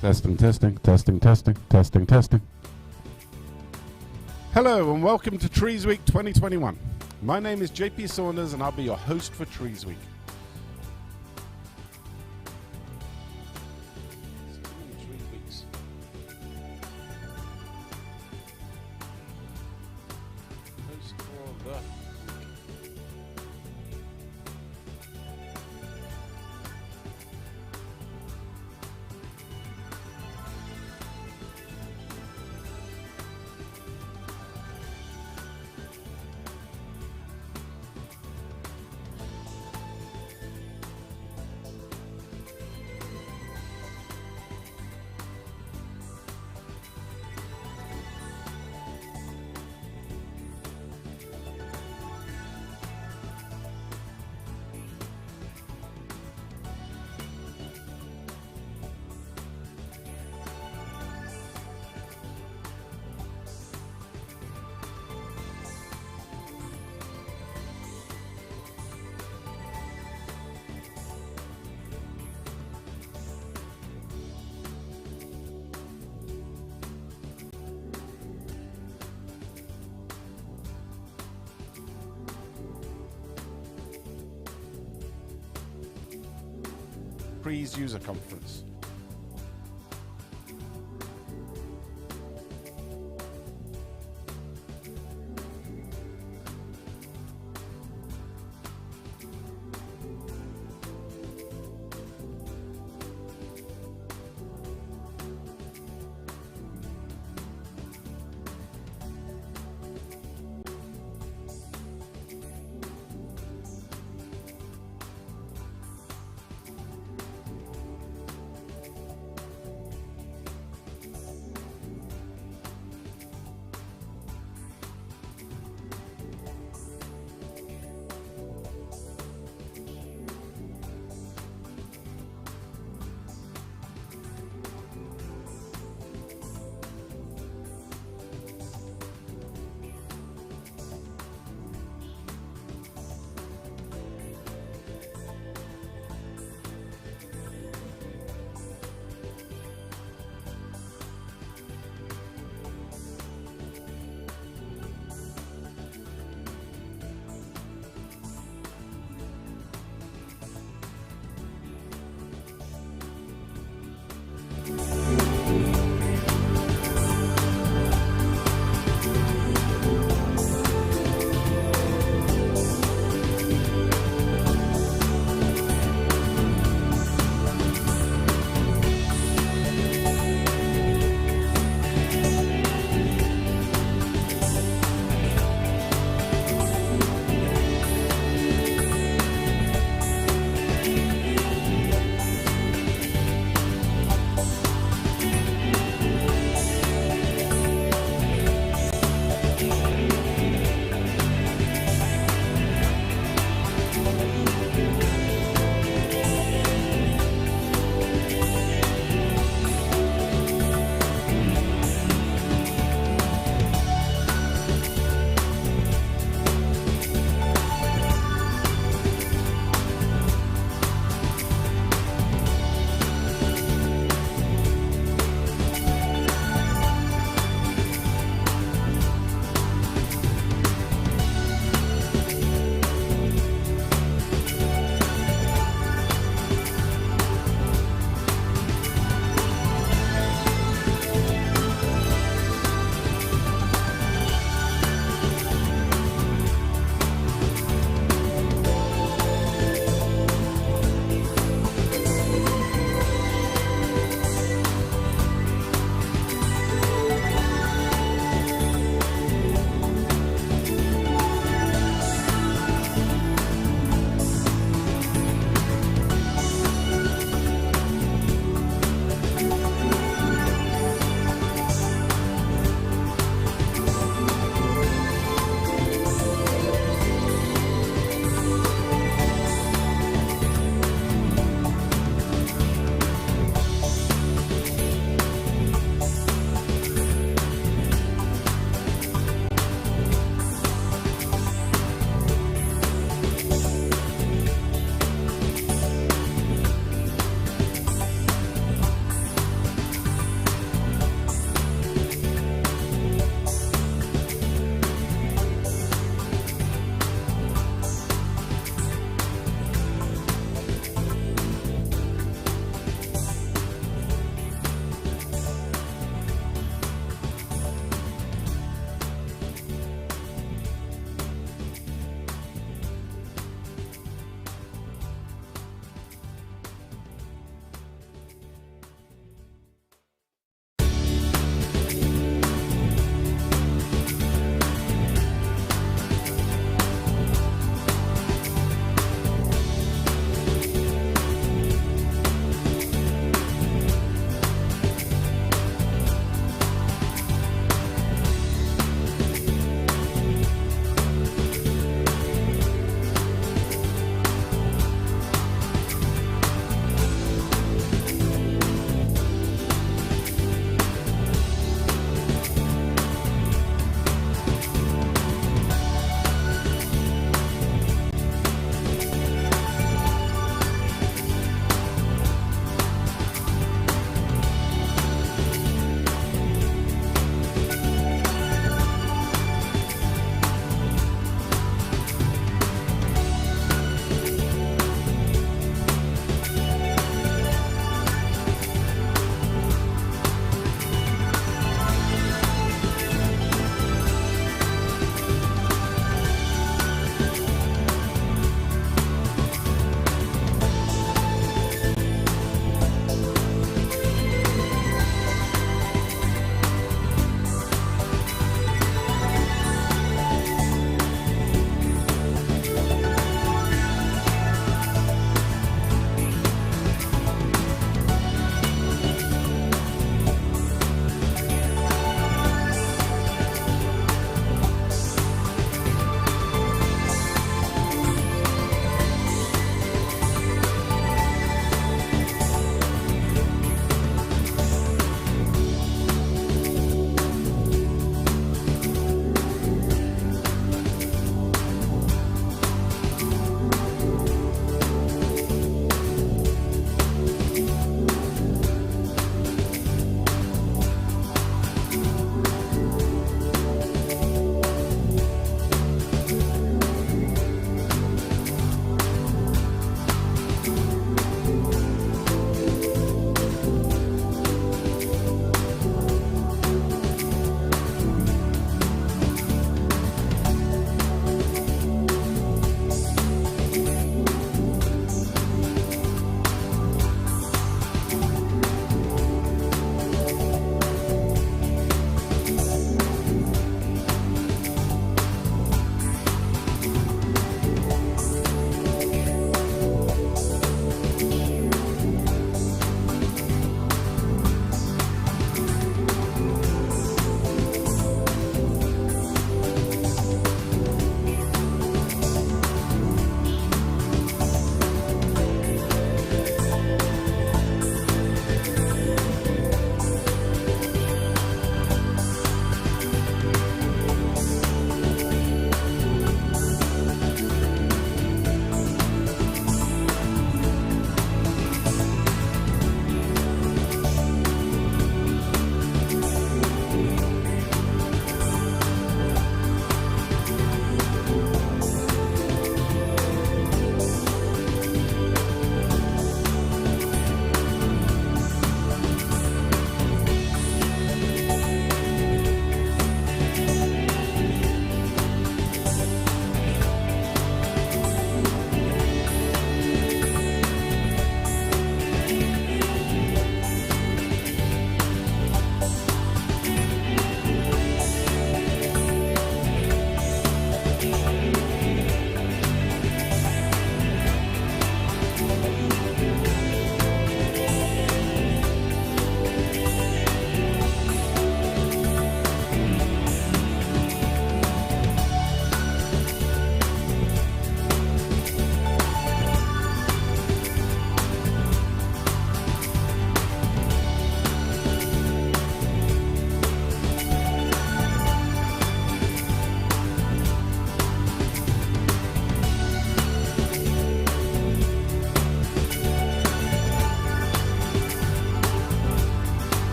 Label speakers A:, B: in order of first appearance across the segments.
A: Testing, testing, testing, testing, testing, testing. Hello and welcome to Treez Week 2021. My name is JP Saunders and I'll be your host for Treez Week. Treez User Conference.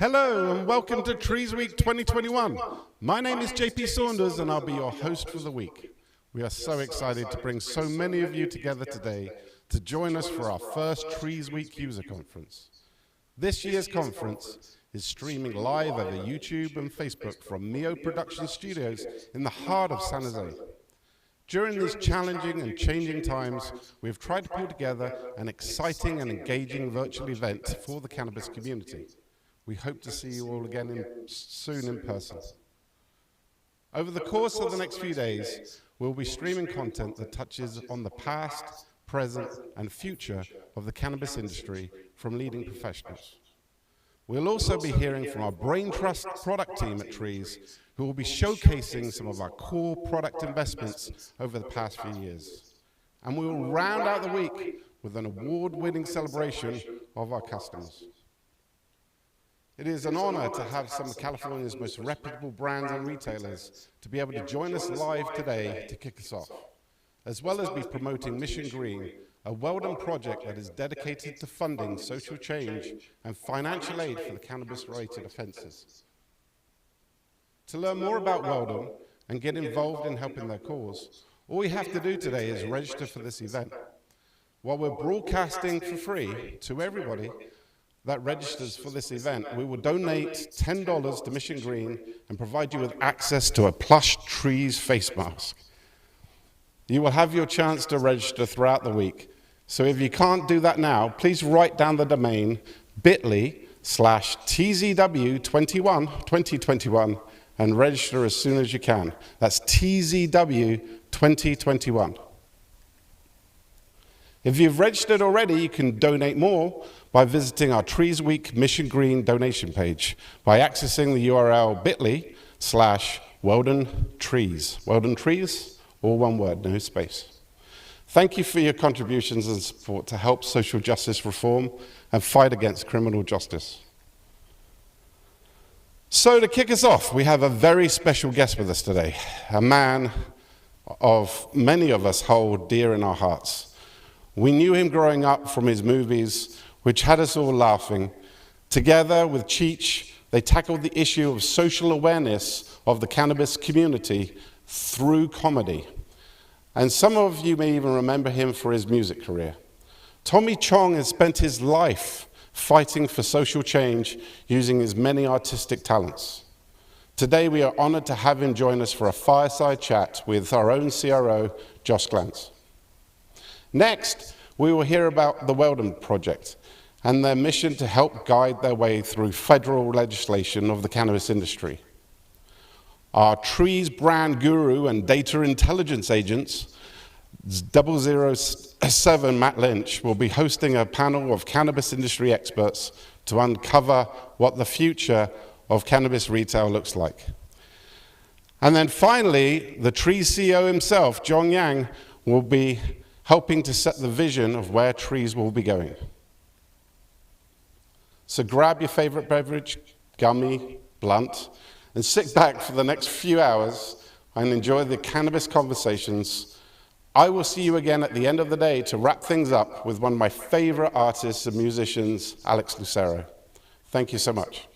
A: Hello and welcome to Treez Week 2021. My name is JP Saunders and I'll be your host for the week. We are so excited to bring so many of you together today to join us for our first Treez Week user conference. This year's conference is streaming live over YouTube and Facebook from Neo Production Studios in the heart of San Jose. During these challenging and changing times, we have tried to pull together an exciting and engaging virtual event for the cannabis community. We hope to see you all again soon in person. Over the course of the next few days, we'll be streaming content that touches on the past, present, and future of the cannabis industry from leading professionals. We'll also be hearing from our Brain Trust product team at Treez, who will be showcasing some of our core product investments over the past few years. And we will round out the week with an award-winning celebration of our customers. It is an honor to have some of California's most reputable brands and retailers to be able to join us live today to kick us off, as well as be promoting Mission Green, a well-done project that is dedicated to funding social change and financial aid for the cannabis-related offenses. To learn more about Weldon and get involved in helping their cause, all you have to do today is register for this event. While we're broadcasting for free to everybody that registers for this event, we will donate $10 to Mission Green and provide you with access to a plush Treez face mask. You will have your chance to register throughout the week. So if you can't do that now, please write down the domain bit.ly/TZW21 2021 and register as soon as you can. That's TZW 2021. If you've registered already, you can donate more by visiting our Treez Week Mission Green donation page by accessing the URL bit.ly/WeldonTreez. Weldon Treez, all one word, no space. Thank you for your contributions and support to help social justice reform and fight against criminal justice. So to kick us off, we have a very special guest with us today, a man of many of us hold dear in our hearts. We knew him growing up from his movies, which had us all laughing. Together with Cheech, they tackled the issue of social awareness of the cannabis community through comedy. And some of you may even remember him for his music career. Tommy Chong has spent his life fighting for social change using his many artistic talents. Today, we are honored to have him join us for a fireside chat with our own CRO, Josh Glantz. Next, we will hear about the Weldon Project and their mission to help guide their way through federal legislation of the cannabis industry. Our Treez brand guru and data intelligence agents, 007 Matt Lynch, will be hosting a panel of cannabis industry experts to uncover what the future of cannabis retail looks like. And then finally, the Treez CEO himself, John Yang, will be helping to set the vision of where Treez will be going. So grab your favorite beverage, gummy, blunt, and sit back for the next few hours and enjoy the cannabis conversations. I will see you again at the end of the day to wrap things up with one of my favorite artists and musicians, Alex Lucero. Thank you so much.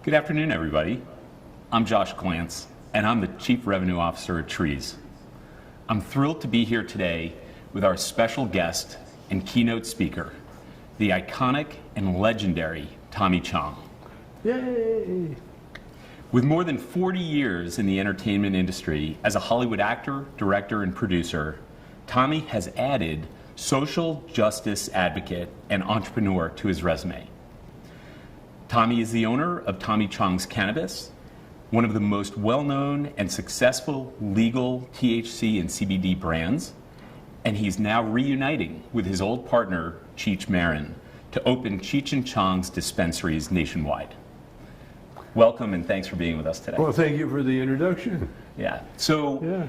B: Good afternoon, everybody. I'm Josh Glantz, and I'm the Chief Revenue Officer at Treez. I'm thrilled to be here today with our special guest and keynote speaker, the iconic and legendary Tommy Chong.
C: Yay!
B: With more than 40 years in the entertainment industry as a Hollywood actor, director, and producer, Tommy has added social justice advocate and entrepreneur to his resume. Tommy is the owner of Tommy Chong's Cannabis, one of the most well-known and successful legal THC and CBD brands, and he's now reuniting with his old partner, Cheech Marin, to open Cheech & Chong's dispensaries nationwide. Welcome and thanks for being with us today.
C: Well, thank you for the introduction.
B: Yeah. So,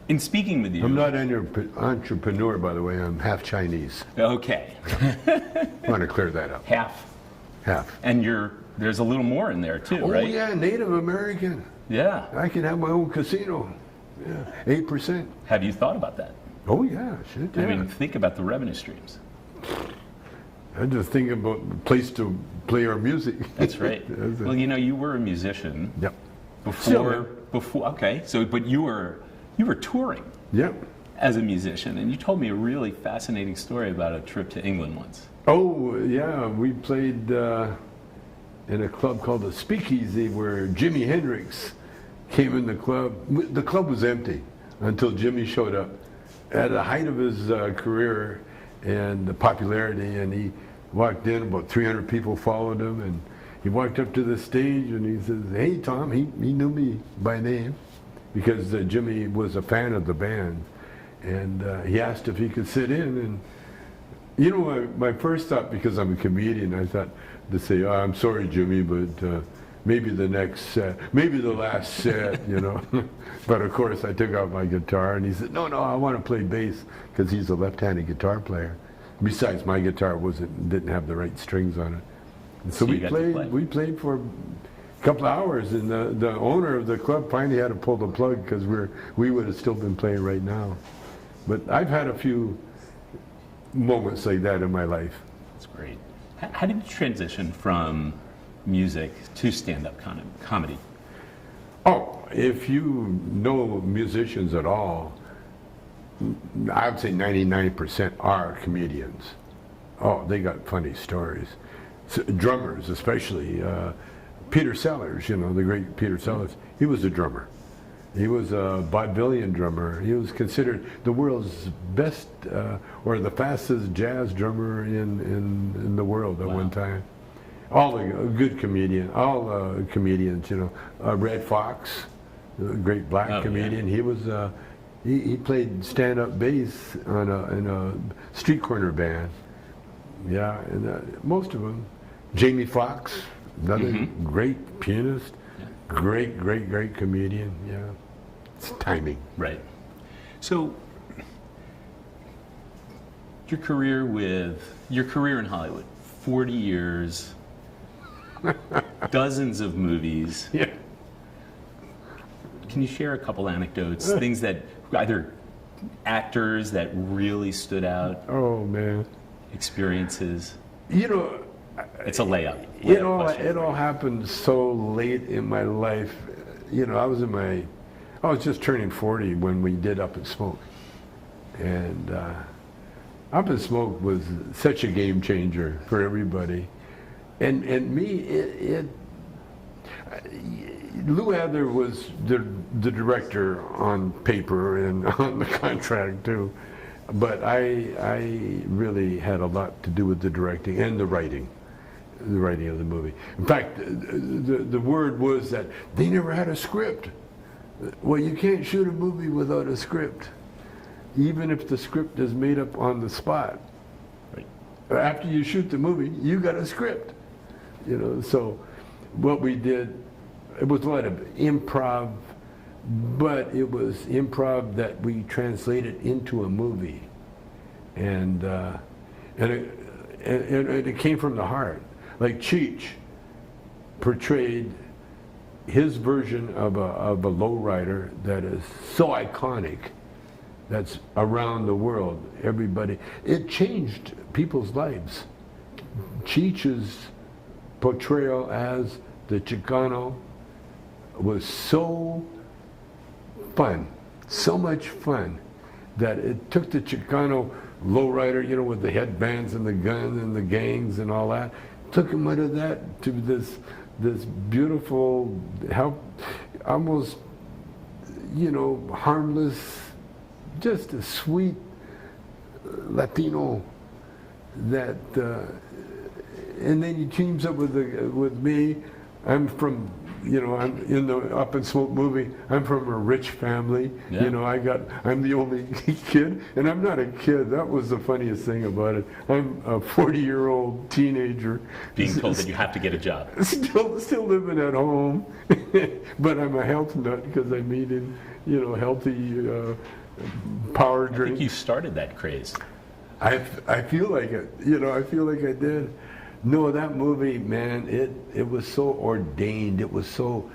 B: in speaking with you,
C: I'm not an entrepreneur, by the way. I'm half Chinese.
B: Okay.
C: I want to clear that up.
B: Half. And there's a little more in there too, right?
C: Oh yeah, Native American.
B: Yeah.
C: I can have my own casino. Yeah, 8%.
B: Have you thought about that?
C: Oh yeah, shit. Yeah.
B: I mean, think about the revenue streams.
C: I'm just thinking about a place to play our music.
B: That's right. Well, you know, you were a musician.
C: Yep.
B: Before. Okay. So, but you were touring.
C: Yep.
B: As a musician, and you told me a really fascinating story about a trip to England once.
C: Oh yeah, we played in a club called the Speakeasy where Jimi Hendrix came in the club. The club was empty until Jimmy showed up at the height of his career and the popularity, and he walked in, about 300 people followed him, and he walked up to the stage and he says, "Hey Tom," he knew me by name because Jimmy was a fan of the band, and he asked if he could sit in. And you know, my first thought, because I'm a comedian, I thought to say, "Oh, I'm sorry, Jimmy, but maybe the next set, maybe the last set," you know. But of course, I took out my guitar, and he said, "No, I want to play bass," because he's a left-handed guitar player. Besides, my guitar didn't have the right strings on it. And so we played for a couple of hours, and the owner of the club finally had to pull the plug because we would have still been playing right now. But I've had a few moments like that in my life.
B: That's great. How did you transition from music to stand-up comedy?
C: Oh, if you know musicians at all, I would say 99% are comedians. Oh, they got funny stories. So, drummers, especially. Peter Sellers, you know, the great Peter Sellers, he was a drummer. He was a vaudevillian drummer. He was considered the world's best or the fastest jazz drummer in the world at one time. All the good comedian, all comedians, you know. Red Fox, the great black comedian. Yeah. He was he played stand-up bass in a street corner band. Yeah, and most of them. Jamie Foxx, another great pianist. Great comedian, yeah. It's timing.
B: Right. So, your career in Hollywood, 40 years, dozens of movies.
C: Yeah.
B: Can you share a couple anecdotes, things that, either actors that really stood out?
C: Oh, man.
B: Experiences?
C: You know,
B: it's a layup.
C: It all happened so late in my life. You know, I was just turning 40 when we did Up in Smoke. And Up in Smoke was such a game changer for everybody. And me, Lou Adler was the director on paper and on the contract too. But I really had a lot to do with the directing and the writing of the movie. In fact, the word was that they never had a script. Well, you can't shoot a movie without a script, even if the script is made up on the spot.
B: Right.
C: After you shoot the movie, you got a script. You know, so what we did, it was a lot of improv, but it was improv that we translated into a movie, and it came from the heart. Like Cheech portrayed his version of a lowrider that is so iconic, that's around the world. Everybody, it changed people's lives. Cheech's portrayal as the Chicano was so fun, so much fun, that it took the Chicano lowrider, you know, with the headbands and the gun and the gangs and all that, took him out of that to this beautiful, almost, you know, harmless, just a sweet Latino that, and then he teams up with me. I'm from, you know, I'm in the Up in Smoke movie. I'm from a rich family.
B: Yeah.
C: You know, I'm the only kid, and I'm not a kid. That was the funniest thing about it. I'm a 40-year-old teenager.
B: Being told that you have to get a job.
C: Still living at home, but I'm a health nut because I'm eating, you know, healthy power
B: I
C: drink.
B: think you started that craze.
C: I feel like it. You know, I feel like I did. No, that movie, man, it was so ordained. It was so,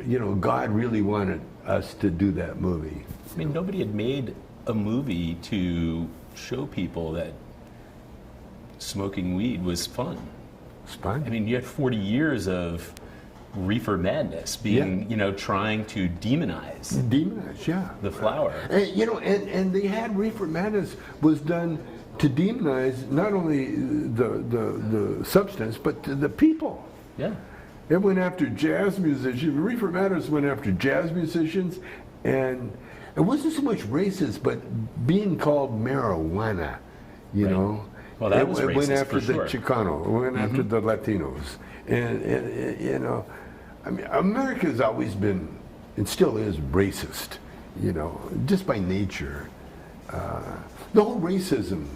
C: you know, God really wanted us to do that movie.
B: I mean, nobody had made a movie to show people that smoking weed was fun.
C: It's fun.
B: I mean, you had 40 years of reefer madness being, you know, trying to demonize
C: Yeah.
B: the flower.
C: And, you know, and they had reefer madness was done to demonize not only the substance, but the people.
B: Yeah.
C: It went after jazz musicians. Reefer Madness went after jazz musicians, and it wasn't so much racist, but being called marijuana, you
B: Right.
C: know.
B: Well, that was
C: it went
B: racist,
C: after
B: for
C: the
B: sure.
C: Chicano. It went after the Latinos, and you know, I mean, America's always been, and still is, racist, you know, just by nature. The whole racism,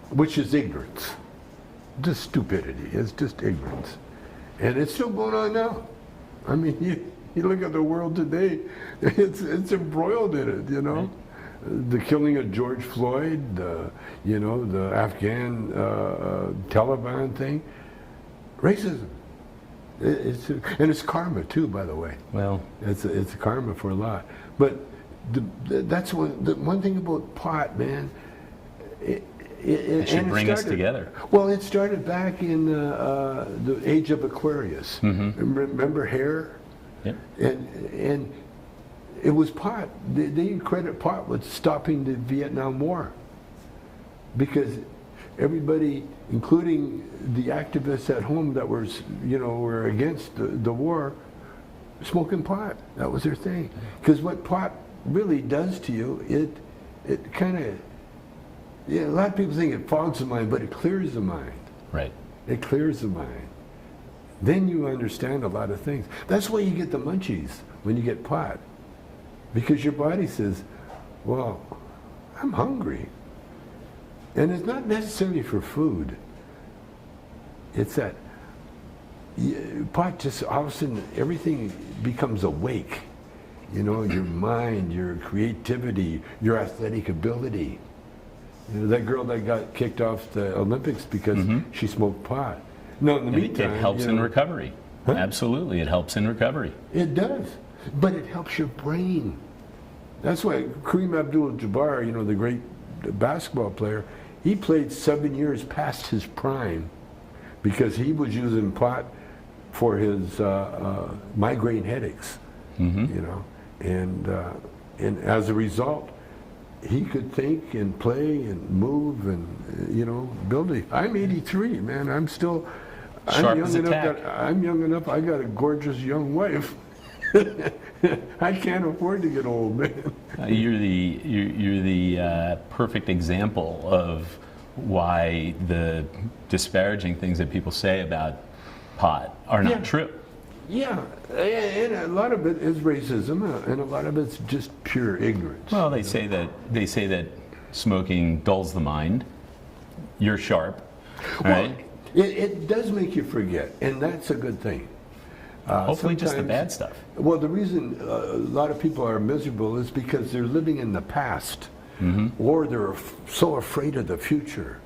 C: which is ignorance, just stupidity, it's just ignorance. And it's still going on now. I mean, you look at the world today, it's embroiled in it, you know. Right. The killing of George Floyd, you know, the Afghan Taliban thing, racism. And it's karma too, by the way.
B: Well,
C: it's karma for a lot. But that's one thing about pot, man.
B: It should bring us together.
C: Well, it started back in the age of Aquarius. Remember hair?
B: Yeah.
C: And it was pot. They credit pot with stopping the Vietnam War, because everybody, including the activists at home that were against the war, smoking pot. That was their thing. Because what pot really does to you, it kind of, a lot of people think it fogs the mind, but it clears the mind.
B: Right.
C: It clears the mind. Then you understand a lot of things. That's why you get the munchies when you get pot. Because your body says, well, I'm hungry. And it's not necessarily for food. It's that pot just, all of a sudden, everything becomes awake. You know, your mind, your creativity, your athletic ability. You know, that girl that got kicked off the Olympics because she smoked pot. No, in the meantime,
B: it helps in recovery.
C: Huh?
B: Absolutely, it helps in recovery.
C: It does, but it helps your brain. That's why Kareem Abdul-Jabbar, you know, the great basketball player, he played 7 years past his prime because he was using pot for his migraine headaches. You know, and as a result, he could think and play and move and, you know, build it. I'm 83, man. I'm still,
B: Sharp as a tack.
C: I'm young enough. I got a gorgeous young wife. I can't afford to get old, man.
B: You're the perfect example of why the disparaging things that people say about pot are not true.
C: Yeah, and a lot of it is racism, and a lot of it's just pure ignorance.
B: Well, they say that smoking dulls the mind. You're sharp, right?
C: Well, it does make you forget, and that's a good thing.
B: Hopefully, just the bad stuff.
C: Well, the reason a lot of people are miserable is because they're living in the past, or they're so afraid of the future.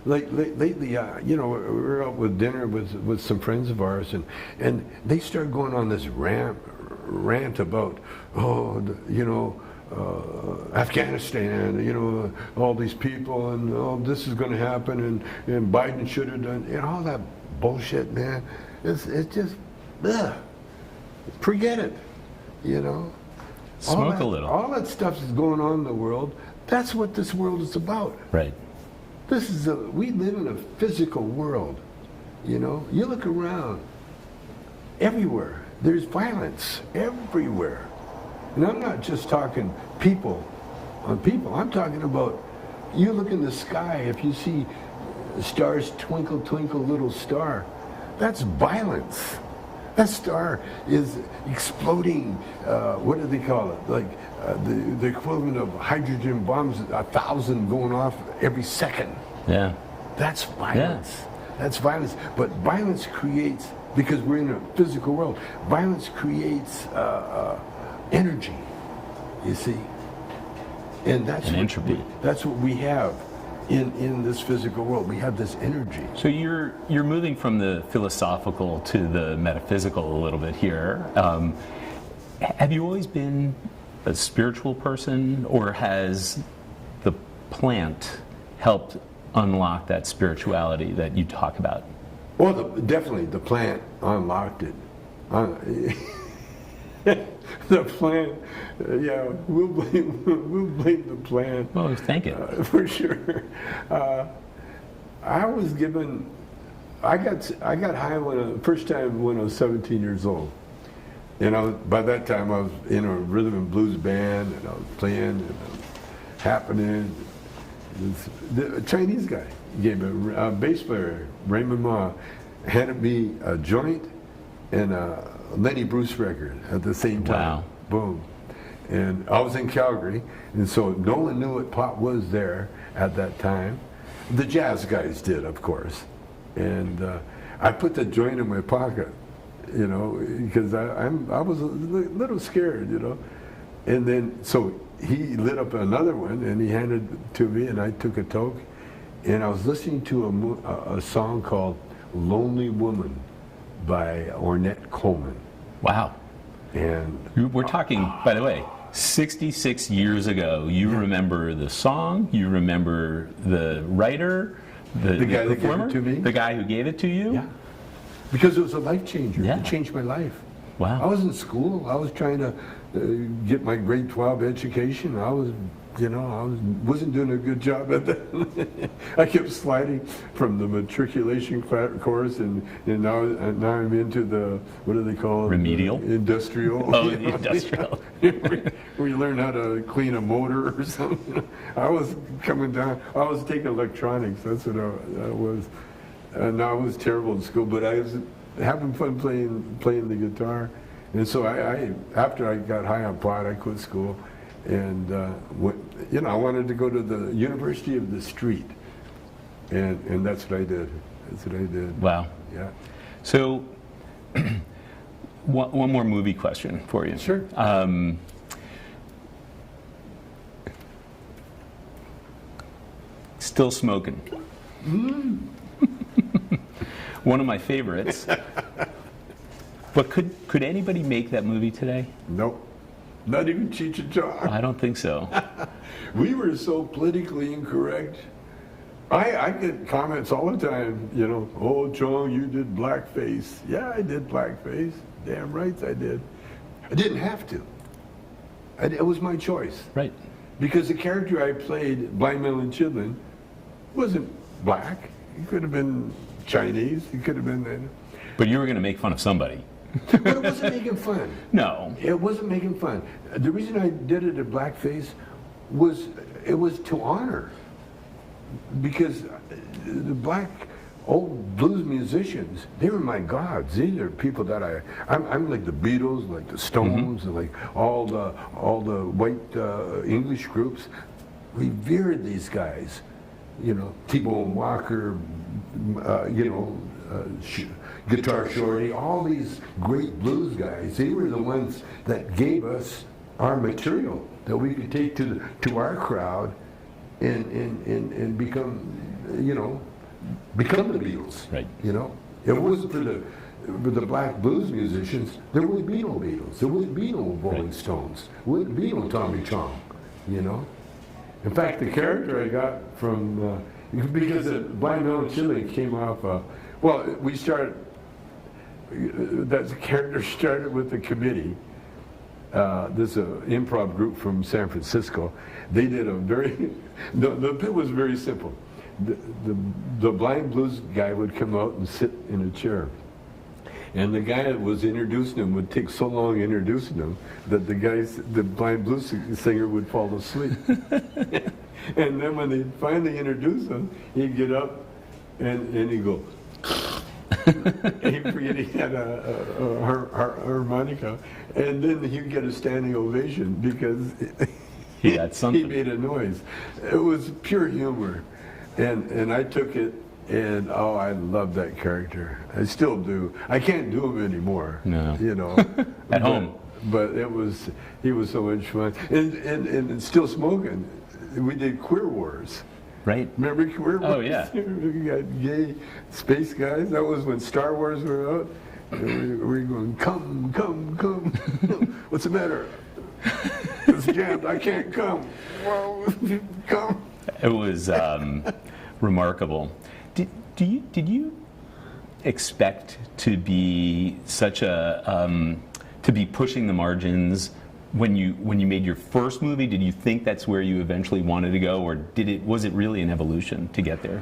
C: Like lately, you know, we were out with dinner with some friends of ours, and they started going on this rant about, you know, Afghanistan, you know, all these people, and this is going to happen, and Biden should have done, and all that bullshit, man. It's just, ugh. Forget it, you know.
B: Smoke a little.
C: All that stuff is going on in the world. That's what this world is about.
B: Right.
C: We live in a physical world, you know. You look around, everywhere, there's violence everywhere. And I'm not just talking people on people. I'm talking about, you look in the sky, if you see stars twinkle, twinkle, little star, that's violence. That star is exploding, what do they call it? Like the equivalent of hydrogen bombs, 1,000 going off every second.
B: Yeah.
C: That's violence.
B: Yeah.
C: That's violence. But violence creates, because we're in a physical world, violence creates energy, you see. And that's
B: entropy.
C: That's what we have in this physical world. We have this energy.
B: So you're moving from the philosophical to the metaphysical a little bit here. Have you always been a spiritual person, or has the plant helped unlock that spirituality that you talk about?
C: Well, definitely the plant unlocked it. The plant, yeah, we'll blame the plant.
B: Well, thank you.
C: For sure. I was given, I got high first time when I was 17 years old. You know, by that time I was in a rhythm and blues band, and I was playing, and it was happening. The Chinese guy gave me a bass player, Raymond Ma, handed me a joint and a Lenny Bruce record at the same time.
B: Wow.
C: Boom. And I was in Calgary, and so no one knew what pot was there at that time. The jazz guys did, of course. And I put the joint in my pocket, you know, because I was a little scared, you know. And then, so he lit up another one, and he handed it to me, and I took a toke. And I was listening to a song called Lonely Woman by Ornette Coleman.
B: Wow.
C: And
B: we're talking, by the way, 66 years ago. You remember the song, you remember the writer, the
C: guy that
B: performer,
C: gave it to me?
B: the guy who gave it to you?
C: yeah, because it was a life changer.
B: Yeah.
C: It changed my life.
B: Wow.
C: I was in school. I was trying to get my grade 12 education. I was, you know, wasn't doing a good job at that. I kept sliding from the matriculation course, and now I'm into the, what do they call it?
B: Remedial?
C: Industrial.
B: Oh, the industrial.
C: Where you learn how to clean a motor or something. I was coming down. I was taking electronics. That's what I was. And I was terrible in school, but I was having fun playing the guitar. And so after I got high on pot, I quit school, and you know, I wanted to go to the University of the Street, and that's what I did. That's what I did.
B: Wow.
C: Yeah.
B: So, one more movie question for you.
C: Sure.
B: Still Smoking. One of my favorites. But could anybody make that movie today?
C: Nope. Not even Cheech and Chong.
B: I don't think so.
C: We were so politically incorrect. I get comments all the time, you know, oh, Chong, you did blackface. Yeah, I did blackface. Damn right I did. I didn't have to. It was my choice.
B: Right.
C: Because the character I played, Blind Melon Chidlin, wasn't black. He could have been Chinese. He could have been...
B: But you were going to make fun of somebody.
C: But it wasn't making fun.
B: No.
C: It wasn't making fun. The reason I did it in blackface was it was to honor. Because the black old blues musicians, they were my gods. These are people that I'm like the Beatles, like the Stones, and like all the white English groups. Revered these guys. You know, T-Bone Walker, you know, Guitar Shorty, all these great blues guys. They were the ones that gave us our material that we could take to our crowd and become, you know, become the Beatles.
B: Right.
C: You know, if it wasn't for the black blues musicians, there wouldn't be no Beatles. There wouldn't be no Rolling Stones. There wouldn't be no Tommy Chong. You know. In fact, the character I got from because Blind Melon Chidlin came off Well, we started, that character started with the committee. This improv group from San Francisco. They did a very, the bit was very simple. The blind blues guy would come out and sit in a chair. And the guy that was introducing him would take so long introducing him that the blind blues singer would fall asleep. And then when they finally introduced him, he'd get up and he'd go, he forget he had a harmonica, and then he'd get a standing ovation because
B: he had something.
C: He made a noise. It was pure humor, and I took it, and oh, I love that character. I still do. I can't do him anymore.
B: No.
C: You know,
B: At home.
C: But he was so much fun, and still smoking. We did Queer Wars.
B: Right.
C: Remember Queer Wars?
B: Oh, yeah.
C: We got gay space guys. That was when Star Wars were out. And we were going, come. What's the matter? It's jammed. I can't come. Well, come.
B: It was remarkable. Did you expect to be such a to be pushing the margins when you made your first movie? Did you think that's where you eventually wanted to go, or was it really an evolution to get there?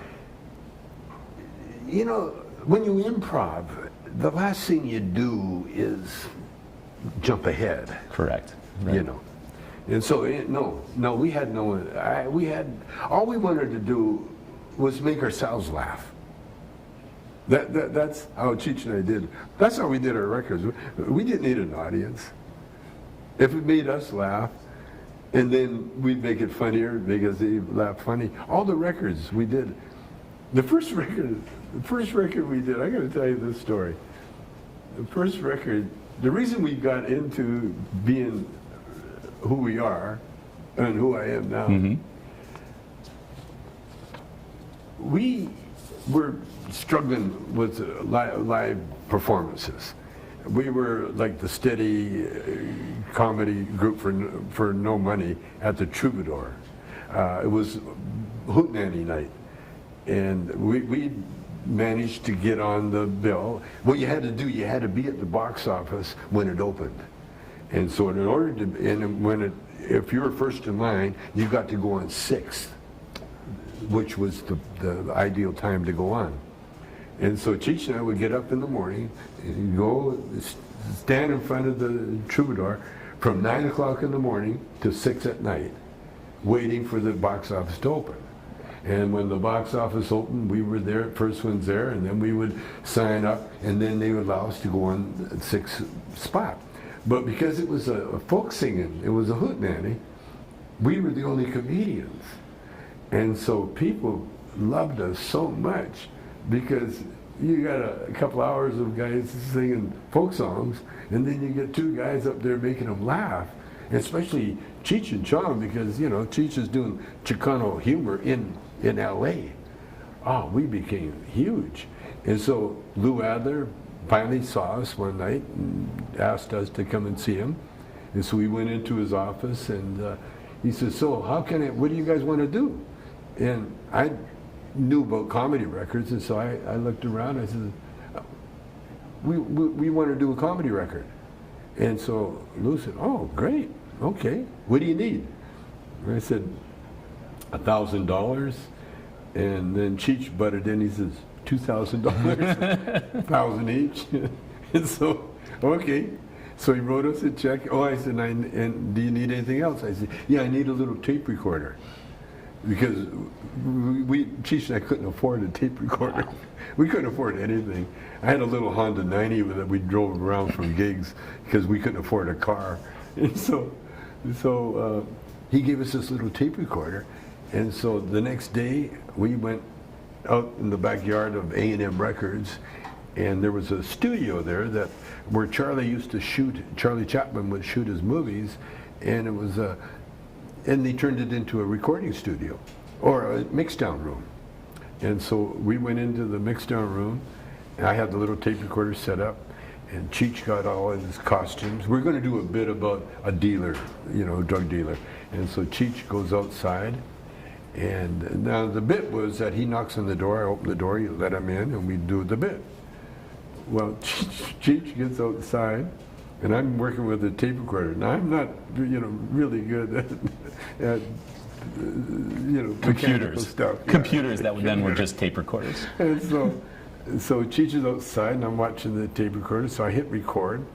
C: You know, when you improv, the last thing you do is jump ahead.
B: Correct. Right.
C: You know, and so no, we had all we wanted to do was make ourselves laugh. That's how Cheech and I did. That's how we did our records. We didn't need an audience. If it made us laugh, and then we'd make it funnier because they laughed funny. All the records we did. The first record we did, I got to tell you this story. The first record, the reason we got into being who we are and who I am now, we were struggling with live performances. We were like the steady comedy group for no money at the Troubadour. It was Hootenanny night, and we managed to get on the bill. What you had to do, you had to be at the box office when it opened, and so in order to, and if you were first in line, you got to go on sixth, which was the ideal time to go on. And so Cheech and I would get up in the morning and go stand in front of the Troubadour from 9 o'clock in the morning to 6 at night, waiting for the box office to open. And when the box office opened, we were there, first ones there, and then we would sign up, and then they would allow us to go on the sixth spot. But because it was a folk singing, it was a hootenanny, we were the only comedians. And so people loved us so much, because you got a couple hours of guys singing folk songs, and then you get two guys up there making them laugh, especially Cheech and Chong, because you know Cheech is doing Chicano humor in L.A. Oh, we became huge, and so Lou Adler finally saw us one night and asked us to come and see him, and so we went into his office, and he says, "So what do you guys want to do?" And I knew about comedy records, and so I looked around. I said, we want to do a comedy record. And so Lou said, "Oh, great, okay. What do you need?" And I said, $1,000. And then Cheech butted in. He says, $2,000, $1,000 each. And so, okay. So he wrote us a check. Oh, I said, and do you need anything else? I said, yeah, I need a little tape recorder. Because Cheech and I couldn't afford a tape recorder. Wow. We couldn't afford anything. I had a little Honda 90 that we drove around from gigs because we couldn't afford a car. And so he gave us this little tape recorder. And so the next day we went out in the backyard of A&M Records, and there was a studio there where Charlie Chaplin would shoot his movies, and it was and they turned it into a recording studio, or a mix-down room. And so we went into the mix-down room, and I had the little tape recorder set up, and Cheech got all of his costumes. We're going to do a bit about a dealer, drug dealer. And so Cheech goes outside, And now the bit was that he knocks on the door, I open the door, you let him in, and we do the bit. Well, Cheech gets outside, and I'm working with a tape recorder. Now I'm not, really good at mechanical stuff.
B: Computers that then were just tape recorders.
C: And so Cheech is outside, and I'm watching the tape recorder, so I hit record,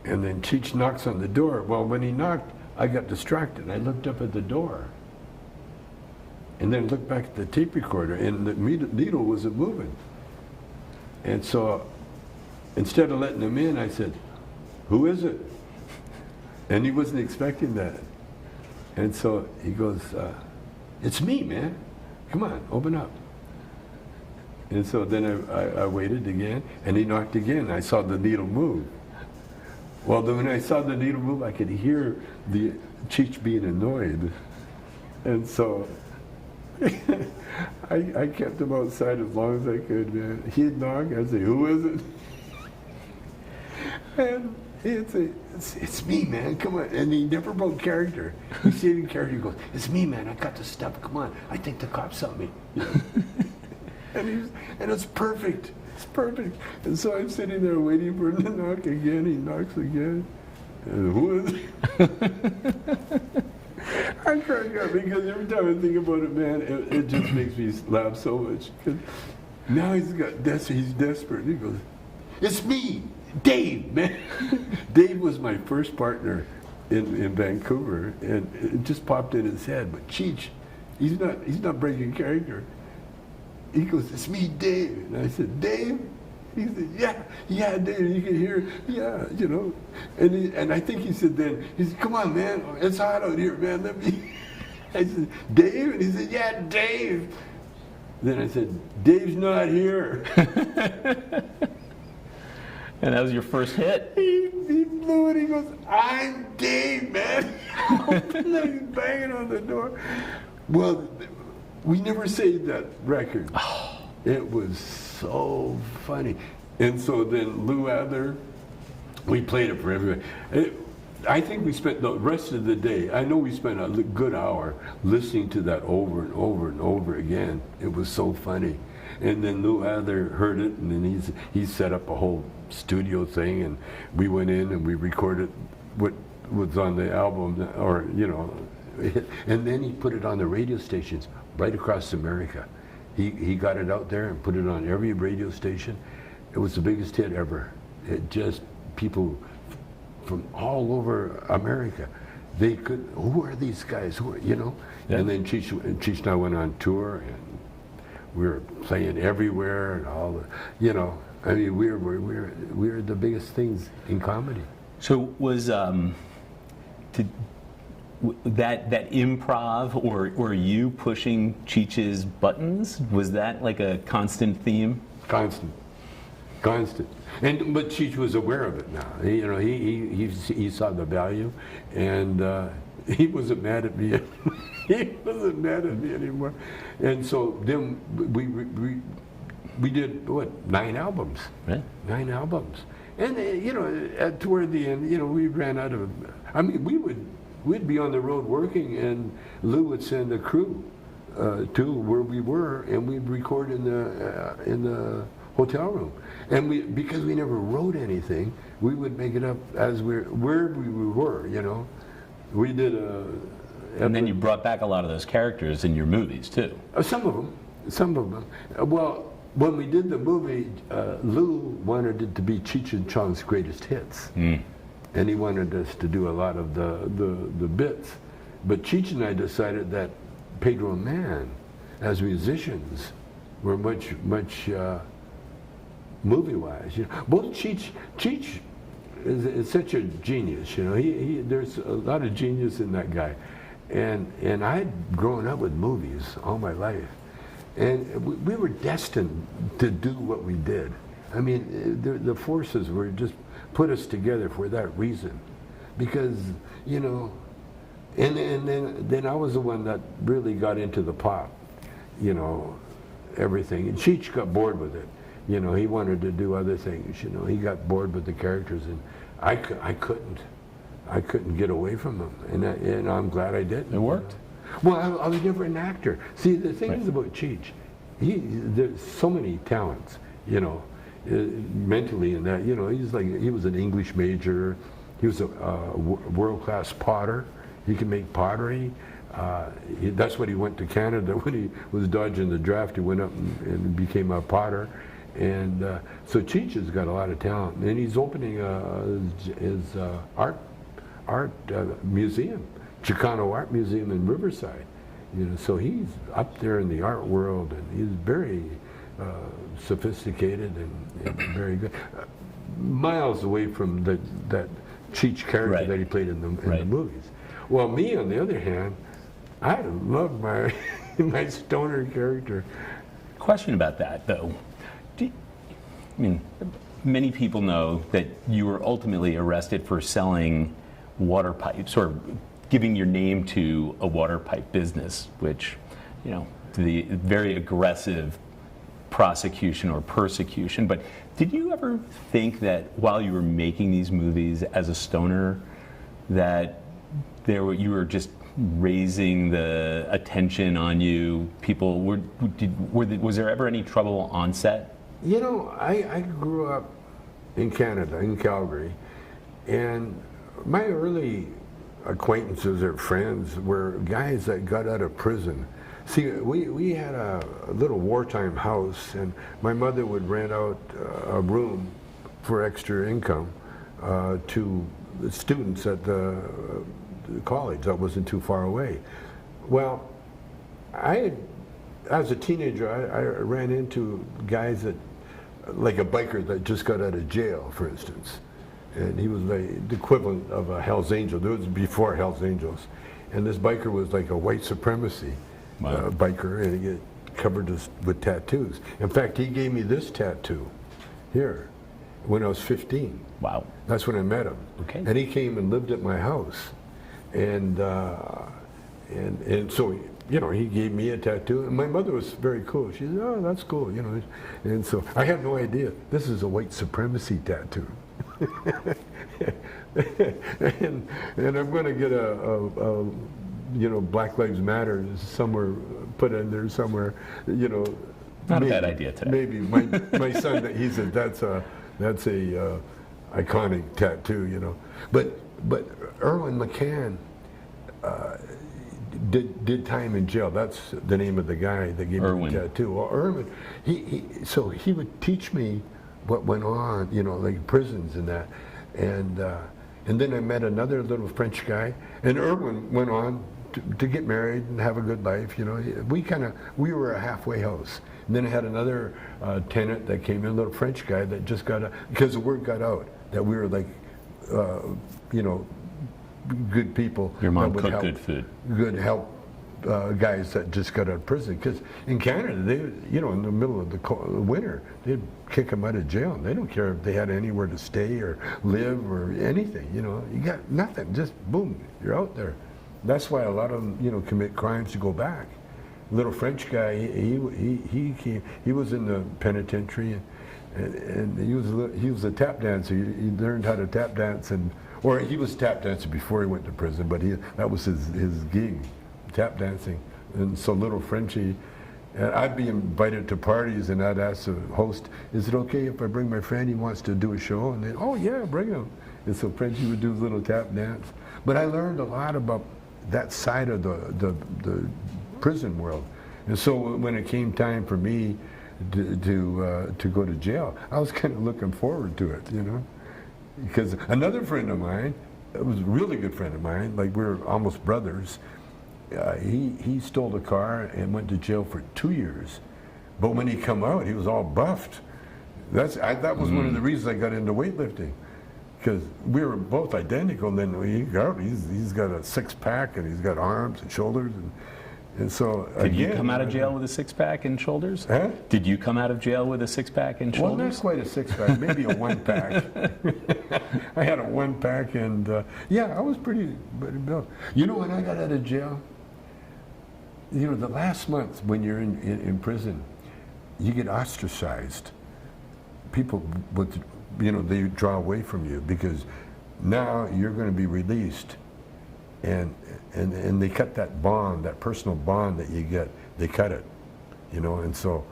C: and then Cheech knocks on the door. Well, when he knocked, I got distracted. I looked up at the door, and then looked back at the tape recorder, and the needle wasn't moving. And so instead of letting him in, I said, "Who is it?" And he wasn't expecting that. And so he goes, "It's me, man. Come on, open up." And so then I waited again, and he knocked again. I saw the needle move. Well, then when I saw the needle move, I could hear the Cheech being annoyed. And so I kept him outside as long as I could, man. He'd knock, I'd say, "Who is it?" And he'd say, it's me, man, come on. And he never broke character. He stayed in character. He goes, "It's me, man, I got the stuff, come on. I think the cops saw me." And it's perfect. It's perfect. And so I'm sitting there waiting for him to knock again. He knocks again. And who is it? I crack up because every time I think about it, man, it just makes me laugh so much. Now he's desperate. He goes, "It's me, Dave, man." Dave was my first partner in Vancouver, and it just popped in his head. But Cheech, he's not breaking character. He goes, "It's me, Dave." And I said, "Dave?" He said, yeah, Dave. You can hear, yeah, And I think he said then, he said, "Come on, man, it's hot out here, man. Let me." I said, "Dave?" And he said, "Yeah, Dave." Then I said, "Dave's not here."
B: And that was your first hit?
C: He blew it. He goes, "I'm Dave, man." He's banging on the door. Well, we never saved that record. It was so funny. And so then Lou Adler, we played it for everybody. I think we spent the rest of the day, I know we spent a good hour listening to that over and over and over again. It was so funny. And then Lou Adler heard it, and then he set up a whole studio thing, and we went in and we recorded what was on the album, and then he put it on the radio stations right across America. He got it out there and put it on every radio station. It was the biggest hit ever. It just, people from all over America, they could, who are these guys? Yeah. And then Cheech and I went on tour, and we were playing everywhere, and all the, I mean, we're the biggest things in comedy.
B: So was that improv or you pushing Cheech's buttons, was that like a constant theme?
C: Constant. But Cheech was aware of it now. He saw the value, and he wasn't mad at me. He wasn't mad at me anymore. And so then we did 9 albums.
B: Right.
C: 9 albums. And toward the end, we ran out of. I mean, we'd be on the road working, and Lou would send a crew to where we were, and we'd record in the hotel room. And because we never wrote anything, we would make it up as wherever we were. We did
B: and then you brought back a lot of those characters in your movies too.
C: Some of them. Well, when we did the movie, Lou wanted it to be Cheech and Chong's greatest hits. And he wanted us to do a lot of the bits. But Cheech and I decided that Pedro and Man, as musicians, were much movie-wise. Both Cheech is such a genius. There's a lot of genius in that guy. And I'd grown up with movies all my life. And we were destined to do what we did. I mean, the forces were just put us together for that reason, because and then I was the one that really got into the pop, everything. And Cheech got bored with it. He wanted to do other things. He got bored with the characters, and I couldn't get away from him, and I'm glad I didn't.
B: It worked.
C: Well, I was never an actor. See, the thing is about Cheech, there's so many talents, mentally in that. He was an English major. He was a world-class potter. He can make pottery. That's what he went to Canada when he was dodging the draft. He went up and became a potter. And so Cheech has got a lot of talent. And he's opening his art museum, Chicano Art Museum in Riverside. So he's up there in the art world, and he's very sophisticated and very good. Miles away from that Cheech character that he played in the movies. Well, me, on the other hand, I love my my stoner character.
B: Question about that, though. Many people know that you were ultimately arrested for selling water pipes, or giving your name to a water pipe business, which, the very aggressive prosecution or persecution. But did you ever think that while you were making these movies as a stoner, that you were just raising the attention on you? People was there ever any trouble on set?
C: I grew up in Canada, in Calgary, and my early acquaintances or friends were guys that got out of prison. See, we had a little wartime house, and my mother would rent out a room for extra income to the students at the college that wasn't too far away. Well, as a teenager, I ran into guys like a biker that just got out of jail, for instance. And he was the equivalent of a Hell's Angel. It was before Hell's Angels. And this biker was like a white supremacy biker, and he got covered with tattoos. In fact, he gave me this tattoo here when I was 15.
B: Wow.
C: That's when I met him.
B: Okay.
C: And he came and lived at my house. And so, he gave me a tattoo, and my mother was very cool. She said, "Oh, that's cool," And so I had no idea this is a white supremacy tattoo. and I'm going to get a Black Lives Matter somewhere, put in there somewhere.
B: Not a bad idea today.
C: Maybe my son, he said that's a iconic tattoo, But Erwin McCann did time in jail. That's the name of the guy that gave me the tattoo. Well, Erwin, he would teach me what went on, like prisons and that. And then I met another little French guy, and Erwin went on to get married and have a good life. We were a halfway house. And then I had another tenant that came in, a little French guy that just because the word got out that we were like, good people.
B: Your mom cooked good food.
C: Good help guys that just got out of prison. Because in Canada, they, in the middle of the winter, they'd kick them out of jail. They don't care if they had anywhere to stay or live or anything. You got nothing. Just boom, you're out there. That's why a lot of them, commit crimes to go back. Little French guy, he came. He was in the penitentiary, and he was a tap dancer. He learned how to tap dance, or he was tap dancing before he went to prison. But that was his gig, tap dancing. And so little Frenchie, and I'd be invited to parties, and I'd ask the host, "Is it okay if I bring my friend? He wants to do a show." And they, "Oh yeah, bring him." And so Frenchie would do a little tap dance. But I learned a lot about that side of the prison world. And so when it came time for me to go to jail, I was kind of looking forward to it, because another friend of mine, it was a really good friend of mine, like we were almost brothers. He stole a car and went to jail for 2 years, but when he come out, he was all buffed. That was one of the reasons I got into weightlifting, because we were both identical. And then when he got out, he's got a six-pack, and he's got arms and shoulders, and so
B: Did you come out of jail with a six-pack and shoulders?
C: Huh?
B: Did you come out of jail with a six-pack and shoulders?
C: Well, not quite a six-pack, maybe a one-pack. I had a one-pack, and I was pretty built. When I got out of jail, the last month when you're in prison, you get ostracized. People they draw away from you, because now you're going to be released, and they cut that bond, that personal bond that you get. They cut it, you know, and so.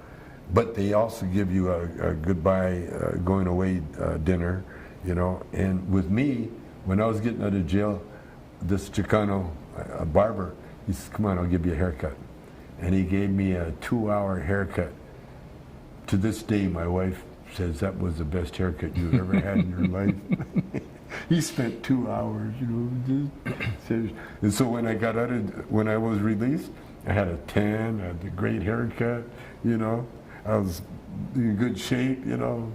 C: But they also give you a goodbye, going away dinner, you know. And with me, when I was getting out of jail, this Chicano barber, he says, "Come on, I'll give you a haircut." And he gave me a 2-hour haircut. To this day, my wife says that was the best haircut you've ever had in your life. He spent 2 hours, you know. And so when when I was released, I had a tan, I had a great haircut, you know. I was in good shape, you know.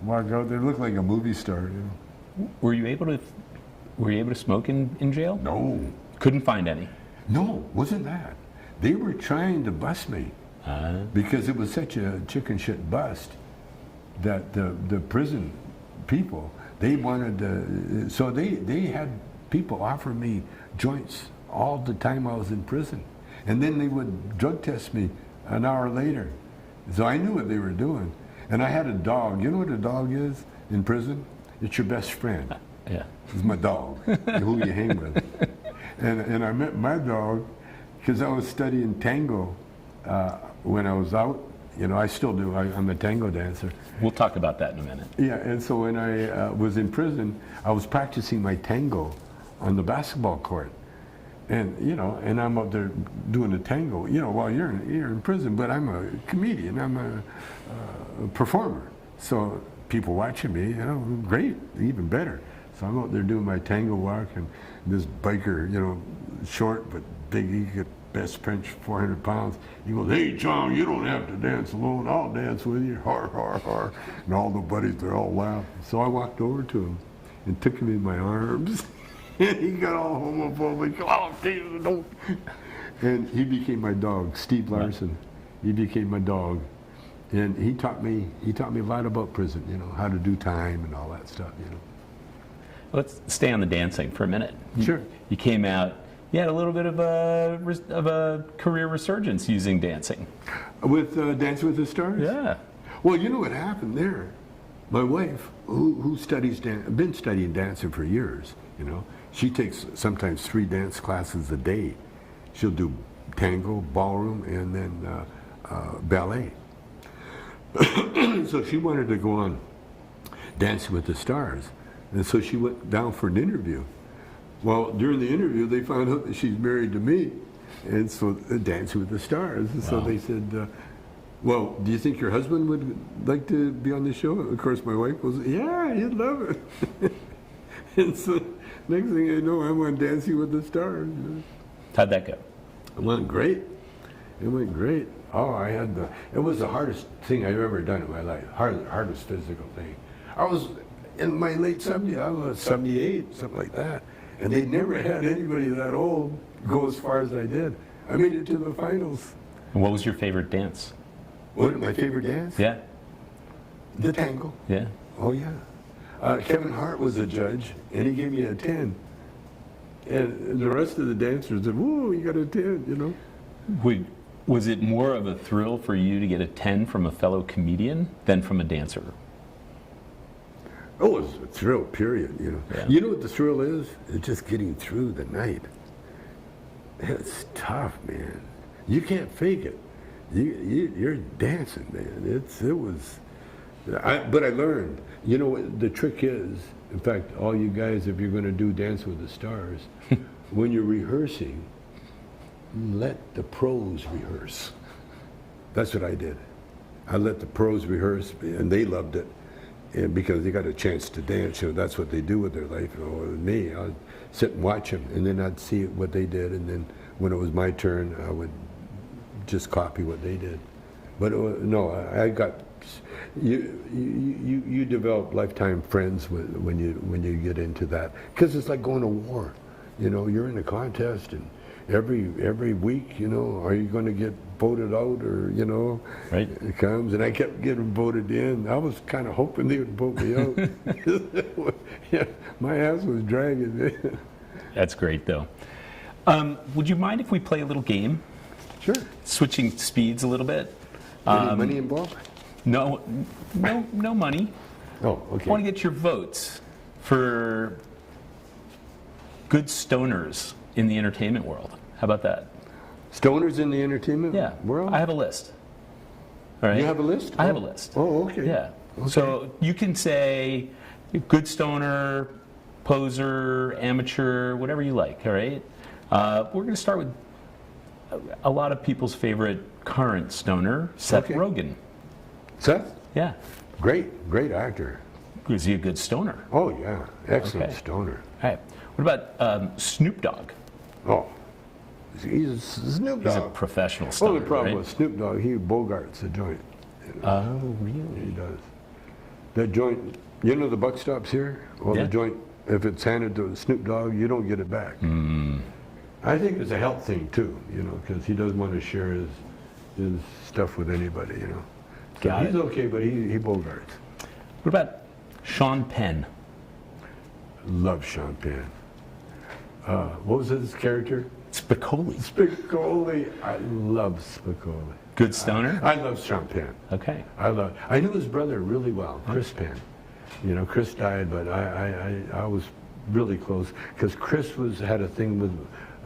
C: Walk out there, looked like a movie star, you know.
B: Were you able to smoke in jail?
C: No.
B: Couldn't find any?
C: No, wasn't that. They were trying to bust me because it was such a chicken shit bust that the prison people, they wanted to, so they had people offer me joints all the time I was in prison. And then they would drug test me an hour later. So I knew what they were doing. And I had a dog. You know what a dog is in prison? It's your best friend.
B: Yeah.
C: It's my dog, who you hang with. And I met my dog because I was studying tango when I was out. You know, I still do. I'm a tango dancer.
B: We'll talk about that in a minute.
C: Yeah, and so when I was in prison, I was practicing my tango on the basketball court. And, you know, and I'm up there doing the tango, you know, while you're in prison, but I'm a comedian, I'm a performer. So people watching me, you know, great, even better. So I'm out there doing my tango walk, and this biker, you know, short but big, he could best pinch 400 pounds. He goes, "Hey, John, you don't have to dance alone. I'll dance with you." Har, har, har. And all the buddies, they're all laughing. So I walked over to him and took him in my arms. And he got all homophobic. "Oh, Jesus, don't." And he became my dog, Steve Larson. He became my dog. And he taught me a lot about prison, you know, how to do time and all that stuff, you know.
B: Let's stay on the dancing for a minute.
C: Sure.
B: You came out, you had a little bit of a career resurgence using dancing.
C: With Dance with the Stars?
B: Yeah.
C: Well, you know what happened there? My wife, who studies been studying dancing for years, you know, she takes sometimes 3 dance classes a day. She'll do tango, ballroom, and then ballet. So she wanted to go on Dancing with the Stars. And so she went down for an interview. Well, during the interview, they found out that she's married to me. And so Dancing with the Stars. And so they said, "Well, do you think your husband would like to be on the show?" Of course, my wife was, "Yeah, he'd love it." And so next thing I know, I'm on Dancing with the Stars.
B: How'd that go?
C: It went great. It went great. Oh, it was the hardest thing I've ever done in my life. Hardest physical thing. I was in my late 70s, I was 78, something like that. And they never had anybody that old go as far as I did. I made it to the finals.
B: And what was your favorite dance?
C: What, my favorite dance?
B: Yeah.
C: The tango.
B: Yeah.
C: Oh, yeah. Kevin Hart was a judge, and he gave me a 10. And the rest of the dancers said, "Whoa, you got a 10, you know."
B: Was it more of a thrill for you to get a 10 from a fellow comedian than from a dancer?
C: Oh, it was a thrill, period, you know.
B: Yeah.
C: You know what the thrill is? It's just getting through the night. It's tough, man. You can't fake it. You're dancing, man. But I learned. You know what the trick is? In fact, all you guys, if you're going to do Dance with the Stars, when you're rehearsing, let the pros rehearse. That's what I did. I let the pros rehearse, and they loved it. And because they got a chance to dance, you know, that's what they do with their life. You know, with me, I'd sit and watch them, and then I'd see what they did, and then when it was my turn, I would just copy what they did. But no, I got you develop lifetime friends when you get into that, because it's like going to war. You know, you're in a contest, and every week, you know, are you going to get voted out, or, you know,
B: right.
C: It comes, and I kept getting voted in. I was kind of hoping they would vote me out. Yeah, my ass was dragging.
B: That's great, though. Would you mind if we play a little game?
C: Sure.
B: Switching speeds a little bit.
C: Any money involved?
B: No money.
C: Oh, okay.
B: I want to get your votes for good stoners in the entertainment world. How about that?
C: Stoners in the entertainment
B: Yeah.
C: world?
B: I have a list. All right.
C: You have a list?
B: I have a list.
C: Oh, okay.
B: Yeah.
C: Okay.
B: So you can say good stoner, poser, amateur, whatever you like, all right? We're going to start with a lot of people's favorite current stoner, Seth
C: Okay.
B: Rogen.
C: Seth?
B: Yeah.
C: Great actor.
B: Is he a good stoner?
C: Oh, yeah. Excellent
B: Okay.
C: stoner.
B: All right. What about Snoop Dogg?
C: Oh, he's a Snoop
B: He's a
C: Dogg.
B: professional stoner,
C: Only problem
B: right?
C: with Snoop Dogg, he bogarts a joint.
B: Oh, really?
C: He does. That joint, you know the buck stops here? Well,
B: Yeah.
C: the joint, if it's handed to Snoop Dogg, you don't get it back. I think it's a health thing too, because he doesn't want to share his stuff with anybody, So
B: Got
C: he's
B: it.
C: okay, but he bogarts.
B: What about Sean Penn?
C: Love Sean Penn. What was his character?
B: Spicoli.
C: Spicoli. I love Spicoli.
B: Good stoner?
C: I love Sean Penn.
B: Okay.
C: I knew his brother really well, Chris Penn. Chris died, but I was really close because Chris had a thing with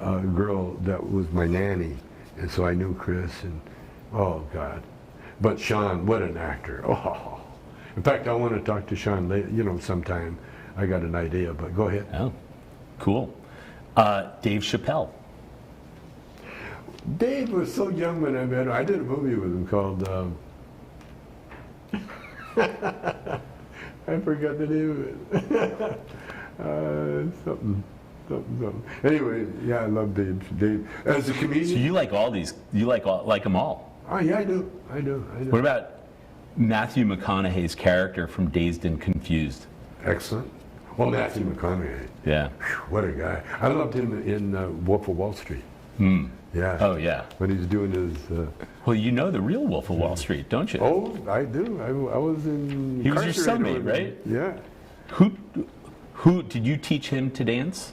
C: a girl that was my nanny, and so I knew Chris. And oh God, but Sean, what an actor! Oh, in fact, I want to talk to Sean later, sometime. I got an idea, but go ahead.
B: Oh, cool. Dave Chappelle.
C: Dave was so young when I met him. I did a movie with him called. I forgot the name of it. Something. Anyway, yeah, I love Dave. Dave as a
B: So
C: comedian.
B: you like all these? You like them all?
C: Oh yeah, I do.
B: What about Matthew McConaughey's character from Dazed and Confused?
C: Excellent. Well, Matthew McConaughey.
B: Yeah.
C: Whew, what a guy. I loved him in Wolf of Wall Street. Yeah.
B: Oh yeah.
C: When he's doing his.
B: Well, you know the real Wolf of Wall Street, don't you?
C: Oh, I do. I was in.
B: He was your
C: incarcerated
B: cellmate,
C: with him.
B: right?
C: Yeah.
B: Who did you teach him to dance,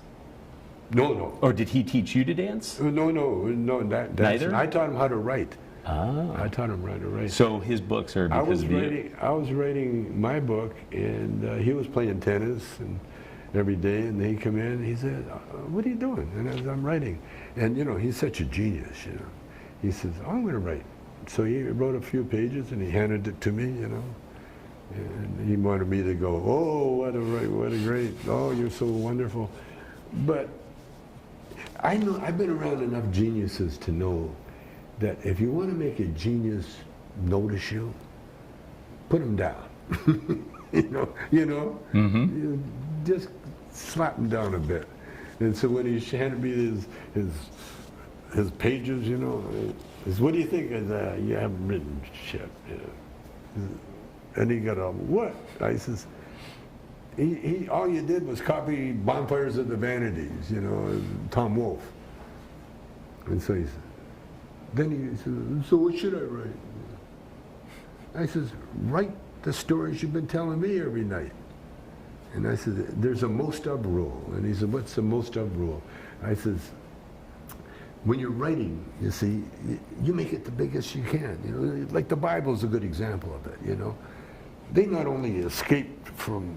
C: No.
B: or did he teach you to dance?
C: No. That's,
B: Neither?
C: I taught him how to write.
B: Ah.
C: I taught him how to write.
B: So his books are
C: I
B: because
C: was
B: of you.
C: I was writing my book, and he was playing tennis and every day. And he come in, and he said, "What are you doing?" And I said, "I'm writing." And he's such a genius. He says, "Oh, I'm going to write." So he wrote a few pages, and he handed it to me. And he wanted me to go, "Oh, what a great! Oh, you're so wonderful." But I know I've been around enough geniuses to know that if you want to make a genius notice you, put him down. You just slap him down a bit. And so when he handed me his pages, is what do you think? You haven't written shit. And he got what? I says, he all you did was copy Bonfires of the Vanities, Tom Wolfe. And so he said, then he said, "So what should I write?" I says, "Write the stories you've been telling me every night." And I said, "There's a most of rule." And he said, "What's the most of rule?" I says, when you're writing, you see, you make it the biggest you can. Like the Bible's a good example of it, They not only escaped from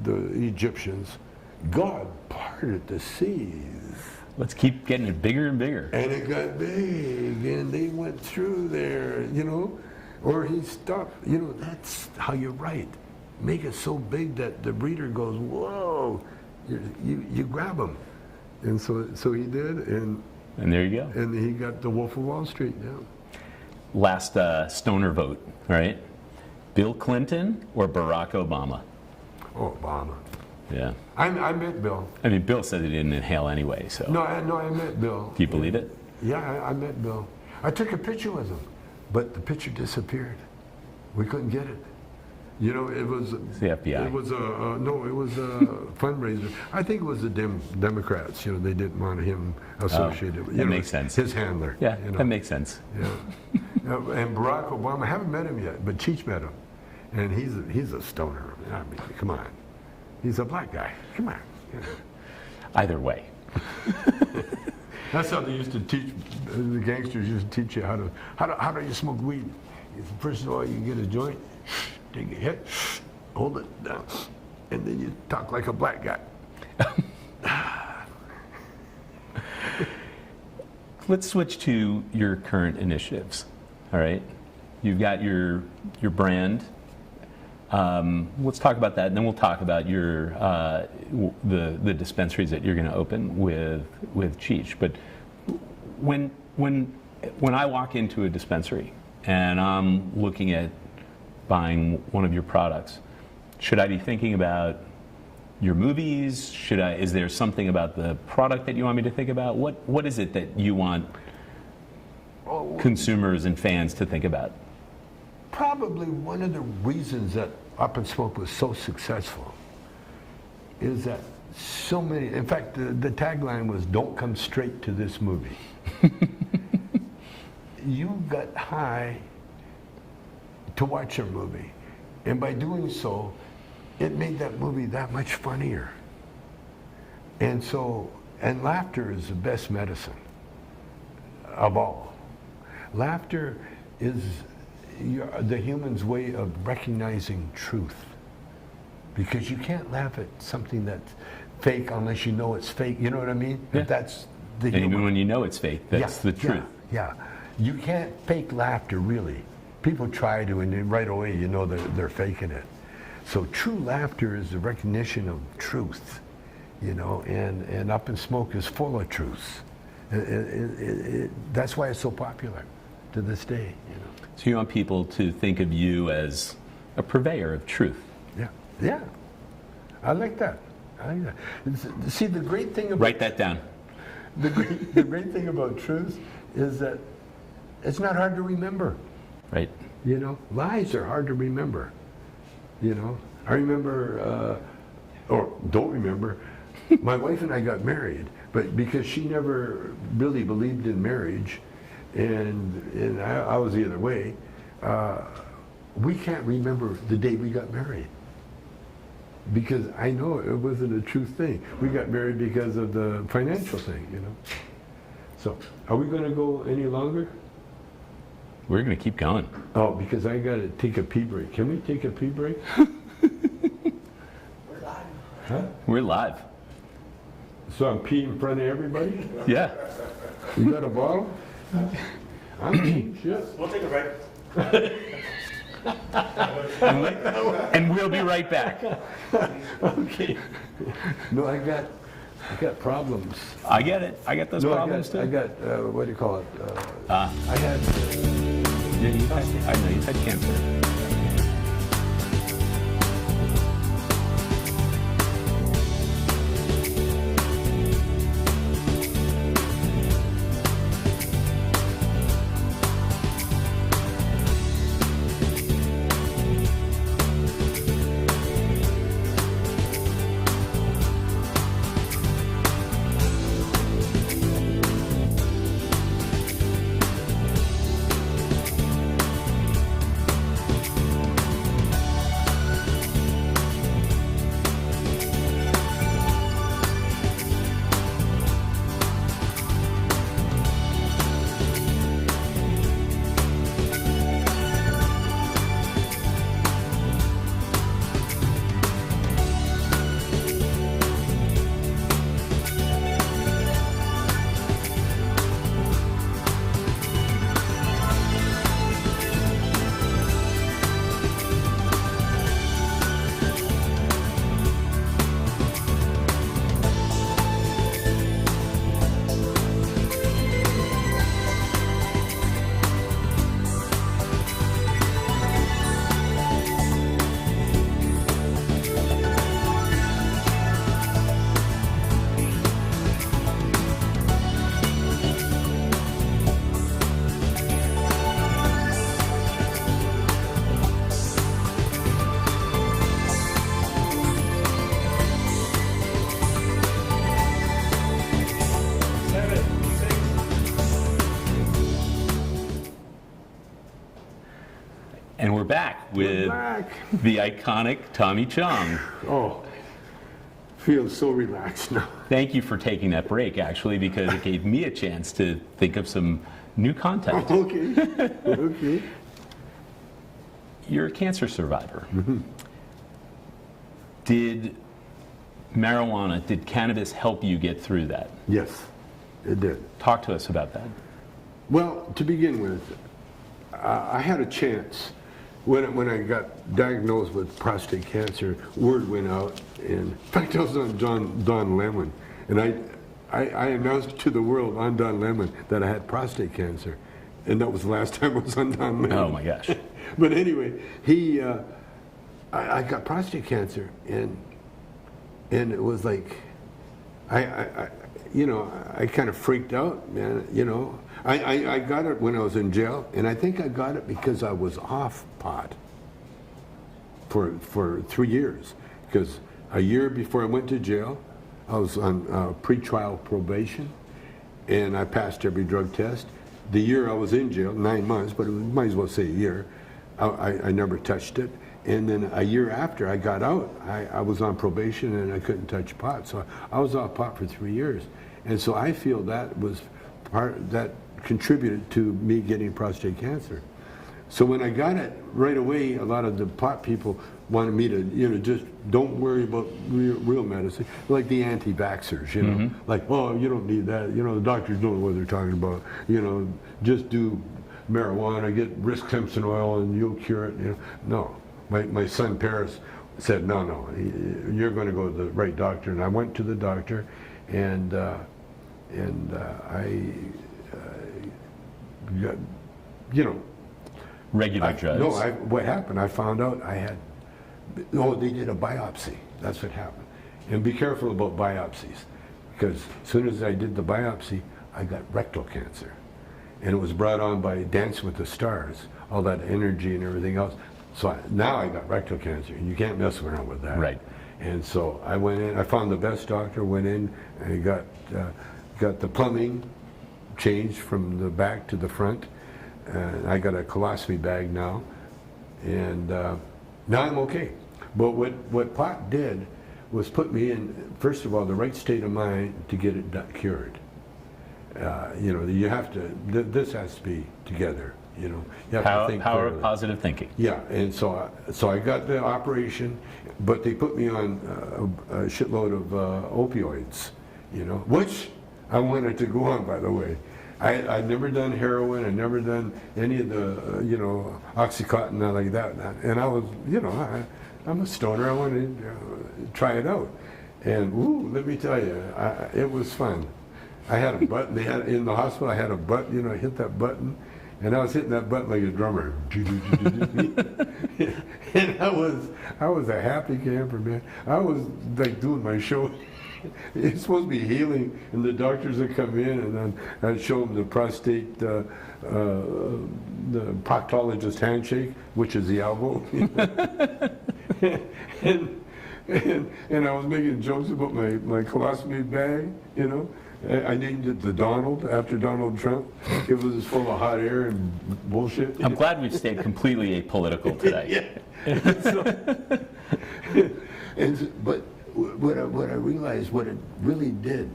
C: the Egyptians, God parted the seas.
B: Let's keep getting it bigger and bigger.
C: And it got big, and they went through there, or he stopped. That's how you write. Make it so big that the reader goes, "Whoa!" You grab him, and so he did, and
B: there you go.
C: And he got the Wolf of Wall Street. Yeah.
B: Last stoner vote, all right? Bill Clinton or Barack Obama?
C: Oh, Obama.
B: Yeah.
C: I met Bill.
B: I mean, Bill said he didn't inhale anyway, so.
C: No, I met Bill.
B: Do you believe it?
C: Yeah, I met Bill. I took a picture with him, but the picture disappeared. We couldn't get it. It was
B: It's the FBI.
C: It was it was a fundraiser. I think it was the Democrats. They didn't want him associated with.
B: That makes sense.
C: His handler.
B: Yeah, that makes sense.
C: Yeah. And Barack Obama, I haven't met him yet, but Cheech met him, and he's a stoner. I mean, come on, he's a black guy. Come on.
B: Either way.
C: That's how they used to teach. The gangsters used to teach you how do you smoke weed. First of all, you get a joint, take a hit, hold it down, and then you talk like a black guy.
B: let's switch to your current initiatives. All right, you've got your brand. Let's talk about that, and then we'll talk about your the dispensaries that you're going to open with Cheech. But when I walk into a dispensary and I'm looking at buying one of your products, should I be thinking about your movies? Is there something about the product that you want me to think about? What is it that you want consumers and fans to think about?
C: Probably one of the reasons that Up and Smoke was so successful is that so many, in fact, the tagline was, "Don't come straight to this movie." You got high to watch a movie, and by doing so, it made that movie that much funnier. And laughter is the best medicine of all. Laughter is the human's way of recognizing truth, because you can't laugh at something that's fake unless you know it's fake. You know what I mean?
B: Yeah.
C: That's the
B: and even when you know it's fake, that's the truth.
C: Yeah, you can't fake laughter, really. People try to, and then right away you know they're faking it. So true laughter is the recognition of truth, you know, and Up and Smoke is full of truths. That's why it's so popular to this day, you know.
B: So you want people to think of you as a purveyor of truth.
C: Yeah. I like that. See, the great thing about...
B: Write that down.
C: The great thing about truth is that it's not hard to remember.
B: Right.
C: You know, lies are hard to remember. You know, I remember, or don't remember, my wife and I got married, but because she never really believed in marriage, and I was the other way, we can't remember the day we got married. Because I know it wasn't a true thing. We got married because of the financial thing, you know. So, are we going to go any longer?
B: We're going to keep going.
C: Oh, because I got to take a pee break. Can we take a pee break?
D: We're live.
C: Huh?
B: We're live.
C: So I'm peeing in front of everybody?
B: Yeah.
C: You got a bottle? I'm peeing, shit.
D: We'll take a break.
B: And we'll be right back.
C: Okay. No, I got problems.
B: I get it. I get those problems too.
C: I got what do you call it?
B: I
C: had...
B: I know you've had cancer. And we're back with the iconic Tommy Chong.
C: Oh, feel so relaxed now.
B: Thank you for taking that break, actually, because it gave me a chance to think of some new content.
C: Okay. Okay.
B: You're a cancer survivor.
C: Mm-hmm.
B: Did cannabis help you get through that?
C: Yes. It did.
B: Talk to us about that.
C: Well, to begin with, I had a chance. When I got diagnosed with prostate cancer, word went out, and in fact, I was on Don Lemon, and I announced to the world on Don Lemon that I had prostate cancer, and that was the last time I was on Don Lemon.
B: Oh my gosh!
C: But anyway, I got prostate cancer, and it was like, I kind of freaked out, man. I got it when I was in jail, and I think I got it because I was off pot for 3 years. Because a year before I went to jail, I was on pre-trial probation, and I passed every drug test. The year I was in jail, 9 months, but might as well say a year, I never touched it. And then a year after I got out, I was on probation and I couldn't touch pot. So I was off pot for 3 years. And so I feel that was that contributed to me getting prostate cancer. So when I got it right away, a lot of the pot people wanted me to, just don't worry about real medicine, like the anti-vaxxers, like, oh, you don't need that, the doctors don't know what they're talking about, just do marijuana, get Risk-Simpson oil and you'll cure it. No, my son Paris said, no, you're going to go to the right doctor. And I went to the doctor, and I got,
B: Regular drugs.
C: No, what happened, I found out I had, they did a biopsy. That's what happened. And be careful about biopsies, because as soon as I did the biopsy, I got rectal cancer. And it was brought on by Dancing with the Stars, all that energy and everything else. So now I got rectal cancer, and you can't mess around with that.
B: Right.
C: And so I went in, I found the best doctor, went in, and got the plumbing changed from the back to the front. I got a colostomy bag now, and now I'm okay. But what pot did was put me in, first of all, the right state of mind to get it cured. You have to, this has to be together, You have to think
B: power
C: clearly.
B: of positive thinking.
C: Yeah, and so I got the operation, but they put me on a shitload of opioids, which I wanted to go on, by the way. I'd never done heroin, I'd never done any of the, Oxycontin, like that. And I was, I'm a stoner, I wanted to try it out. And, let me tell you, it was fun. I had a button, in the hospital, I had a button, I hit that button, and I was hitting that button like a drummer. And I was a happy camper, man. I was like doing my show. It's supposed to be healing, and the doctors would come in, and then I'd show them the prostate, the proctologist handshake, which is the elbow. and I was making jokes about my colostomy bag, I named it the Donald, after Donald Trump. It was full of hot air and bullshit.
B: I'm glad we've stayed completely apolitical today.
C: But what I realized, what it really did,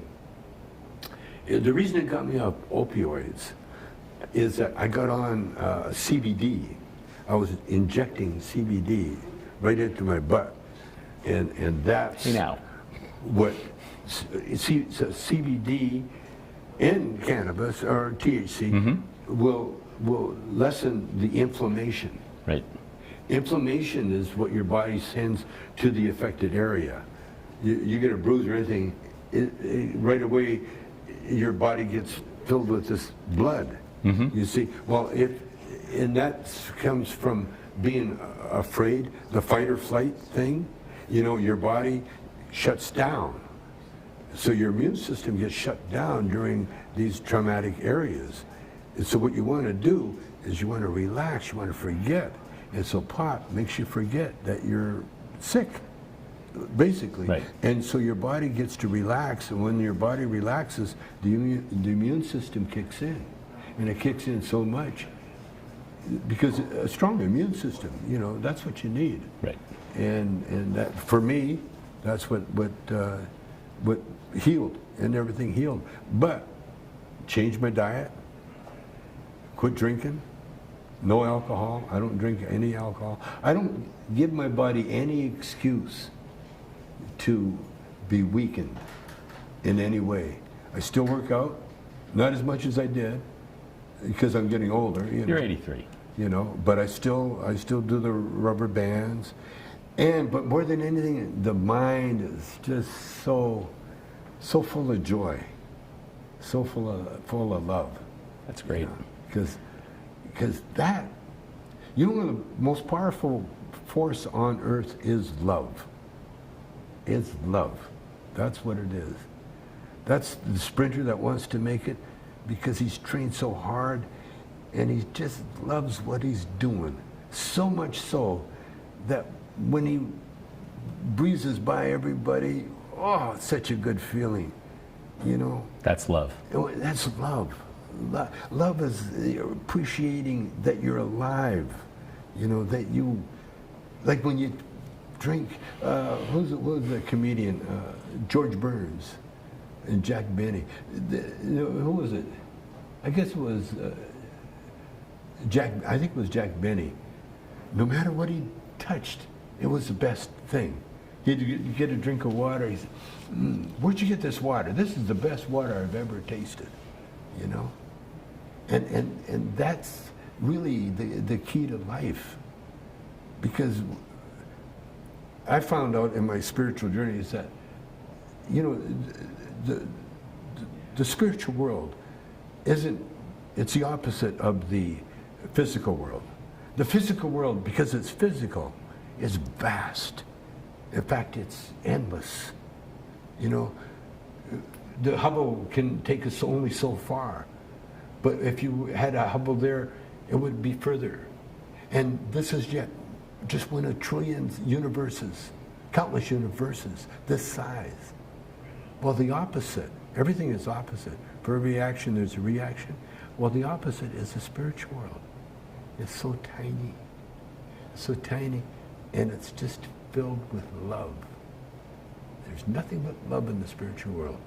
C: the reason it got me off opioids is that I got on CBD. I was injecting CBD right into my butt, and that's what. See, so CBD and cannabis or THC will lessen the inflammation.
B: Right.
C: Inflammation is what your body sends to the affected area. You get a bruise or anything, right away your body gets filled with this blood. You see, well, and that comes from being afraid, the fight or flight thing. Your body shuts down. So your immune system gets shut down during these traumatic areas. And so what you want to do is you want to relax, you want to forget. And so pot makes you forget that you're sick, basically.
B: Right.
C: And so your body gets to relax, and when your body relaxes, the immune system kicks in. And it kicks in so much, because a strong immune system, that's what you need.
B: Right.
C: And that, for me, that's what healed, and everything healed. But changed my diet, quit drinking, no alcohol. I don't drink any alcohol. I don't give my body any excuse to be weakened in any way. I still work out. Not as much as I did, because I'm getting older.
B: You're 83.
C: But I still do the rubber bands, but more than anything, the mind is just so full of joy, so full of love.
B: That's great.
C: Because that, one of the most powerful force on earth is love. It's love. That's what it is. That's the sprinter that wants to make it because he's trained so hard and he just loves what he's doing. So much so that when he breezes by everybody, oh, it's such a good feeling,
B: That's love.
C: That's love. Love is appreciating that you're alive, that you, like when you drink, who was the comedian? George Burns and Jack Benny. Who was it? I guess it was I think it was Jack Benny. No matter what he touched, it was the best thing. He'd get a drink of water. He said, "Where'd you get this water? This is the best water I've ever tasted." And that's really the key to life. Because I found out in my spiritual journey is that, the spiritual world it's the opposite of the physical world. The physical world, because it's physical, is vast. In fact, it's endless. The Hubble can take us only so far. But if you had a Hubble there, it would be further. And this is yet just one of trillions universes, countless universes, this size. Well, the opposite, everything is opposite. For every action, there's a reaction. Well, the opposite is the spiritual world. It's so tiny, and it's just filled with love. There's nothing but love in the spiritual world.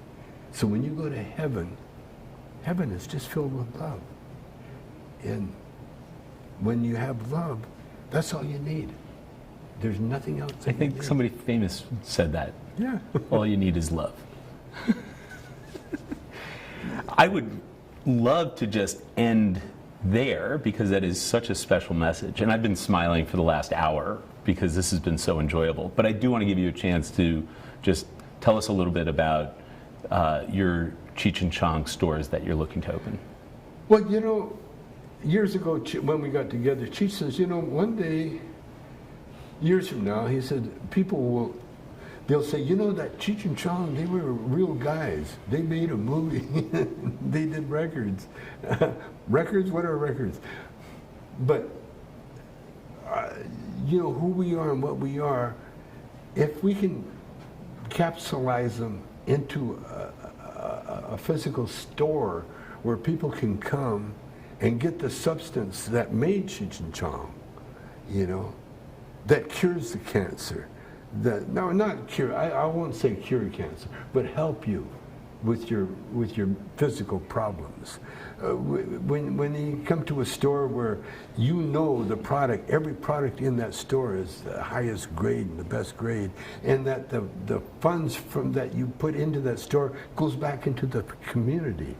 C: So when you go to heaven, heaven is just filled with love. And when you have love, that's all you need. There's nothing else.
B: I think somebody famous said that.
C: Yeah.
B: All you need is love. I would love to just end there because that is such a special message. And I've been smiling for the last hour because this has been so enjoyable. But I do want to give you a chance to just tell us a little bit about your Cheech and Chong stores that you're looking to open.
C: Well, years ago when we got together, Cheech says, one day, years from now, he said, they'll say, that Cheech and Chong, they were real guys. They made a movie. They did records. Records? What are records? But, who we are and what we are, if we can capsulize them into a physical store where people can come and get the substance that made Cheech and Chong, that cures the cancer. Not cure. I won't say cure cancer, but help you with your physical problems. When you come to a store where the product, every product in that store is the highest grade and the best grade, and that the funds from that you put into that store goes back into the community,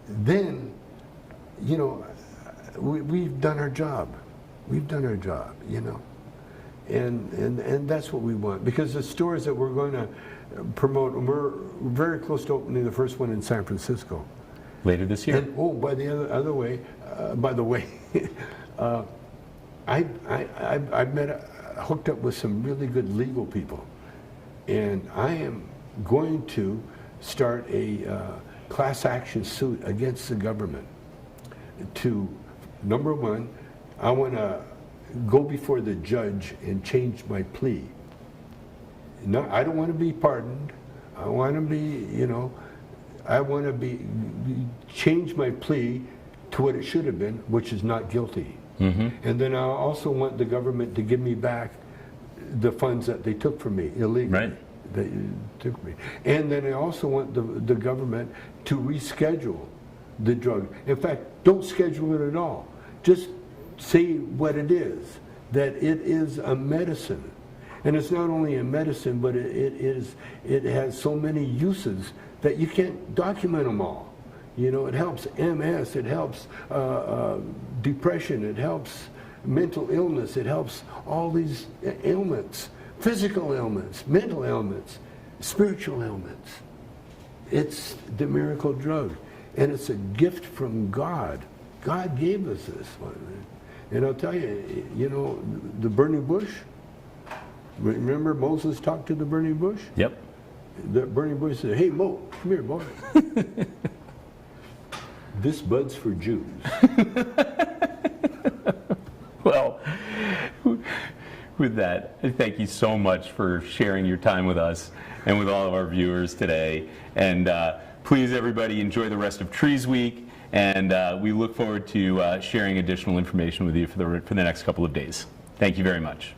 C: then we've done our job. We've done our job, and that's what we want. Because the stores that we're going to promote, we're very close to opening the first one in San Francisco.
B: Later this year.
C: And, by the way, I've hooked up with some really good legal people, and I am going to start a class action suit against the government to, number one, I want to go before the judge and change my plea. No, I don't want to be pardoned. I want to be, I want to change my plea to what it should have been, which is not guilty. Mm-hmm. And then I also want the government to give me back the funds that they took from me illegally. Right. They took me. And then I also want the government to reschedule the drug. In fact, don't schedule it at all. Just say what it is, that it is a medicine, And it's not only in medicine, but it has so many uses that you can't document them all. You know, it helps MS, it helps depression, it helps mental illness, it helps all these ailments, physical ailments, mental ailments, spiritual ailments. It's the miracle drug, and it's a gift from God. God gave us this one. And I'll tell you, you know, the burning bush, remember Moses talked to the burning bush?
B: Yep.
C: The burning bush said, "Hey, Mo, come here, boy. This bud's for Jews."
B: Well, with that, thank you so much for sharing your time with us and with all of our viewers today. And please, everybody, enjoy the rest of Treez Week. And we look forward to sharing additional information with you for the next couple of days. Thank you very much.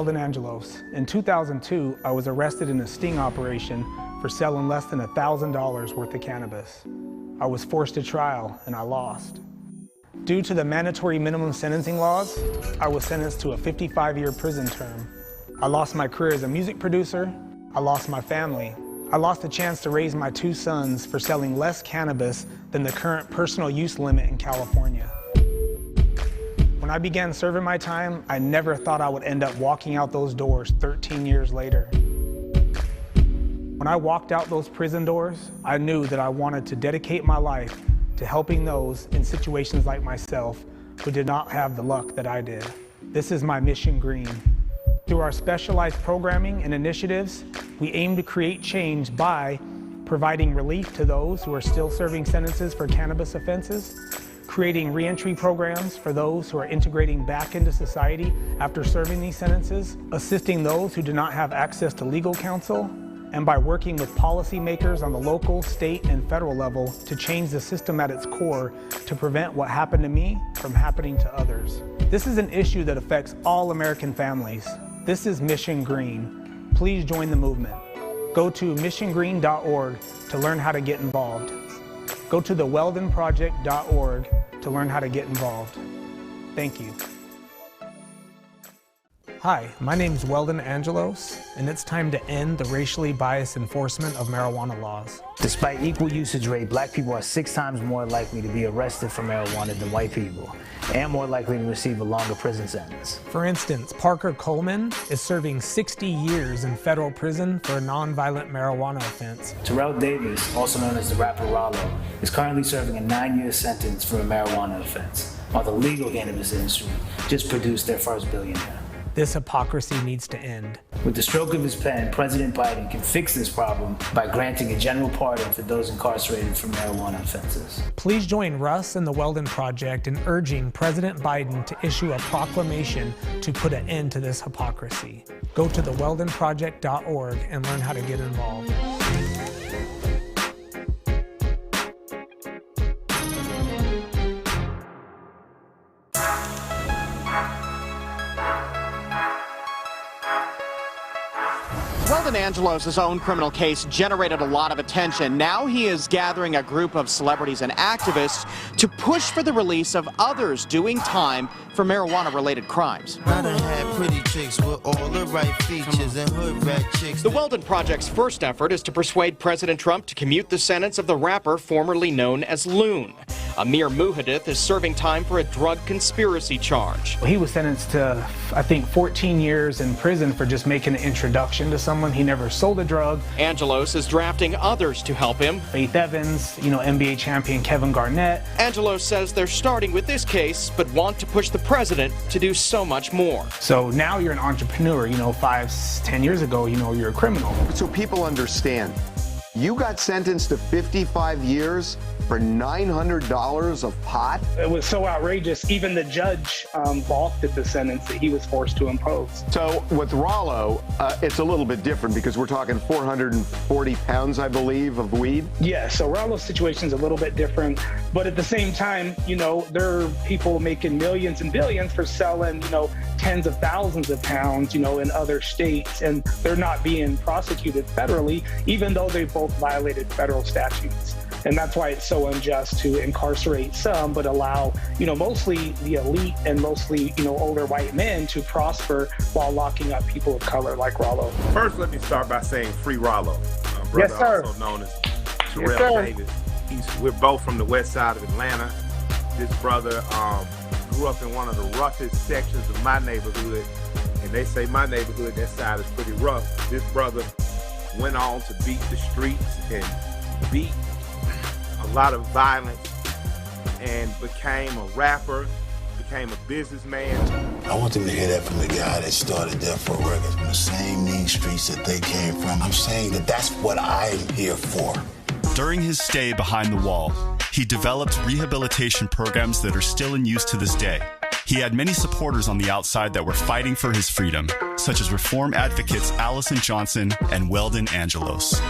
E: Weldon Angelos. In 2002, I was arrested in a sting operation for selling less than $1,000 worth of cannabis. I was forced to trial and I lost. Due to the mandatory minimum sentencing laws, I was sentenced to a 55-year prison term. I lost my career as a music producer. I lost my family. I lost the chance to raise my 2 sons for selling less cannabis than the current personal use limit in California. When I began serving my time, I never thought I would end up walking out those doors 13 years later. When I walked out those prison doors, I knew that I wanted to dedicate my life to helping those in situations like myself who did not have the luck that I did. This is my mission green. Through our specialized programming and initiatives, we aim to create change by providing relief to those who are still serving sentences for cannabis offenses, creating reentry programs for those who are integrating back into society after serving these sentences, assisting those who do not have access to legal counsel, and by working with policymakers on the local, state, and federal level to change the system at its core to prevent what happened to me from happening to others. This is an issue that affects all American families. This is Mission Green. Please join the movement. Go to missiongreen.org to learn how to get involved. Go to theweldonproject.org to learn how to get involved. Thank you. Hi, my name is Weldon Angelos, and it's time to end the racially biased enforcement of marijuana laws.
F: Despite equal usage rate, black people are 6 times more likely to be arrested for marijuana than white people, and more likely to receive a longer prison sentence.
E: For instance, Parker Coleman is serving 60 years in federal prison for a nonviolent marijuana offense.
F: Terrell Davis, also known as the rapper Rollo, is currently serving a 9-year sentence for a marijuana offense, while the legal cannabis industry just produced their first billionaire.
E: This hypocrisy needs to end.
F: With the stroke of his pen, President Biden can fix this problem by granting a general pardon for those incarcerated for marijuana offenses.
E: Please join Russ and the Weldon Project in urging President Biden to issue a proclamation to put an end to this hypocrisy. Go to theweldonproject.org and learn how to get involved.
G: Weldon Angelos' own criminal case generated a lot of attention. Now he is gathering a group of celebrities and activists to push for the release of others doing time for marijuana-related crimes.
H: I done had pretty chicks with all the right features and hood rat chicks.
G: The Weldon Project's first effort is to persuade President Trump to commute the sentence of the rapper formerly known as Loon. Amir Muhadith is serving time for a drug conspiracy charge.
E: He was sentenced to, I think, 14 years in prison for just making an introduction to someone. He never sold a drug.
G: Angelos is drafting others to help him.
E: Faith Evans, NBA champion Kevin Garnett.
G: Angelos says they're starting with this case, but want to push the president to do so much more.
E: So now you're an entrepreneur. 5-10 years ago, you're a criminal.
I: So people understand, you got sentenced to 55 years for $900 of pot?
E: It was so outrageous, even the judge balked at the sentence that he was forced to impose.
I: So with Rollo, it's a little bit different because we're talking 440 pounds, I believe, of weed.
E: Yeah, so Rollo's situation is a little bit different, but at the same time, there are people making millions and billions for selling, tens of thousands of pounds, in other states, and they're not being prosecuted federally, even though they both violated federal statutes. And that's why it's so unjust to incarcerate some, but allow, mostly the elite and mostly, older white men to prosper while locking up people of color like Rollo.
D: First, let me start by saying free Rollo. Brother,
E: yes, sir.
D: Also known as Terrell Davis. We're both from the west side of Atlanta. This brother grew up in one of the roughest sections of my neighborhood. And they say my neighborhood, that side is pretty rough. This brother went on to beat the streets and beat a lot of violence and became a rapper, became a businessman.
H: I want them to hear that from the guy that started Death Row Records, from the same mean streets that they came from. I'm saying that's what I'm here for.
J: During his stay behind the wall, he developed rehabilitation programs that are still in use to this day. He had many supporters on the outside that were fighting for his freedom, such as reform advocates Allison Johnson and Weldon Angelos.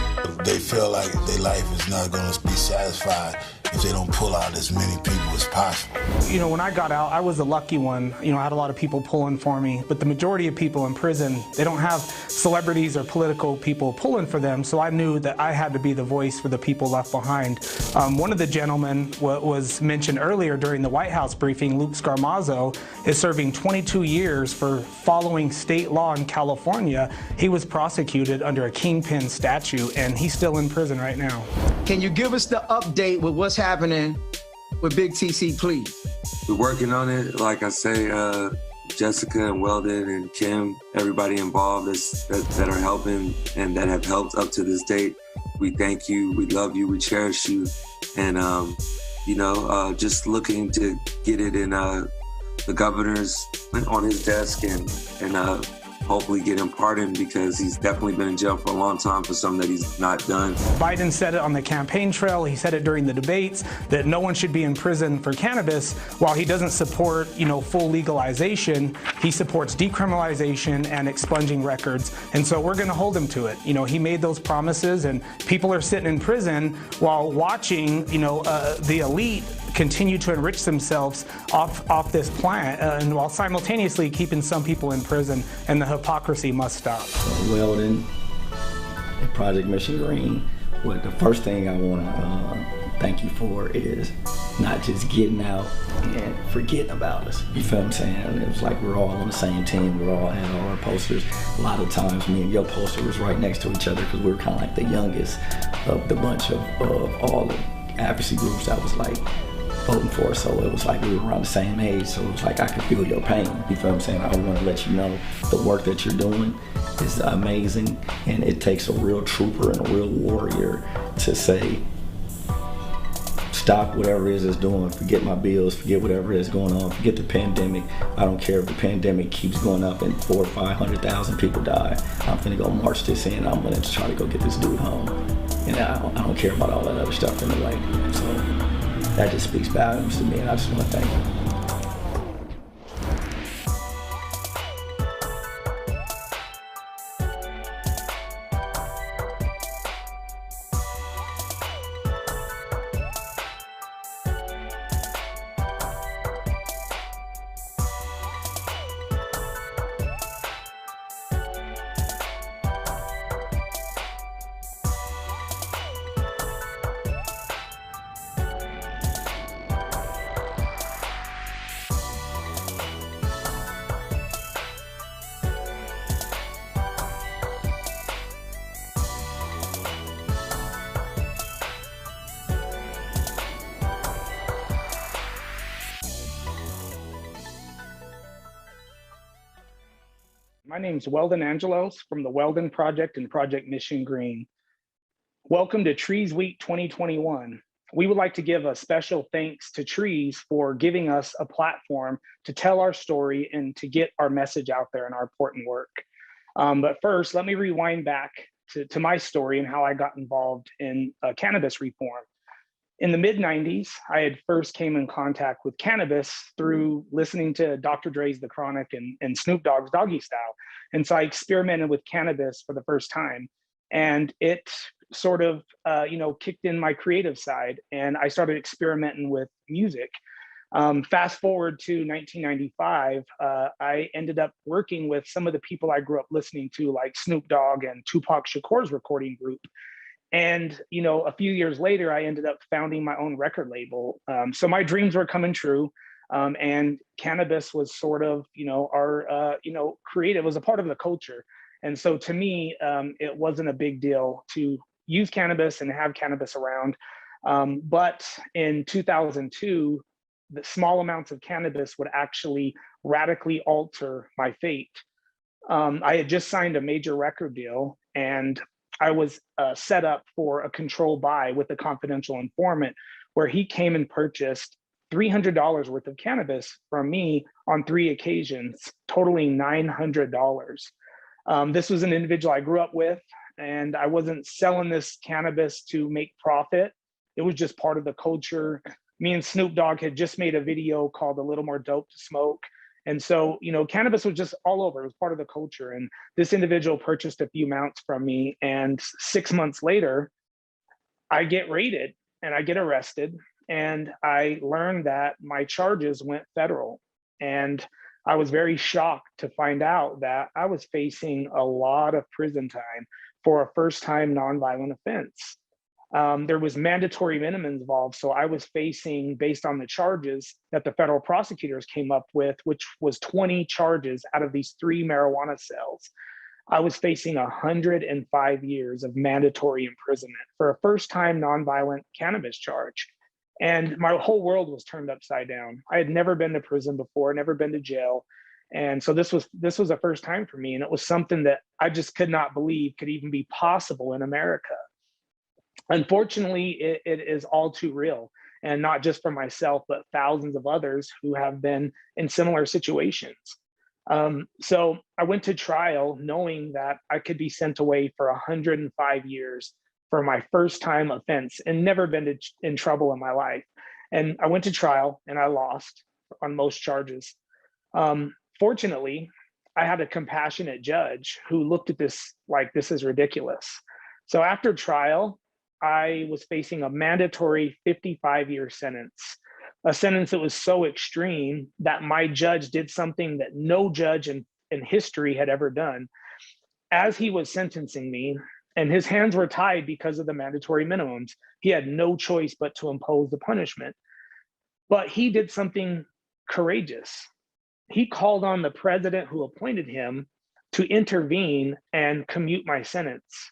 H: They feel like their life is not going to be satisfied if they don't pull out as many people as possible.
E: You know, when I got out, I was the lucky one. You know, I had a lot of people pulling for me, but the majority of people in prison, they don't have celebrities or political people pulling for them, so I knew that I had to be the voice for the people left behind. One of the gentlemen was mentioned earlier during the White House briefing, Luke Scarmazzo, is serving 22 years for following state law in California. He was prosecuted under a kingpin statute, and he's still in prison right now.
K: Can you give us the update with what's happening with Big TC, please?
L: We're working on it. Like I say, Jessica and Weldon and Kim, everybody involved that are helping and that have helped up to this date. We thank you, we love you, we cherish you. And, just looking to get it in the governor's on his desk and hopefully get him pardoned, because he's definitely been in jail for a long time for something that he's not done.
E: Biden said it on the campaign trail. He said it during the debates that no one should be in prison for cannabis. While he doesn't support, full legalization, he supports decriminalization and expunging records. And so we're going to hold him to it. He made those promises, and people are sitting in prison while watching, the elite continue to enrich themselves off this plant, and while simultaneously keeping some people in prison, and the hypocrisy must stop.
M: Weldon and Project Mission Green, the first thing I want to thank you for is not just getting out and forgetting about us. You feel what I'm saying? It was like we're all on the same team. We all had all our posters. A lot of times me and your poster was right next to each other because we were kind of like the youngest of the bunch of all the advocacy groups that was like voting for us. So it was like we were around the same age, so it was like I could feel your pain. You feel what I'm saying? I want to let you know the work that you're doing is amazing, and it takes a real trooper and a real warrior to say, stop whatever it is it's doing, forget my bills, forget whatever is going on, forget the pandemic. I don't care if the pandemic keeps going up and 400,000 or 500,000 people die. I'm finna go march this in. I'm gonna try to go get this dude home. And I don't care about all that other stuff in the way. So that just speaks volumes to me, and I just want to thank you.
E: My name's Weldon Angelos from the Weldon Project and Project Mission Green. Welcome to Treez Week 2021. We would like to give a special thanks to Treez for giving us a platform to tell our story and to get our message out there in our important work. But first, let me rewind back to my story and how I got involved in cannabis reform. In the mid-90s, I had first came in contact with cannabis through listening to Dr. Dre's The Chronic and Snoop Dogg's Doggy Style. And so I experimented with cannabis for the first time. And it sort of, kicked in my creative side. And I started experimenting with music. Fast forward to 1995, I ended up working with some of the people I grew up listening to, like Snoop Dogg and Tupac Shakur's recording group. And, a few years later, I ended up founding my own record label. So my dreams were coming true. And cannabis was sort of, our, creative, was a part of the culture. And so to me, it wasn't a big deal to use cannabis and have cannabis around. But in 2002, the small amounts of cannabis would actually radically alter my fate. I had just signed a major record deal, and I was set up for a control buy with a confidential informant, where he came and purchased $300 worth of cannabis from me on 3 occasions, totaling $900. This was an individual I grew up with, and I wasn't selling this cannabis to make profit. It was just part of the culture. Me and Snoop Dogg had just made a video called A Little More Dope to Smoke. And so, cannabis was just all over. It was part of the culture. And this individual purchased a few mounts from me. And 6 months later, I get raided and I get arrested. and I learned that my charges went federal. And I was very shocked to find out that I was facing a lot of prison time for a first-time nonviolent offense. There was mandatory minimums involved, so I was facing, based on the charges that the federal prosecutors came up with, which was 20 charges out of these 3 marijuana cells. I was facing 105 years of mandatory imprisonment for a first-time nonviolent cannabis charge. And my whole world was turned upside down. I had never been to prison before, never been to jail. And so this was the first time for me. And it was something that I just could not believe could even be possible in America. Unfortunately, it is all too real. And not just for myself, but thousands of others who have been in similar situations. So I went to trial knowing that I could be sent away for 105 years for my first time offense and never been in trouble in my life. And I went to trial and I lost on most charges. Fortunately, I had a compassionate judge who looked at this like, this is ridiculous. So after trial, I was facing a mandatory 55-year sentence, a sentence that was so extreme that my judge did something that no judge in history had ever done. As he was sentencing me, and his hands were tied because of the mandatory minimums, he had no choice but to impose the punishment. But he did something courageous. He called on the president who appointed him to intervene and commute my sentence.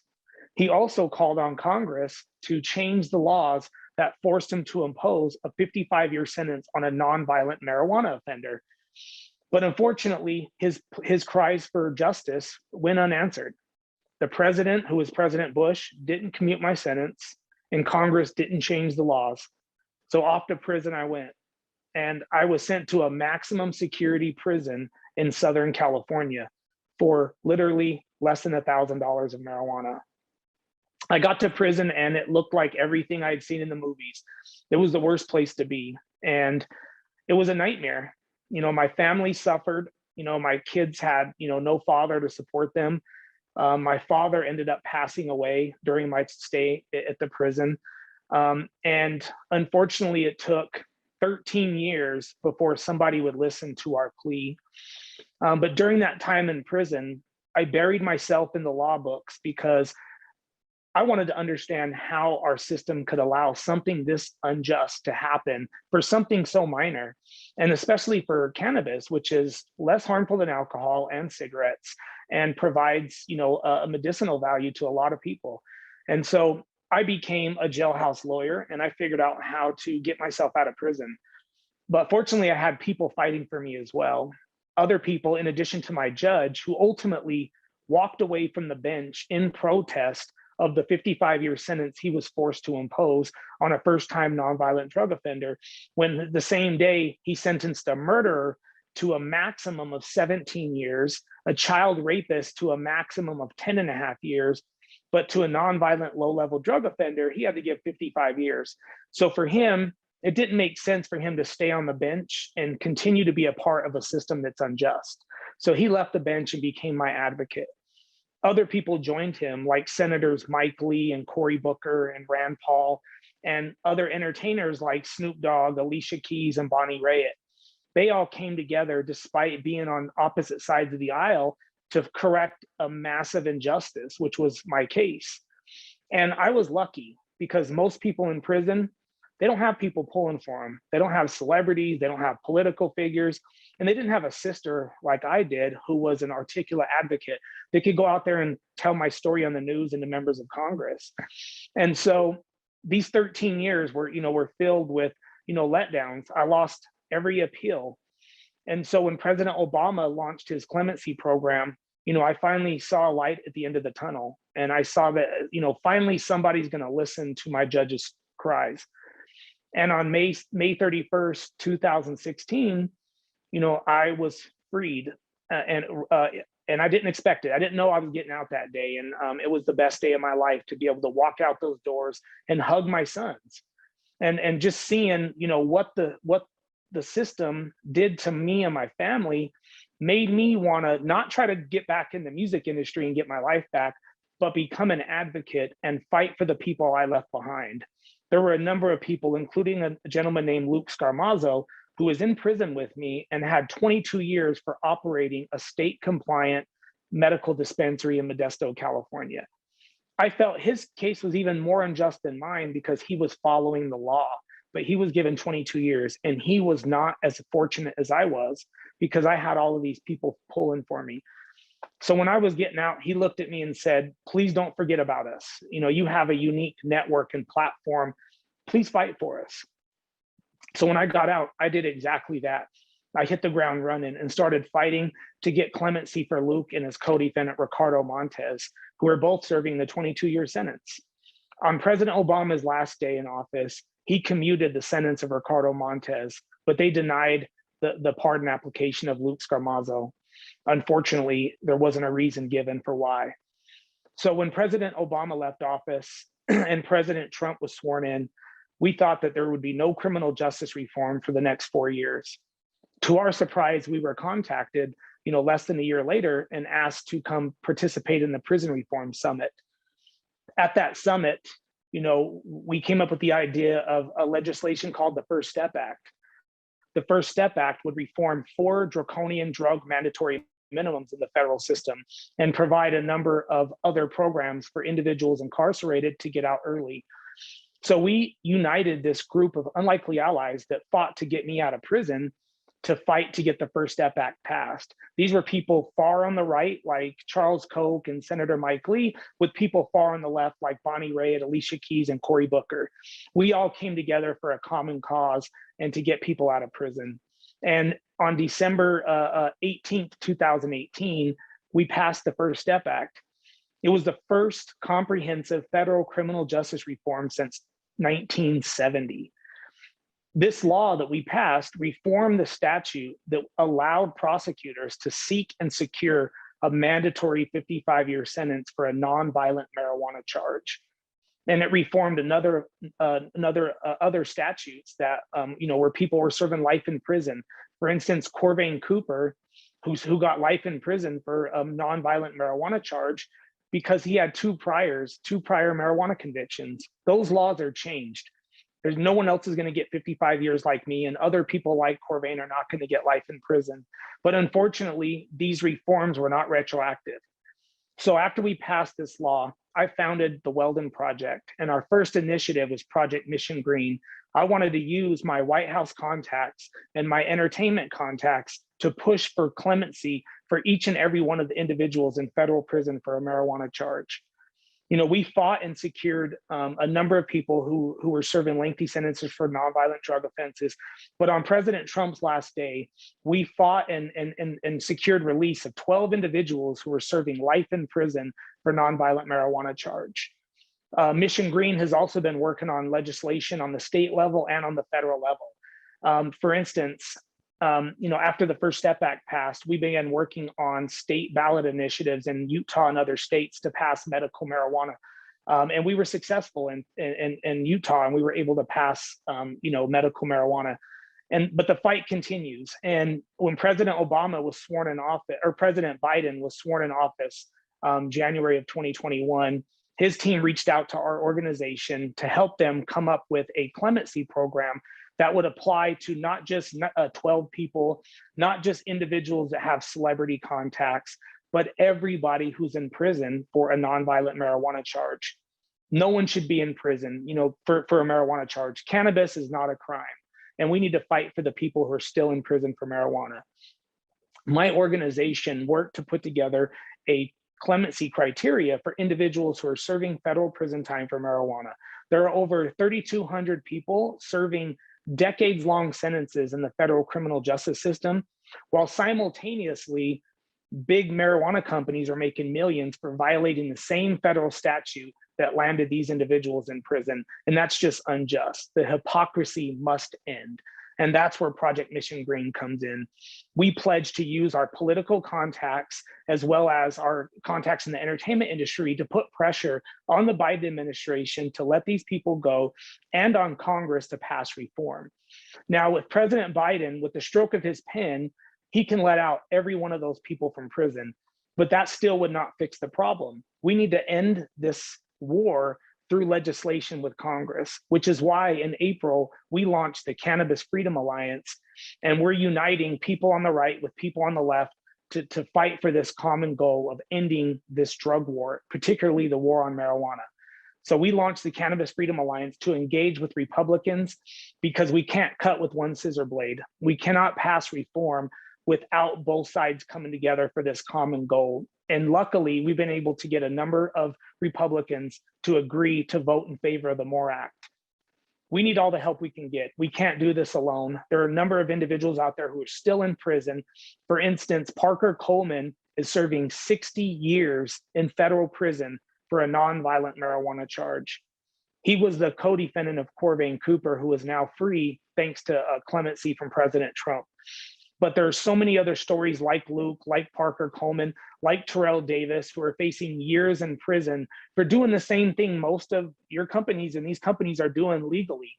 E: He also called on Congress to change the laws that forced him to impose a 55-year sentence on a nonviolent marijuana offender. But unfortunately, his cries for justice went unanswered. The president, who was President Bush, didn't commute my sentence, and Congress didn't change the laws. So off to prison I went. And I was sent to a maximum security prison in Southern California for literally less than $1,000 of marijuana. I got to prison and it looked like everything I'd seen in the movies. It was the worst place to be. And it was a nightmare. You know, my family suffered. You know, my kids had, no father to support them. My father ended up passing away during my stay at the prison. And unfortunately, it took 13 years before somebody would listen to our plea. But during that time in prison, I buried myself in the law books because I wanted to understand how our system could allow something this unjust to happen for something so minor, and especially for cannabis, which is less harmful than alcohol and cigarettes and provides, a medicinal value to a lot of people. And so I became a jailhouse lawyer and I figured out how to get myself out of prison. But fortunately, I had people fighting for me as well. Other people, in addition to my judge, who ultimately walked away from the bench in protest of the 55-year sentence he was forced to impose on a first-time nonviolent drug offender, when the same day he sentenced a murderer to a maximum of 17 years, a child rapist to a maximum of 10.5 years, but to a nonviolent low-level drug offender, he had to give 55 years. So for him, it didn't make sense for him to stay on the bench and continue to be a part of a system that's unjust. So he left the bench and became my advocate. Other people joined him, like Senators Mike Lee and Cory Booker and Rand Paul, and other entertainers like Snoop Dogg, Alicia Keys, and Bonnie Raitt. They all came together despite being on opposite sides of the aisle to correct a massive injustice, which was my case. And I was lucky because most people in prison, they don't have people pulling for them. They don't have celebrities, they don't have political figures, and they didn't have a sister like I did who was an articulate advocate that could go out there and tell my story on the news and to members of Congress. And so these 13 years were filled with, letdowns. I lost every appeal. And so when President Obama launched his clemency program, I finally saw a light at the end of the tunnel. And I saw that, finally somebody's going to listen to my judge's cries. And on May 31st, 2016, I was freed, and I didn't expect it. I didn't know I was getting out that day, and it was the best day of my life to be able to walk out those doors and hug my sons, and just seeing, what the system did to me and my family made me want to not try to get back in the music industry and get my life back, but become an advocate and fight for the people I left behind. there were a number of people, including a gentleman named Luke Scarmazzo, who was in prison with me and had 22 years for operating a state-compliant medical dispensary in Modesto, California. I felt his case was even more unjust than mine because he was following the law, but he was given 22 years and he was not as fortunate as I was because I had all of these people pulling for me. So when I was getting out, he looked at me and said, please don't forget about us. You know, you have a unique network and platform. Please fight for us. So when I got out, I did exactly that. I hit the ground running and started fighting to get clemency for Luke and his co-defendant, Ricardo Montes, who are both serving the 22-year sentence. On President Obama's last day in office, he commuted the sentence of Ricardo Montes, but they denied the pardon application of Luke Scarmazzo. Unfortunately, there wasn't a reason given for why. So when President Obama left office and President Trump was sworn in, we thought that there would be no criminal justice reform for the next 4 years. To our surprise, we were contacted, less than a year later and asked to come participate in the Prison Reform Summit. At that summit, we came up with the idea of a legislation called the First Step Act. The First Step Act would reform 4 draconian drug mandatory minimums in the federal system and provide a number of other programs for individuals incarcerated to get out early. So we united this group of unlikely allies that fought to get me out of prison to fight to get the First Step Act passed. These were people far on the right, like Charles Koch and Senator Mike Lee, with people far on the left, like Bonnie Raitt, Alicia Keys, and Cory Booker. We all came together for a common cause and to get people out of prison. And on December 18th, 2018, we passed the First Step Act. It was the first comprehensive federal criminal justice reform since 1970. This law that we passed reformed the statute that allowed prosecutors to seek and secure a mandatory 55-year sentence for a nonviolent marijuana charge. And it reformed other statutes that, where people were serving life in prison. For instance, Corvain Cooper, who got life in prison for a nonviolent marijuana charge because he had two prior marijuana convictions. Those laws are changed. There's no one else is going to get 55 years like me, and other people like Corvain are not going to get life in prison. But unfortunately, these reforms were not retroactive. So after we passed this law, I founded the Weldon Project, and our first initiative was Project Mission Green. I wanted to use my White House contacts and my entertainment contacts to push for clemency for each and every one of the individuals in federal prison for a marijuana charge. We fought and secured a number of people who were serving lengthy sentences for nonviolent drug offenses. But on President Trump's last day, we fought and secured release of 12 individuals who were serving life in prison for nonviolent marijuana charge. Mission Green has also been working on legislation on the state level and on the federal level. For instance, after the First Step Act passed, we began working on state ballot initiatives in Utah and other states to pass medical marijuana. And we were successful in Utah, and we were able to pass, medical marijuana. But the fight continues. And when President Obama was sworn in office, or President Biden was sworn in office, January of 2021, his team reached out to our organization to help them come up with a clemency program that would apply to not just 12 people, not just individuals that have celebrity contacts, but everybody who's in prison for a nonviolent marijuana charge. No one should be in prison, for a marijuana charge. Cannabis is not a crime, and we need to fight for the people who are still in prison for marijuana. My organization worked to put together a clemency criteria for individuals who are serving federal prison time for marijuana. There are over 3,200 people serving decades-long sentences in the federal criminal justice system, while simultaneously, big marijuana companies are making millions for violating the same federal statute that landed these individuals in prison. And that's just unjust. The hypocrisy must end. And that's where Project Mission Green comes in. We pledge to use our political contacts as well as our contacts in the entertainment industry to put pressure on the Biden administration to let these people go and on Congress to pass reform. Now, with President Biden, with the stroke of his pen, he can let out every one of those people from prison, but that still would not fix the problem. We need to end this war through legislation with Congress, which is why in April, we launched the Cannabis Freedom Alliance, and we're uniting people on the right with people on the left to fight for this common goal of ending this drug war, particularly the war on marijuana. So we launched the Cannabis Freedom Alliance to engage with Republicans because we can't cut with one scissor blade. We cannot pass reform without both sides coming together for this common goal. And luckily, we've been able to get a number of Republicans to agree to vote in favor of the MORE Act. We need all the help we can get. We can't do this alone. There are a number of individuals out there who are still in prison. For instance, Parker Coleman is serving 60 years in federal prison for a nonviolent marijuana charge. He was the co-defendant of Corvain Cooper, who is now free thanks to clemency from President Trump. But there are so many other stories like Luke, like Parker Coleman, like Terrell Davis, who are facing years in prison for doing the same thing most of your companies and these companies are doing legally.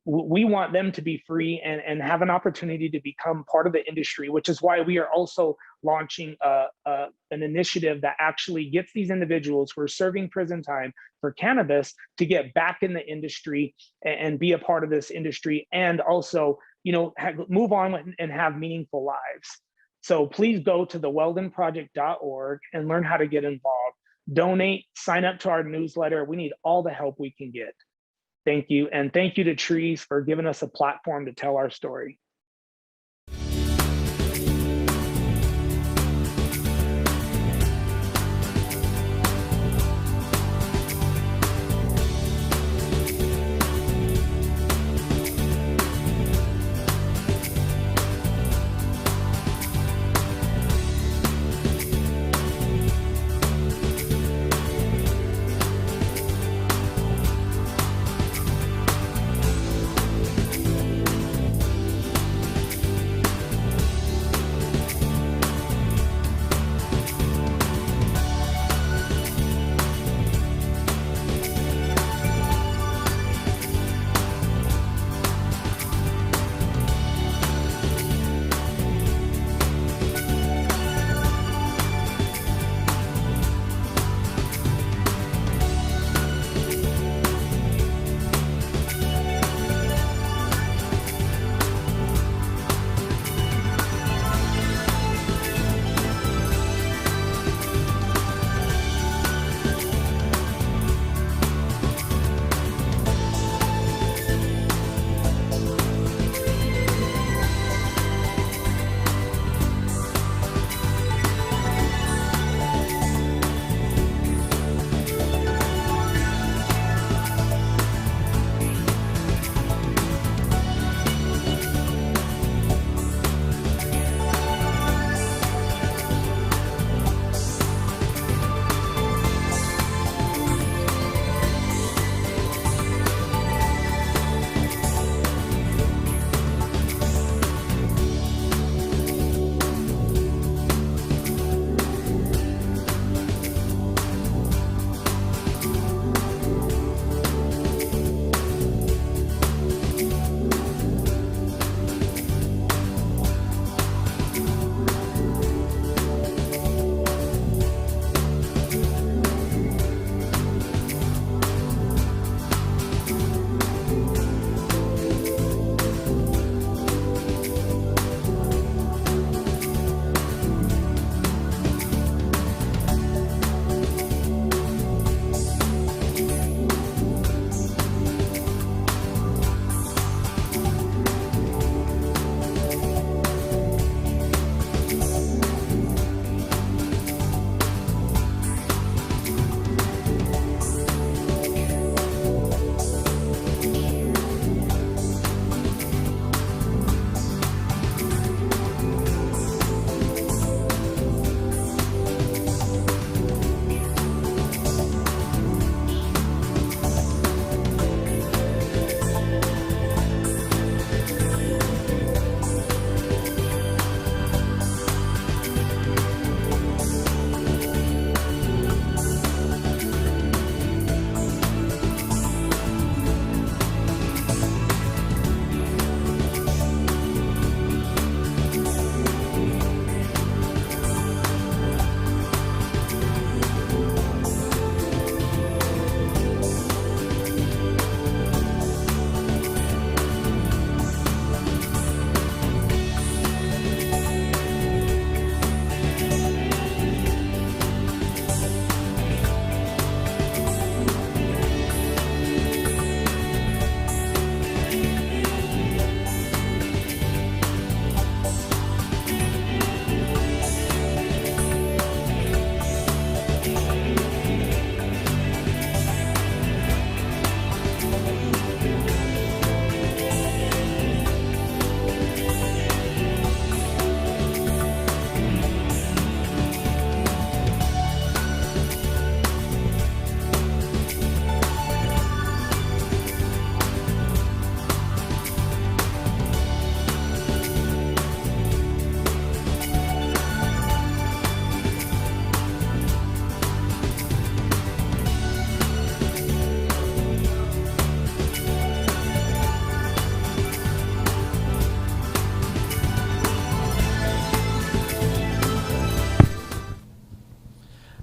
E: We want them to be free and have an opportunity to become part of the industry, which is why we are also launching an initiative that actually gets these individuals who are serving prison time for cannabis to get back in the industry and be a part of this industry, and also, you know, move on and have meaningful lives. So please go to theweldonproject.org and learn how to get involved. Donate, sign up to our newsletter. We need all the help we can get. Thank you. And thank you to Treez for giving us a platform to tell our story.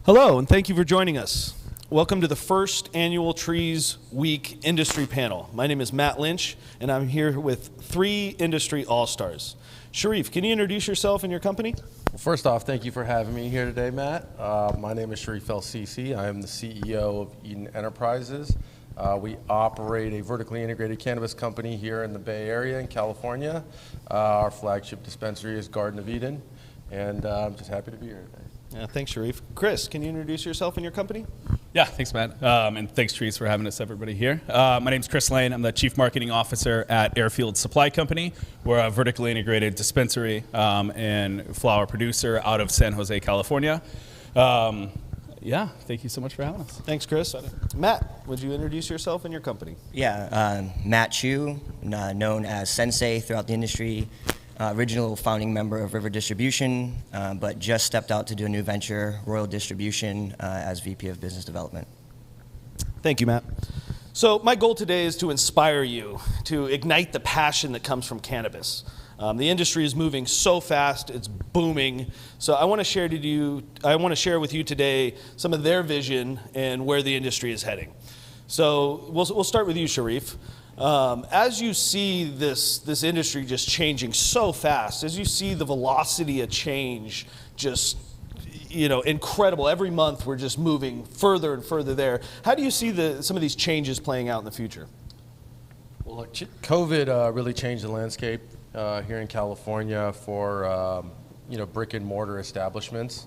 N: Hello, and thank you for joining us. Welcome to the first annual Treez Week Industry Panel. My name is Matt Lynch, and I'm here with 3 industry all-stars. Sharif, can you introduce yourself and your company?
O: Well, first off, thank you for having me here today, Matt. My name is Sharif El-Sisi. I am the CEO of Eden Enterprises. We operate a vertically integrated cannabis company here in the Bay Area in California. Our flagship dispensary is Garden of Eden, and I'm just happy to be here today.
N: Yeah, thanks, Sharif. Chris, can you introduce yourself and your company?
P: Yeah, thanks, Matt. And thanks, Treez, for having us, everybody here. My name's Chris Lane. I'm the Chief Marketing Officer at Airfield Supply Company. We're a vertically integrated dispensary and flower producer out of San Jose, California. Yeah, thank you so much for having us.
N: Thanks, Chris. Matt, would you introduce yourself and your company?
Q: Yeah, Matt Chu, known as Sensei throughout the industry. Original founding member of River Distribution, but just stepped out to do a new venture, Royal Distribution, as VP of Business Development.
N: Thank you, Matt. So my goal today is to inspire you, to ignite the passion that comes from cannabis. The industry is moving so fast, it's booming. So I want to share with you today some of their vision and where the industry is heading. So we'll start with you, Sharif. As you see this industry just changing so fast, as you see the velocity of change just, incredible. Every month we're just moving further and further there. How do you see some of these changes playing out in the future?
O: Well, look, COVID really changed the landscape here in California for brick and mortar establishments.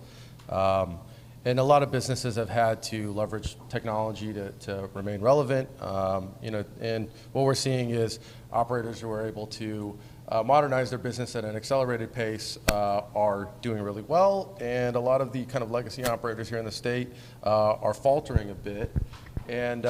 O: And a lot of businesses have had to leverage technology to remain relevant. And what we're seeing is operators who are able to modernize their business at an accelerated pace are doing really well. And a lot of the kind of legacy operators here in the state are faltering a bit. And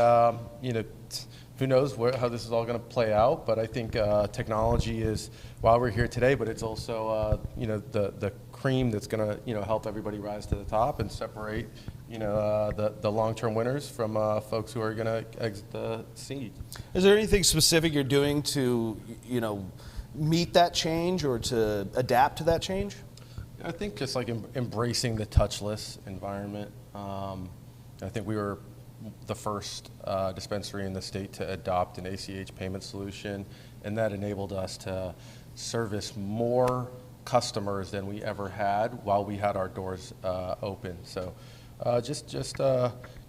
O: who knows how this is all going to play out? But I think technology is, while we're here today, but it's also the cream that's going to help everybody rise to the top and separate the long-term winners from folks who are going to exit the scene.
N: Is there anything specific you're doing to meet that change or to adapt to that change?
O: I think just like embracing the touchless environment. I think we were the first dispensary in the state to adopt an ACH payment solution, and that enabled us to service more customers than we ever had while we had our doors open. So just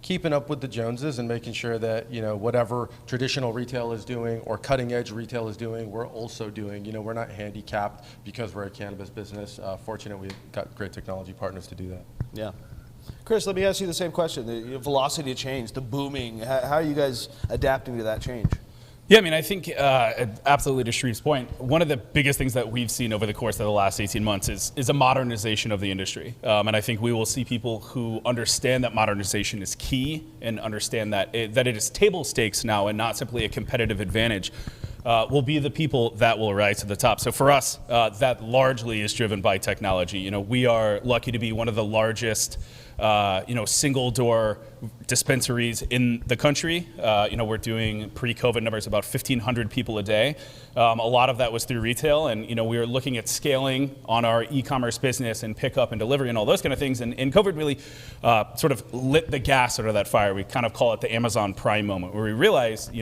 O: keeping up with the Joneses and making sure that whatever traditional retail is doing or cutting edge retail is doing, we're also doing. We're not handicapped because we're a cannabis business. Fortunately, we've got great technology partners to do that.
N: Yeah. Chris, let me ask you the same question. The velocity of change, the booming, how are you guys adapting to that change?
P: Yeah, I think absolutely to Sharif's point, one of the biggest things that we've seen over the course of the last 18 months is a modernization of the industry. And I think we will see people who understand that modernization is key and understand that it is table stakes now and not simply a competitive advantage. Will be the people that will rise to the top. So for us, that largely is driven by technology. We are lucky to be one of the largest single door dispensaries in the country. We're doing pre-COVID numbers about 1,500 people a day. A lot of that was through retail, and we were looking at scaling on our e-commerce business and pickup and delivery and all those kind of things. And COVID really sort of lit the gas out of that fire. We kind of call it the Amazon Prime moment, where we realized,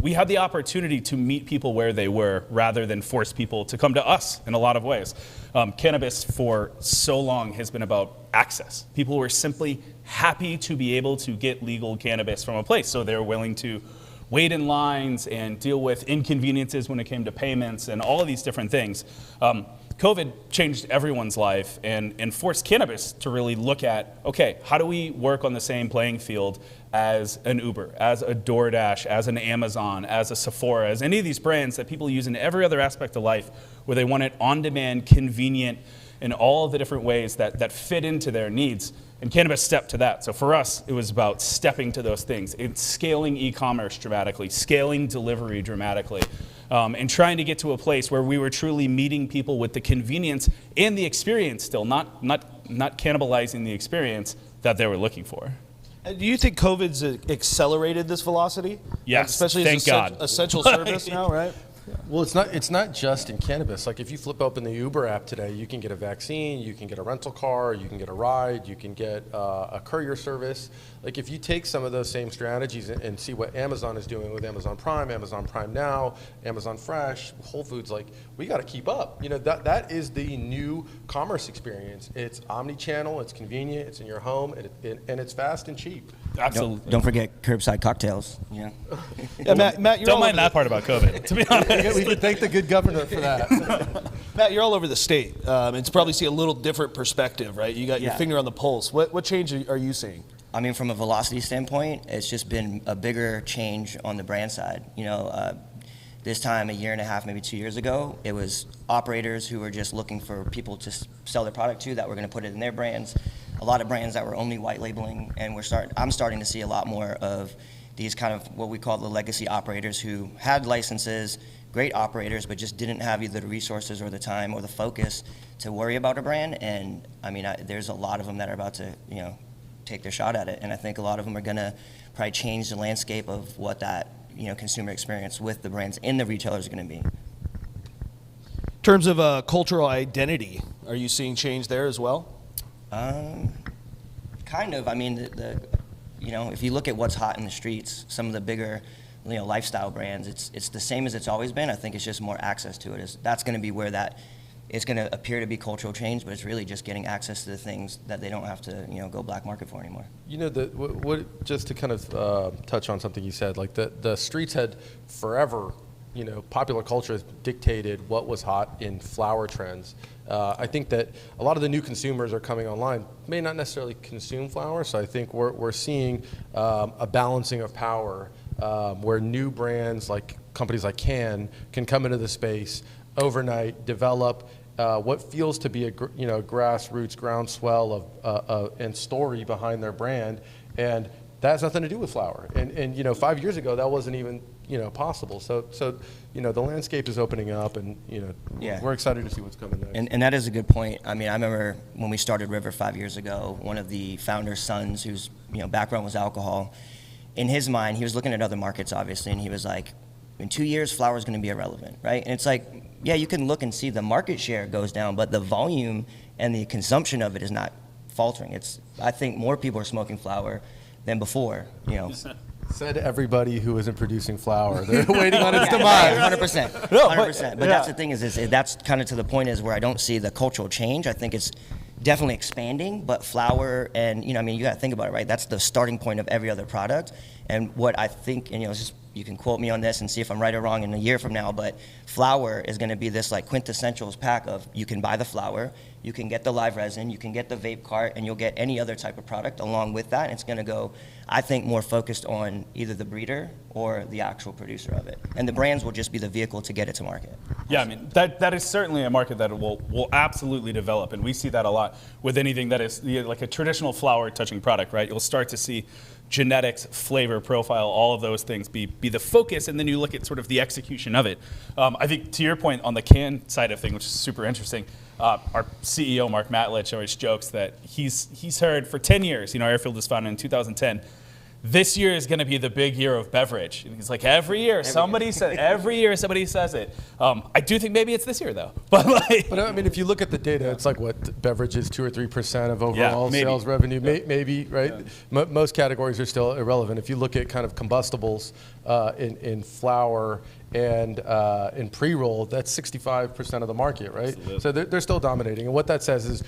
P: we had the opportunity to meet people where they were rather than force people to come to us in a lot of ways. Cannabis for so long has been about access. People were simply happy to be able to get legal cannabis from a place, so they're willing to wait in lines and deal with inconveniences when it came to payments and all of these different things. COVID changed everyone's life and forced cannabis to really look at, okay, how do we work on the same playing field as an Uber, as a DoorDash, as an Amazon, as a Sephora, as any of these brands that people use in every other aspect of life where they want it on-demand, convenient, in all of the different ways that fit into their needs. And cannabis stepped to that. So for us, it was about stepping to those things. It's scaling e-commerce dramatically, scaling delivery dramatically, and trying to get to a place where we were truly meeting people with the convenience and the experience still, not cannibalizing the experience that they were looking for.
N: Do you think COVID's accelerated this velocity?
P: Yes,
N: especially
P: thank
N: as
P: God.
N: Essential service now, right?
O: Well, it's not just in cannabis. Like if you flip open the Uber app today, you can get a vaccine, you can get a rental car, you can get a ride, you can get a courier service. Like if you take some of those same strategies and see what Amazon is doing with Amazon Prime Now, Amazon Fresh, Whole Foods, like we got to keep up. You know, that is the new commerce experience. It's omni-channel, it's convenient, it's in your home, and it's fast and cheap.
P: Absolutely.
Q: Don't forget curbside cocktails. Yeah.
N: Yeah, Matt, you're
P: don't
N: all
P: mind
N: over
P: that part about COVID, to be honest.
O: We can thank the good governor for that.
N: Matt, you're all over the state. It's probably see a little different perspective, right? You got your finger on the pulse. What change are you seeing?
Q: I mean, from a velocity standpoint, it's just been a bigger change on the brand side. You know, this time a year and a half, maybe 2 years ago, it was operators who were just looking for people to sell their product to that were going to put it in their brands. A lot of brands that were only white labeling, and I'm starting to see a lot more of these kind of what we call the legacy operators who had licenses, great operators, but just didn't have either the resources or the time or the focus to worry about a brand. And I mean, there's a lot of them that are about to, you know, take their shot at it. And I think a lot of them are going to probably change the landscape of what that, you know, consumer experience with the brands in the retailers is going to be.
N: In terms of cultural identity, are you seeing change there as well?
Q: Kind of. I mean, you know, if you look at what's hot in the streets, some of the bigger, you know, lifestyle brands, it's the same as it's always been. I think it's just more access to it. That's going to be where it's going to appear to be cultural change, but it's really just getting access to the things that they don't have to, you know, go black market for anymore.
O: You know, what just to kind of touch on something you said, like the streets had forever, you know, popular culture has dictated what was hot in flower trends. I think that a lot of the new consumers are coming online, may not necessarily consume flower, so I think we're seeing a balancing of power where new brands like companies like can come into the space overnight, develop what feels to be a grassroots groundswell of and story behind their brand, and that has nothing to do with flower. And you know, 5 years ago that wasn't even, you know, possible. So you know, the landscape is opening up, and you know, we're excited to see what's coming next.
Q: And that is a good point. I mean, I remember when we started River 5 years ago, one of the founder's sons, whose, you know, background was alcohol, in his mind, he was looking at other markets, obviously, and he was like, in 2 years, flower is going to be irrelevant, right? And it's like, yeah, you can look and see the market share goes down, but the volume and the consumption of it is not faltering. I think more people are smoking flower than before, you know.
O: Said everybody who isn't producing flower. They're waiting on its demise.
Q: 100%. 100%. But that's the thing is that's kind of to the point is where I don't see the cultural change. I think it's definitely expanding, but flower and, you know, I mean, you got to think about it, right? That's the starting point of every other product. And what I think, and, you know, it's just, you can quote me on this and see if I'm right or wrong in a year from now, but flower is going to be this like quintessentials pack of you can buy the flower, you can get the live resin, you can get the vape cart, and you'll get any other type of product along with that. And it's going to go, I think, more focused on either the breeder or the actual producer of it. And the brands will just be the vehicle to get it to market.
P: Yeah, I mean, that is certainly a market that will absolutely develop, and we see that a lot with anything that is like a traditional flower-touching product, right? You'll start to see genetics, flavor, profile, all of those things be the focus, and then you look at sort of the execution of it. I think to your point on the can side of things, which is super interesting, our CEO, Mark Matlich, always jokes that he's heard for 10 years, you know, Airfield was founded in 2010, this year is going to be the big year of beverage. And he's like, every year somebody says it. I do think maybe it's this year though. But
O: I mean, if you look at the data, it's like what beverage is 2 or 3% of overall sales revenue, maybe, right? Yeah. Most categories are still irrelevant. If you look at kind of combustibles in flour and in pre-roll, that's 65% of the market, right? Absolutely. So they're still dominating. And what that says is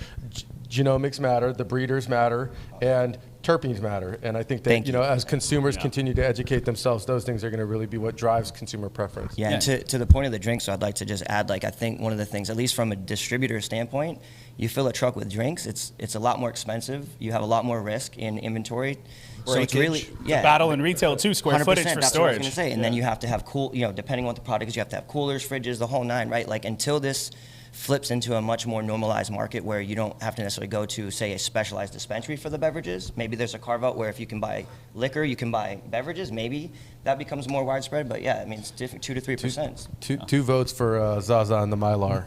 O: genomics matter, the breeders matter, and terpenes matter. And I think that, you know, as consumers continue to educate themselves, those things are going to really be what drives consumer preference.
Q: Yeah, and to the point of the drinks, so I'd like to just add, like, I think one of the things, at least from a distributor standpoint, you fill a truck with drinks, it's a lot more expensive. You have a lot more risk in inventory. So it's really,
P: the battle in retail too, square footage for
Q: that's
P: storage.
Q: What I was going to say. And then you have to have you know, depending on what the product is, you have to have coolers, fridges, the whole nine, right? Like, until this flips into a much more normalized market where you don't have to necessarily go to, say, a specialized dispensary for the beverages. Maybe there's a carve-out where if you can buy liquor, you can buy beverages. Maybe that becomes more widespread. But yeah, I mean, it's different, 2 to 3%.
O: Two votes for Zaza and the Mylar.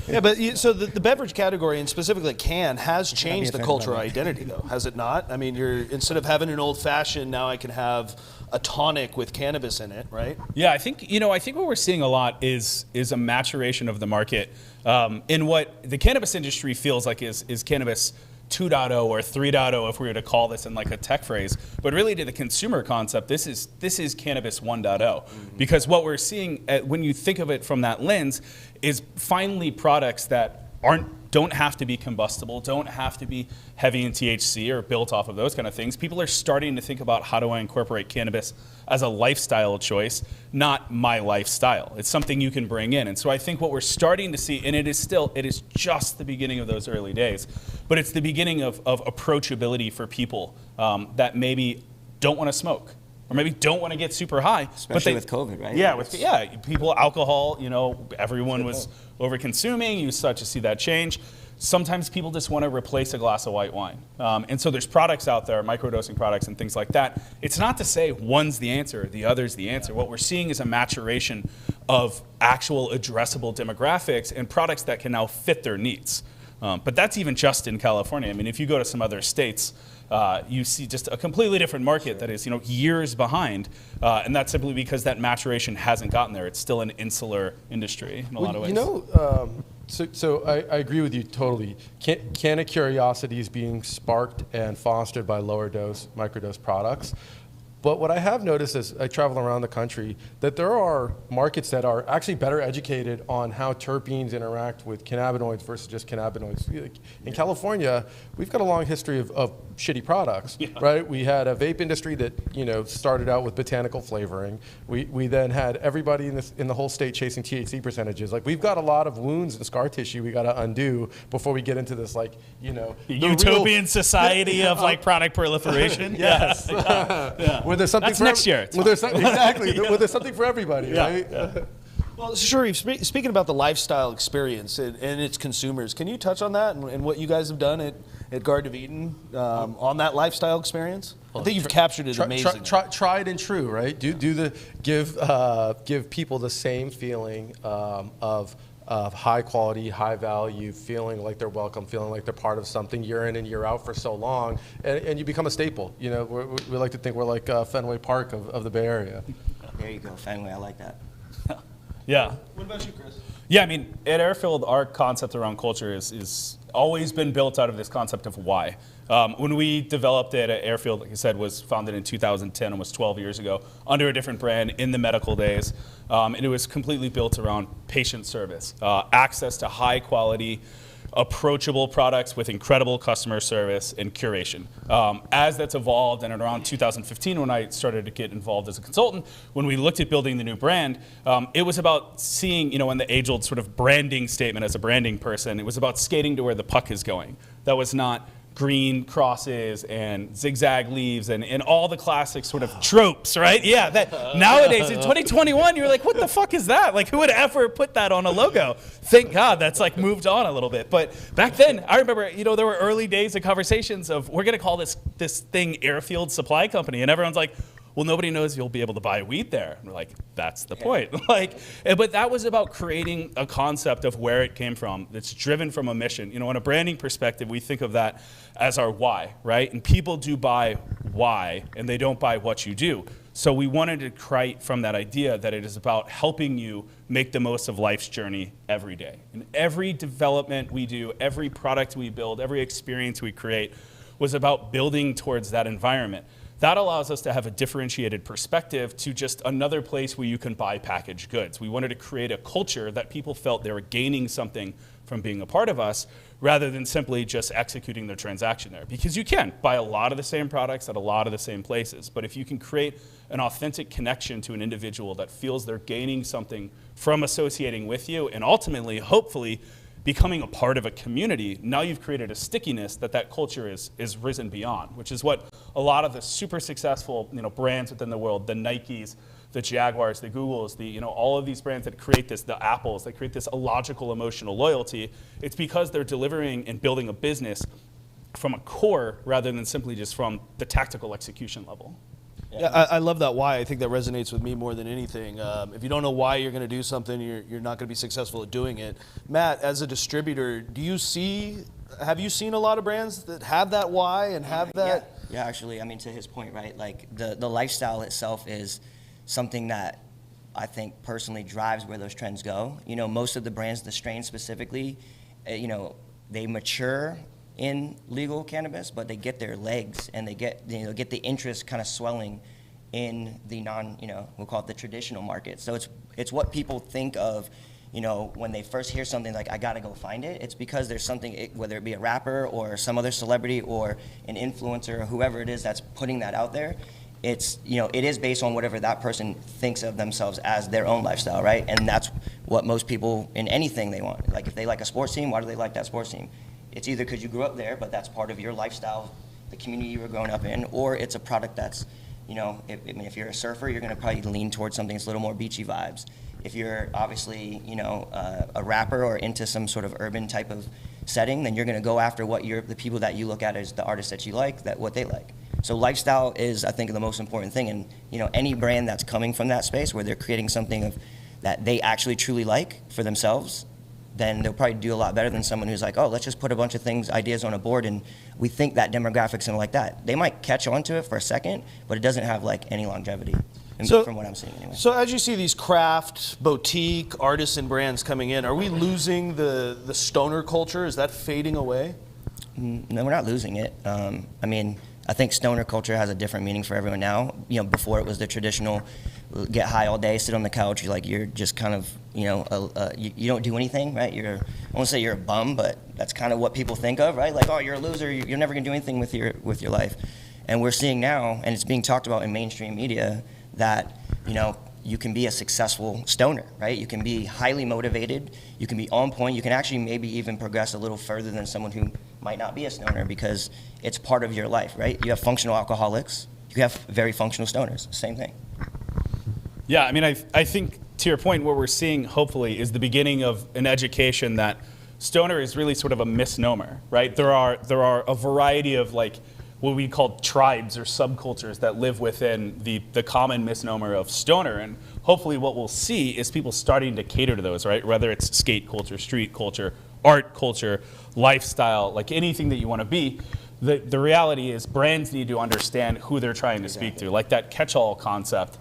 N: Yeah, but so the beverage category, and specifically can, has changed the cultural identity, though, has it not? I mean, instead of having an old-fashioned, now I can have a tonic with cannabis in it, right?
P: Yeah, I think what we're seeing a lot is a maturation of the market in what the cannabis industry feels like is cannabis 2.0 or 3.0 if we were to call this in like a tech phrase. But really to the consumer concept, this is cannabis 1.0. Because what we're seeing when you think of it from that lens is finally products that don't have to be combustible, don't have to be heavy in THC or built off of those kind of things. People are starting to think about, how do I incorporate cannabis as a lifestyle choice, not my lifestyle. It's something you can bring in. And so I think what we're starting to see, and it is just the beginning of those early days, but it's the beginning of approachability for people that maybe don't want to smoke, or maybe don't want to get super high.
Q: Especially with COVID, right?
P: Yeah, people, alcohol, everyone was over-consuming. You start to see that change. Sometimes people just want to replace a glass of white wine. And so there's products out there, microdosing products and things like that. It's not to say one's the answer, the other's the answer. What we're seeing is a maturation of actual addressable demographics and products that can now fit their needs. But that's even just in California. I mean, if you go to some other states, you see just a completely different market that is, years behind, and that's simply because that maturation hasn't gotten there. It's still an insular industry in a lot of ways.
O: So I agree with you totally. Canna curiosity is being sparked and fostered by lower dose, microdose products. But what I have noticed as I travel around the country, that there are markets that are actually better educated on how terpenes interact with cannabinoids versus just cannabinoids. In California, we've got a long history of shitty products, right? We had a vape industry that started out with botanical flavoring. We then had everybody in the whole state chasing THC percentages. Like, we've got a lot of wounds and scar tissue we got to undo before we get into this,
P: utopian society of product proliferation.
O: Yes. Where there's something
P: That's next year.
O: Where there's where there's something for everybody, right?
N: Yeah. Well, Sharif, speaking about the lifestyle experience and its consumers, can you touch on that and what you guys have done at Garden of Eden on that lifestyle experience? I think you've captured it amazingly.
O: Tried and true, right? Give people the same feeling of high quality, high value, feeling like they're welcome, feeling like they're part of something year in and year out for so long, and you become a staple. We like to think we're like Fenway Park of the Bay Area.
Q: There you go, Fenway. I like that.
P: Yeah.
N: What about you, Chris?
P: Yeah, I mean, at Airfield, our concept around culture is always been built out of this concept of why. When we developed it at Airfield, like I said, was founded in 2010, almost 12 years ago, under a different brand in the medical days. And it was completely built around patient service, access to high quality, approachable products with incredible customer service and curation. As that's evolved, and around 2015 when I started to get involved as a consultant, when we looked at building the new brand, it was about seeing, in the age-old sort of branding statement as a branding person, it was about skating to where the puck is going. That was not green crosses and zigzag leaves and all the classic sort of tropes, right? Yeah, that nowadays in 2021, you're like, what the fuck is that? Like, who would ever put that on a logo? Thank God that's moved on a little bit. But back then, I remember, there were early days of conversations of, we're gonna call this thing Airfield Supply Company, and everyone's like, well, nobody knows you'll be able to buy weed there. And we're like, that's the point. But that was about creating a concept of where it came from that's driven from a mission. In a branding perspective, we think of that as our why, right? And people do buy why, and they don't buy what you do. So we wanted to create from that idea that it is about helping you make the most of life's journey every day. And every development we do, every product we build, every experience we create was about building towards that environment. That allows us to have a differentiated perspective to just another place where you can buy packaged goods. We wanted to create a culture that people felt they were gaining something from being a part of us, rather than simply just executing their transaction there. Because you can buy a lot of the same products at a lot of the same places, but if you can create an authentic connection to an individual that feels they're gaining something from associating with you, and ultimately, hopefully, becoming a part of a community, now you've created a stickiness that culture is risen beyond, which is what a lot of the super successful brands within the world, the Nikes, the Jaguars, the Googles, all of these brands that create this, the Apples, that create this illogical emotional loyalty, it's because they're delivering and building a business from a core rather than simply just from the tactical execution level.
N: Yeah, I love that why. I think that resonates with me more than anything. If you don't know why you're going to do something, you're not going to be successful at doing it. Matt, as a distributor, have you seen a lot of brands that have that why and have that?
Q: Yeah, actually, I mean, to his point, right? Like the lifestyle itself is something that I think personally drives where those trends go. Most of the brands, the strains specifically, they mature in legal cannabis, but they get their legs and they get the interest kind of swelling in the we'll call it the traditional market. So it's what people think of, when they first hear something like, I gotta go find it. It's because there's something, whether it be a rapper or some other celebrity or an influencer or whoever it is that's putting that out there. It's, it is based on whatever that person thinks of themselves as their own lifestyle, right? And that's what most people in anything they want. Like if they like a sports team, why do they like that sports team? It's either because you grew up there, but that's part of your lifestyle, the community you were growing up in, or it's a product that's, if you're a surfer, you're going to probably lean towards something that's a little more beachy vibes. If you're obviously, a rapper or into some sort of urban type of setting, then you're going to go after the people that you look at as the artists that you like, what they like. So lifestyle is, I think, the most important thing. And, any brand that's coming from that space where they're creating something that they actually truly like for themselves, then they'll probably do a lot better than someone who's like, oh, let's just put a bunch of ideas on a board, and we think that demographics and like that. They might catch on to it for a second, but it doesn't have any longevity, from what I'm seeing anyway.
N: So as you see these craft, boutique, artisan brands coming in, are we losing the stoner culture? Is that fading away?
Q: No, we're not losing it. I think stoner culture has a different meaning for everyone now. Before it was the traditional get high all day, sit on the couch. You're just kind of, you don't do anything, right? I won't say you're a bum, but that's kind of what people think of, right? Like, oh, you're a loser. You're never gonna do anything with your life. And we're seeing now, and it's being talked about in mainstream media, that you can be a successful stoner, right? You can be highly motivated. You can be on point. You can actually maybe even progress a little further than someone who might not be a stoner because it's part of your life, right? You have functional alcoholics. You have very functional stoners. Same thing.
P: Yeah, I think to your point, what we're seeing hopefully is the beginning of an education that stoner is really sort of a misnomer, right? There are a variety of what we call tribes or subcultures that live within the common misnomer of stoner, and hopefully what we'll see is people starting to cater to those, right? Whether it's skate culture, street culture, art culture, lifestyle, anything that you want to be. The reality is brands need to understand who they're trying to speak to, like that catch-all concept.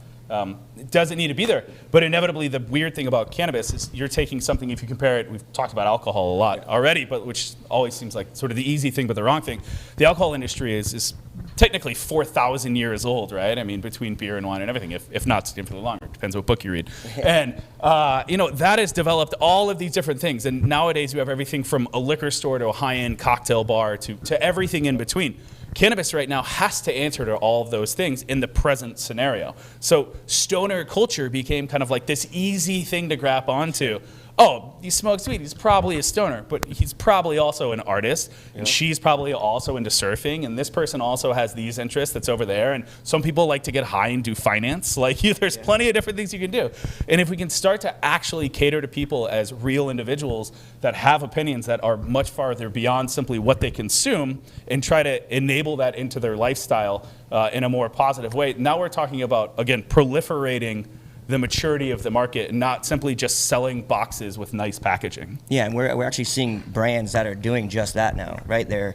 P: It doesn't need to be there, but inevitably the weird thing about cannabis is you're taking something, if you compare it, we've talked about alcohol a lot already, but which always seems like sort of the easy thing but the wrong thing. The alcohol industry is technically 4,000 years old, right? Between beer and wine and everything, if not significantly longer, depends what book you read. And that has developed all of these different things, and nowadays you have everything from a liquor store to a high-end cocktail bar to everything in between. Cannabis right now has to answer to all of those things in the present scenario. So stoner culture became kind of like this easy thing to grab onto. Oh, he smokes weed, he's probably a stoner, but he's probably also an artist, and she's probably also into surfing, and this person also has these interests that's over there, and some people like to get high and do finance. There's plenty of different things you can do. And if we can start to actually cater to people as real individuals that have opinions that are much farther beyond simply what they consume, and try to enable that into their lifestyle in a more positive way, now we're talking about, again, proliferating the maturity of the market, and not simply just selling boxes with nice packaging.
Q: Yeah, and we're actually seeing brands that are doing just that now, right? They're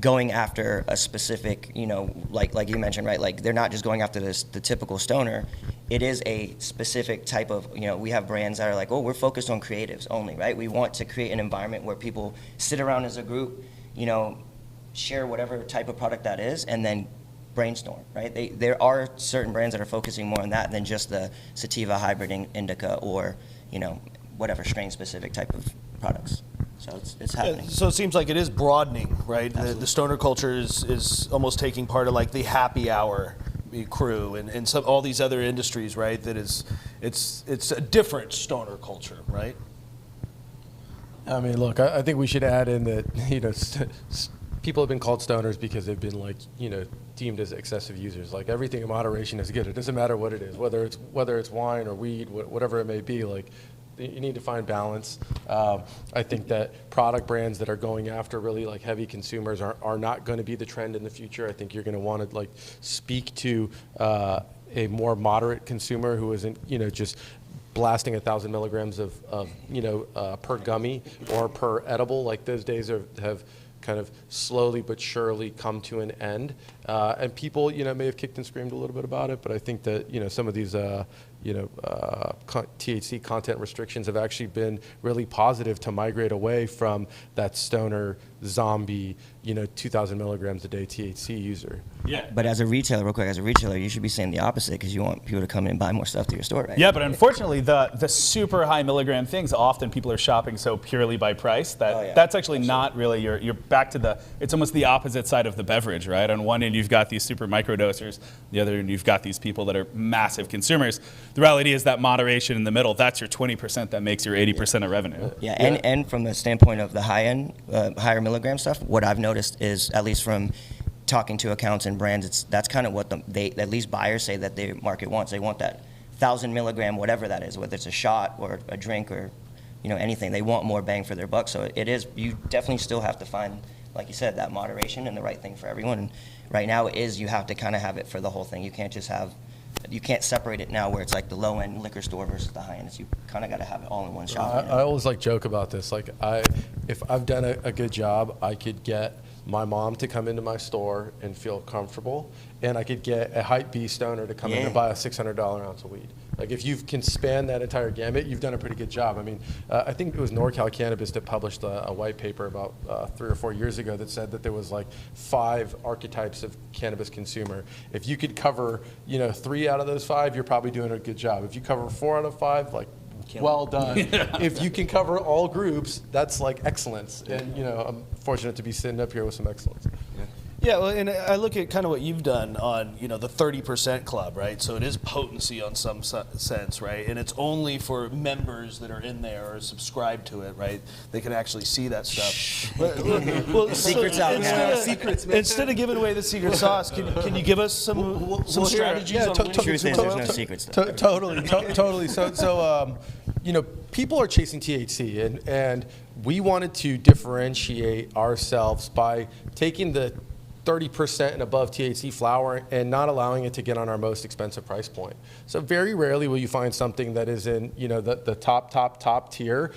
Q: going after a specific, like you mentioned, right? They're not just going after the typical stoner. It is a specific type of, we have brands that are like, oh, we're focused on creatives only, right? We want to create an environment where people sit around as a group, share whatever type of product that is, and then brainstorm, right? There are certain brands that are focusing more on that than just the sativa, hybrid, indica, or whatever strain-specific type of products. So it's happening.
N: Yeah, so it seems like it is broadening, right? The stoner culture is almost taking part of the happy hour crew and some all these other industries, right? That is, it's a different stoner culture, right?
O: I mean, look, I think we should add in that, people have been called stoners because they've been deemed as excessive users. Like, everything in moderation is good. It doesn't matter what it is, whether it's wine or weed, whatever it may be. Like, you need to find balance. I think that product brands that are going after really heavy consumers are not going to be the trend in the future. I think you're going to want to speak to a more moderate consumer who isn't just blasting 1,000 milligrams of per gummy or per edible. Like, those days have kind of slowly but surely come to an end. And people, may have kicked and screamed a little bit about it, but I think that, some of these, THC content restrictions have actually been really positive to migrate away from that stoner zombie, 2,000 milligrams a day THC user.
Q: Yeah. But as a retailer, real quick, you should be saying the opposite, because you want people to come in and buy more stuff to your store, right?
P: Yeah, but unfortunately, the super high milligram things, often people are shopping so purely by price that that's actually not really, you're back to it's almost the opposite side of the beverage, right? On one end, you've got these super microdosers. The other end, you've got these people that are massive consumers. The reality is that moderation in the middle, that's your 20% that makes your 80% of revenue.
Q: Yeah, and from the standpoint of the high-end, higher milligram stuff, what I've noticed is, at least from talking to accounts and brands, that's kind of what at least buyers say that the market wants. They want that 1,000 milligram, whatever that is, whether it's a shot or a drink or anything. They want more bang for their buck. So you definitely still have to find, like you said, that moderation and the right thing for everyone. And right now you have to kind of have it for the whole thing. You can't separate it now where it's like the low end liquor store versus the high end. You kind of got to have it all in one shop.
O: I always joke about this. If I've done a good job, I could get my mom to come into my store and feel comfortable, and I could get a hype B stoner to come in and buy a $600 ounce of weed. Like, if you can span that entire gamut, you've done a pretty good job. I mean, I think it was NorCal Cannabis that published a white paper about 3 or 4 years ago that said that there was 5 archetypes of cannabis consumer. If you could cover 3 out of those 5, you're probably doing a good job. If you cover 4 out of 5, well done. If you can cover all groups, that's excellence. And I'm fortunate to be sitting up here with some excellence.
N: Yeah, well, and I look at kind of what you've done on, the 30% club, right? So it is potency on some sense, right? And it's only for members that are in there or subscribe to it, right? They can actually see that stuff. Well,
Q: secrets out now.
N: Secrets, man. Instead of giving away the secret sauce, can you give us some strategies on winning?
Q: Truth is, there's no secrets.
O: Totally. So people are chasing THC, and we wanted to differentiate ourselves by taking the 30% and above THC flower and not allowing it to get on our most expensive price point. So very rarely will you find something that is in the top tier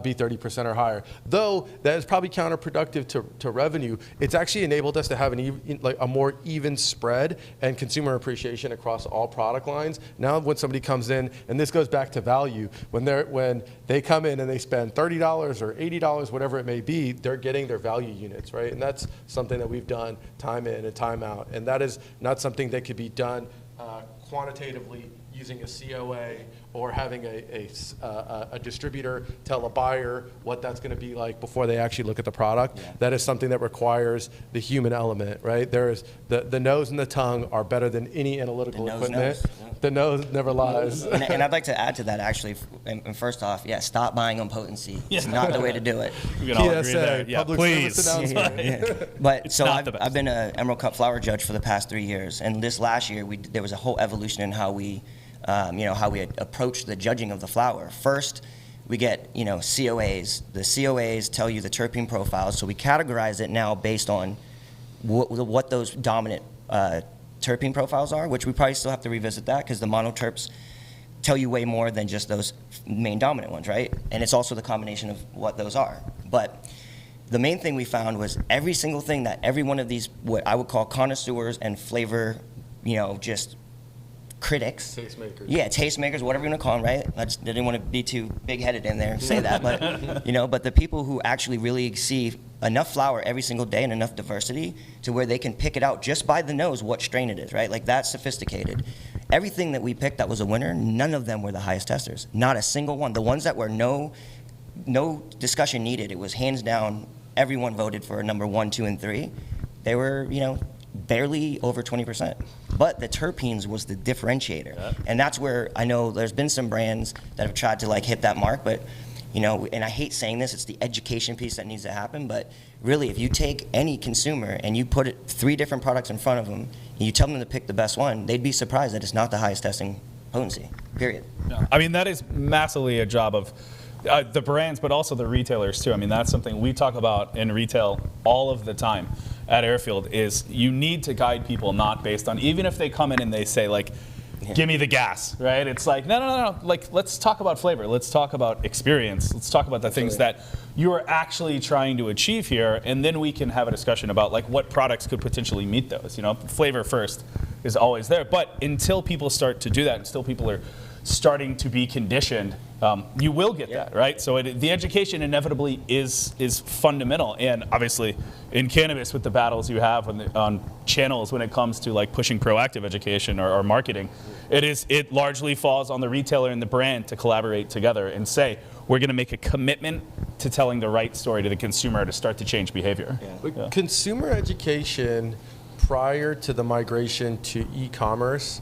O: be 30% or higher. Though that is probably counterproductive to revenue. It's actually enabled us to have a more even spread and consumer appreciation across all product lines. Now when somebody comes in, and this goes back to value, when they come in and they spend $30 or $80, whatever it may be, they're getting their value units, right? And that's something that we've done time in and time out. And that is not something that could be done quantitatively using a COA or having a distributor tell a buyer what that's going to be like before they actually look at the product. Yeah. That is something that requires the human element, right? There is the nose and the tongue are better than any analytical equipment. The nose never lies.
Q: And I'd like to add to that, actually. And first off, stop buying on potency. It's not the way to do it.
P: We can all agree there. Yeah,
O: public
P: please.
O: service announcement.
Q: But so I've been an Emerald Cup flower judge for the past 3 years, and this last year there was a whole evolution in how we had approached the judging of the flower. First, we get COAs. The COAs tell you the terpene profiles, so we categorize it now based on what those dominant terpene profiles are, which we probably still have to revisit that because the monoterps tell you way more than just those main dominant ones, right? And it's also the combination of what those are. But the main thing we found was every single thing that every one of these, what I would call connoisseurs and flavor, just critics.
O: Tastemakers.
Q: Yeah, tastemakers, whatever you want to call them, right? I didn't want to be too big-headed in there and say that, but but the people who actually really see enough flower every single day and enough diversity to where they can pick it out just by the nose what strain it is, right? Like, that's sophisticated. Everything that we picked that was a winner, none of them were the highest testers. Not a single one. The ones that were no discussion needed, it was hands down, everyone voted for number 1, 2, and 3. They were, barely over 20%. But the terpenes was the differentiator. Yeah. And that's where I know there's been some brands that have tried to hit that mark, but You know, and I hate saying this, it's the education piece that needs to happen, but really, if you take any consumer and you put 3 different products in front of them, and you tell them to pick the best one, they'd be surprised that it's not the highest testing potency, period.
P: Yeah. I mean, that is massively a job of the brands, but also the retailers too. I mean, that's something we talk about in retail all of the time at Airfield, is you need to guide people not based on, even if they come in and they say like, give me the gas, right? It's like, no. Like, let's talk about flavor. Let's talk about experience. Let's talk about the things that you are actually trying to achieve here, and then we can have a discussion about like what products could potentially meet those. You know, flavor first is always there, but until people start to do that, until people are starting to be conditioned, you will get that, right? So the education inevitably is fundamental, and obviously in cannabis with the battles you have on channels when it comes to like pushing proactive education or marketing, it largely falls on the retailer and the brand to collaborate together and say, we're going to make a commitment to telling the right story to the consumer to start to change behavior.
O: Yeah. Consumer education prior to the migration to e-commerce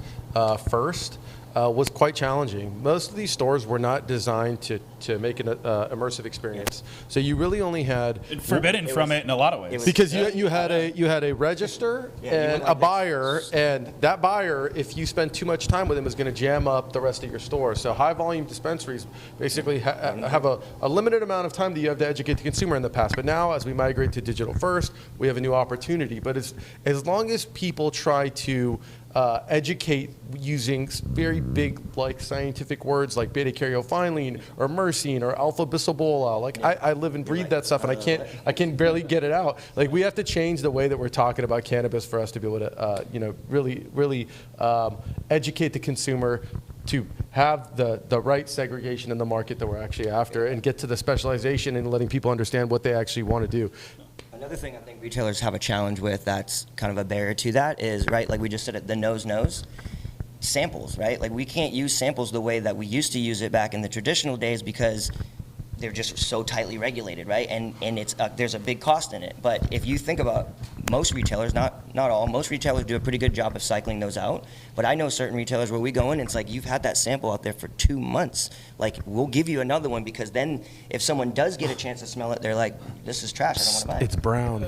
O: first was quite challenging. Most of these stores were not designed to make an immersive experience. So you really only had
P: forbidden from it in a lot of ways.
O: Because you had a register and a buyer, and that buyer, if you spend too much time with him, is going to jam up the rest of your store. So high volume dispensaries basically have a limited amount of time that you have to educate the consumer in the past. But now, as we migrate to digital first, we have a new opportunity. But as long as people try to educate using very big, like scientific words like beta-caryophyllene or myrcene or alpha-bisabola. Like I live and breathe that stuff, and I can barely get it out. Like we have to change the way that we're talking about cannabis for us to be able to, really educate the consumer to have the right segregation in the market that we're actually after, and get to the specialization and letting people understand what they actually want to do.
Q: Another thing I think retailers have a challenge with that's kind of a barrier to that is, right, like we just said, the nose samples, right? Like we can't use samples the way that we used to use it back in the traditional days because they're just so tightly regulated, right? And it's there's a big cost in it. But if you think about most retailers, not all, most retailers do a pretty good job of cycling those out. But I know certain retailers where we go in, it's like you've had that sample out there for 2 months. Like we'll give you another one because then if someone does get a chance to smell it, they're like, this is trash, I don't want to buy it.
O: It's brown.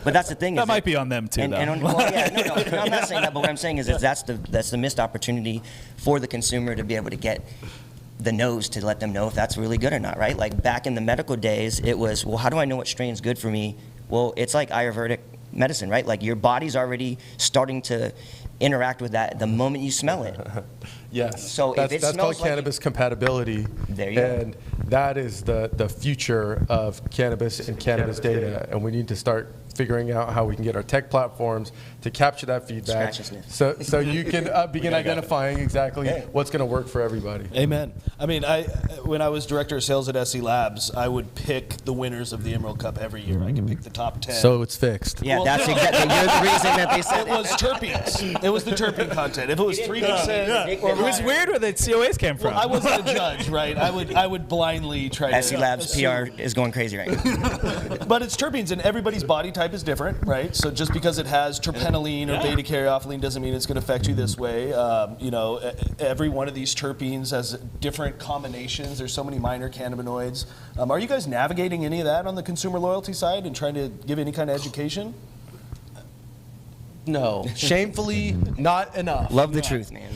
Q: But that's the thing.
P: That might be on them too,
Q: no, I'm not saying that, but what I'm saying is that's the missed opportunity for the consumer to be able to get the nose to let them know if that's really good or not, right? Like back in the medical days, it was, well, how do I know what strain's good for me? Well, it's like Ayurvedic medicine, right? Like your body's already starting to interact with that the moment you smell it.
O: Yes.
Q: So
O: that's
Q: if it smells
O: called cannabis compatibility.
Q: There you go.
O: And that is the future of cannabis and cannabis data. And we need to start figuring out how we can get our tech platforms to capture that feedback, so you can begin identifying exactly what's going to work for everybody.
N: Amen. I mean, when I was director of sales at SE Labs, I would pick the winners of the Emerald Cup every year. I could pick the top 10.
O: So it's fixed.
Q: Yeah, that's exactly you're the reason that they said
N: it was terpenes. It was the terpene content. If it was 3%,
P: it was weird where the COAs came from.
N: Well, I wasn't a judge, right? I would blindly try to.
Q: SE Labs PR is going crazy right now.
N: But it's terpenes, and everybody's body type is different, right? So just because it has terpenoline or beta-caryophyllene doesn't mean it's going to affect you this way. Every one of these terpenes has different combinations. There's so many minor cannabinoids. Are you guys navigating any of that on the consumer loyalty side and trying to give any kind of education?
O: No, shamefully not enough.
Q: Love the truth, man.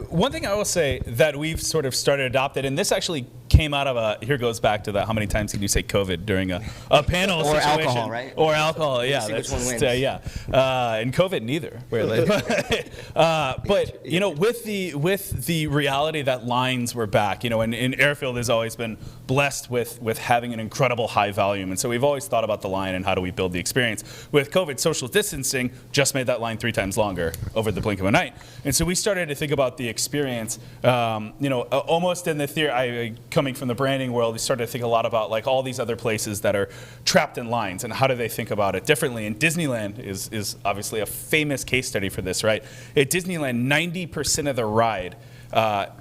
P: One thing I will say that we've sort of started adopted, and this actually came out of here goes back to that, how many times can you say COVID during a panel
Q: or
P: situation?
Q: Alcohol, right?
P: Or alcohol, yeah.
Q: That's just,
P: and COVID neither, really. But with the reality that lines were back, and Airfield has always been blessed with having an incredible high volume, and so we've always thought about the line and how do we build the experience. With COVID, social distancing just made that line 3 times longer over the blink of an eye, and so we started to think about the experience. Almost in the theory, coming from the branding world, we started to think a lot about like all these other places that are trapped in lines and how do they think about it differently. And Disneyland is obviously a famous case study for this, right? At Disneyland, 90% of the ride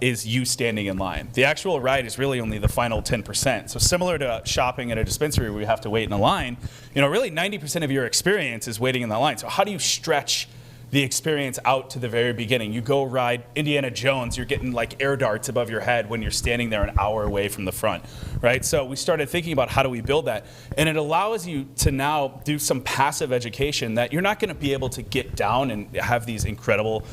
P: is you standing in line. The actual ride is really only the final 10%. So similar to shopping at a dispensary where you have to wait in a line, really 90% of your experience is waiting in that line. So how do you stretch the experience out to the very beginning. You go ride Indiana Jones, you're getting like air darts above your head when you're standing there an hour away from the front, right? So we started thinking about how do we build that, and it allows you to now do some passive education that you're not going to be able to get down and have these incredible,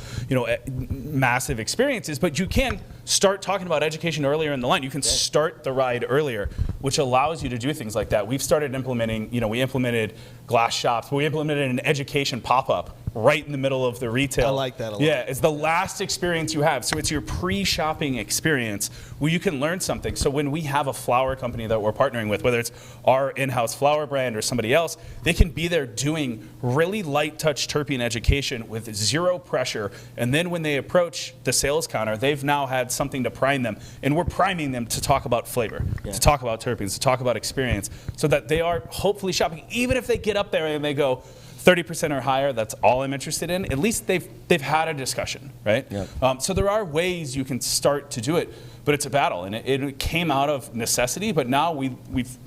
P: massive experiences, but you can start talking about education earlier in the line. You can start the ride earlier, which allows you to do things like that. We've started implementing, we implemented glass shops, but we implemented an education pop-up right in the middle of the retail.
N: I like that a lot.
P: Yeah, it's the last experience you have. So it's your pre-shopping experience where you can learn something. So when we have a flower company that we're partnering with, whether it's our in-house flower brand or somebody else, they can be there doing really light touch terpene education with zero pressure. And then when they approach the sales counter, they've now had something to prime them. And we're priming them to talk about flavor, to talk about terpenes, to talk about experience, so that they are hopefully shopping. Even if they get up there and they go, 30% or higher, that's all I'm interested in. At least they've had a discussion, right? Yep. So there are ways you can start to do it, but it's a battle, and it came out of necessity. But now we've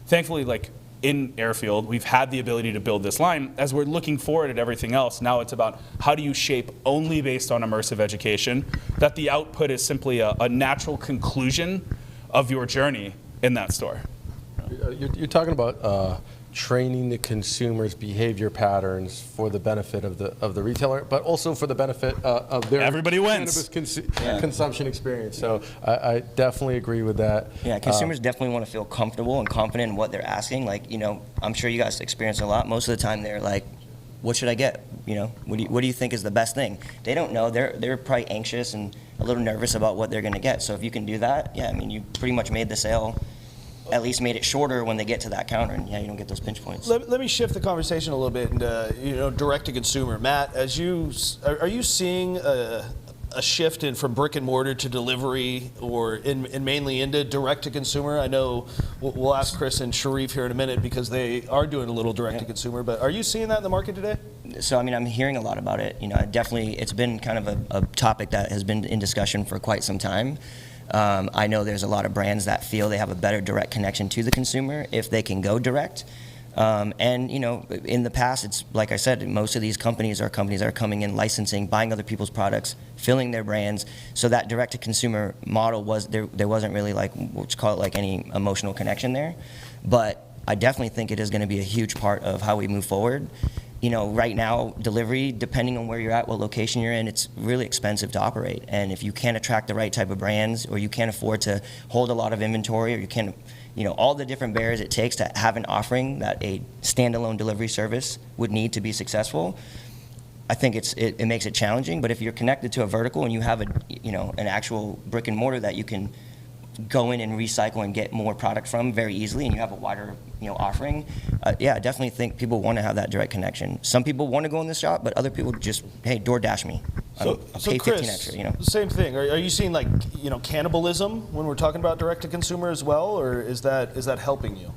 P: thankfully, like in Airfield, we've had the ability to build this line. As we're looking forward at everything else, now it's about how do you shape only based on immersive education, that the output is simply a natural conclusion of your journey in that store.
O: You're talking about training the consumer's behavior patterns for the benefit of the retailer, but also for the benefit of their
P: everybody wins
O: cannabis consumption experience. So I definitely agree with that.
Q: Yeah, consumers definitely want to feel comfortable and confident in what they're asking. Like, I'm sure you guys experience a lot. Most of the time they're like, what should I get? What do you think is the best thing? They don't know. They're probably anxious and a little nervous about what they're going to get. So if you can do that, you pretty much made the sale. At least made it shorter when they get to that counter, and you don't get those pinch points.
N: Let me shift the conversation a little bit into direct to consumer. Matt, are you seeing a shift from brick and mortar to delivery, or in mainly into direct to consumer? I know we'll ask Chris and Sharif here in a minute because they are doing a little direct to consumer. But are you seeing that in the market today?
Q: So I'm hearing a lot about it. Definitely, it's been kind of a topic that has been in discussion for quite some time. I know there's a lot of brands that feel they have a better direct connection to the consumer if they can go direct. And in the past, it's like I said, most of these companies are coming in licensing, buying other people's products, filling their brands. So that direct to consumer model there wasn't really let's call it any emotional connection there. But I definitely think it is going to be a huge part of how we move forward. Right now, delivery, depending on where you're at, what location you're in, it's really expensive to operate. And if you can't attract the right type of brands, or you can't afford to hold a lot of inventory, or you can't, all the different barriers it takes to have an offering that a standalone delivery service would need to be successful, I think it makes it challenging. But if you're connected to a vertical and you have an actual brick and mortar that you can go in and recycle and get more product from very easily, and you have a wider offering, I definitely think people want to have that direct connection. Some people want to go in the shop, but other people just, hey, DoorDash me. I'll pay
N: Chris,
Q: 15 extra.
N: Same thing. Are you seeing cannibalism when we're talking about direct to consumer as well, or is that helping you?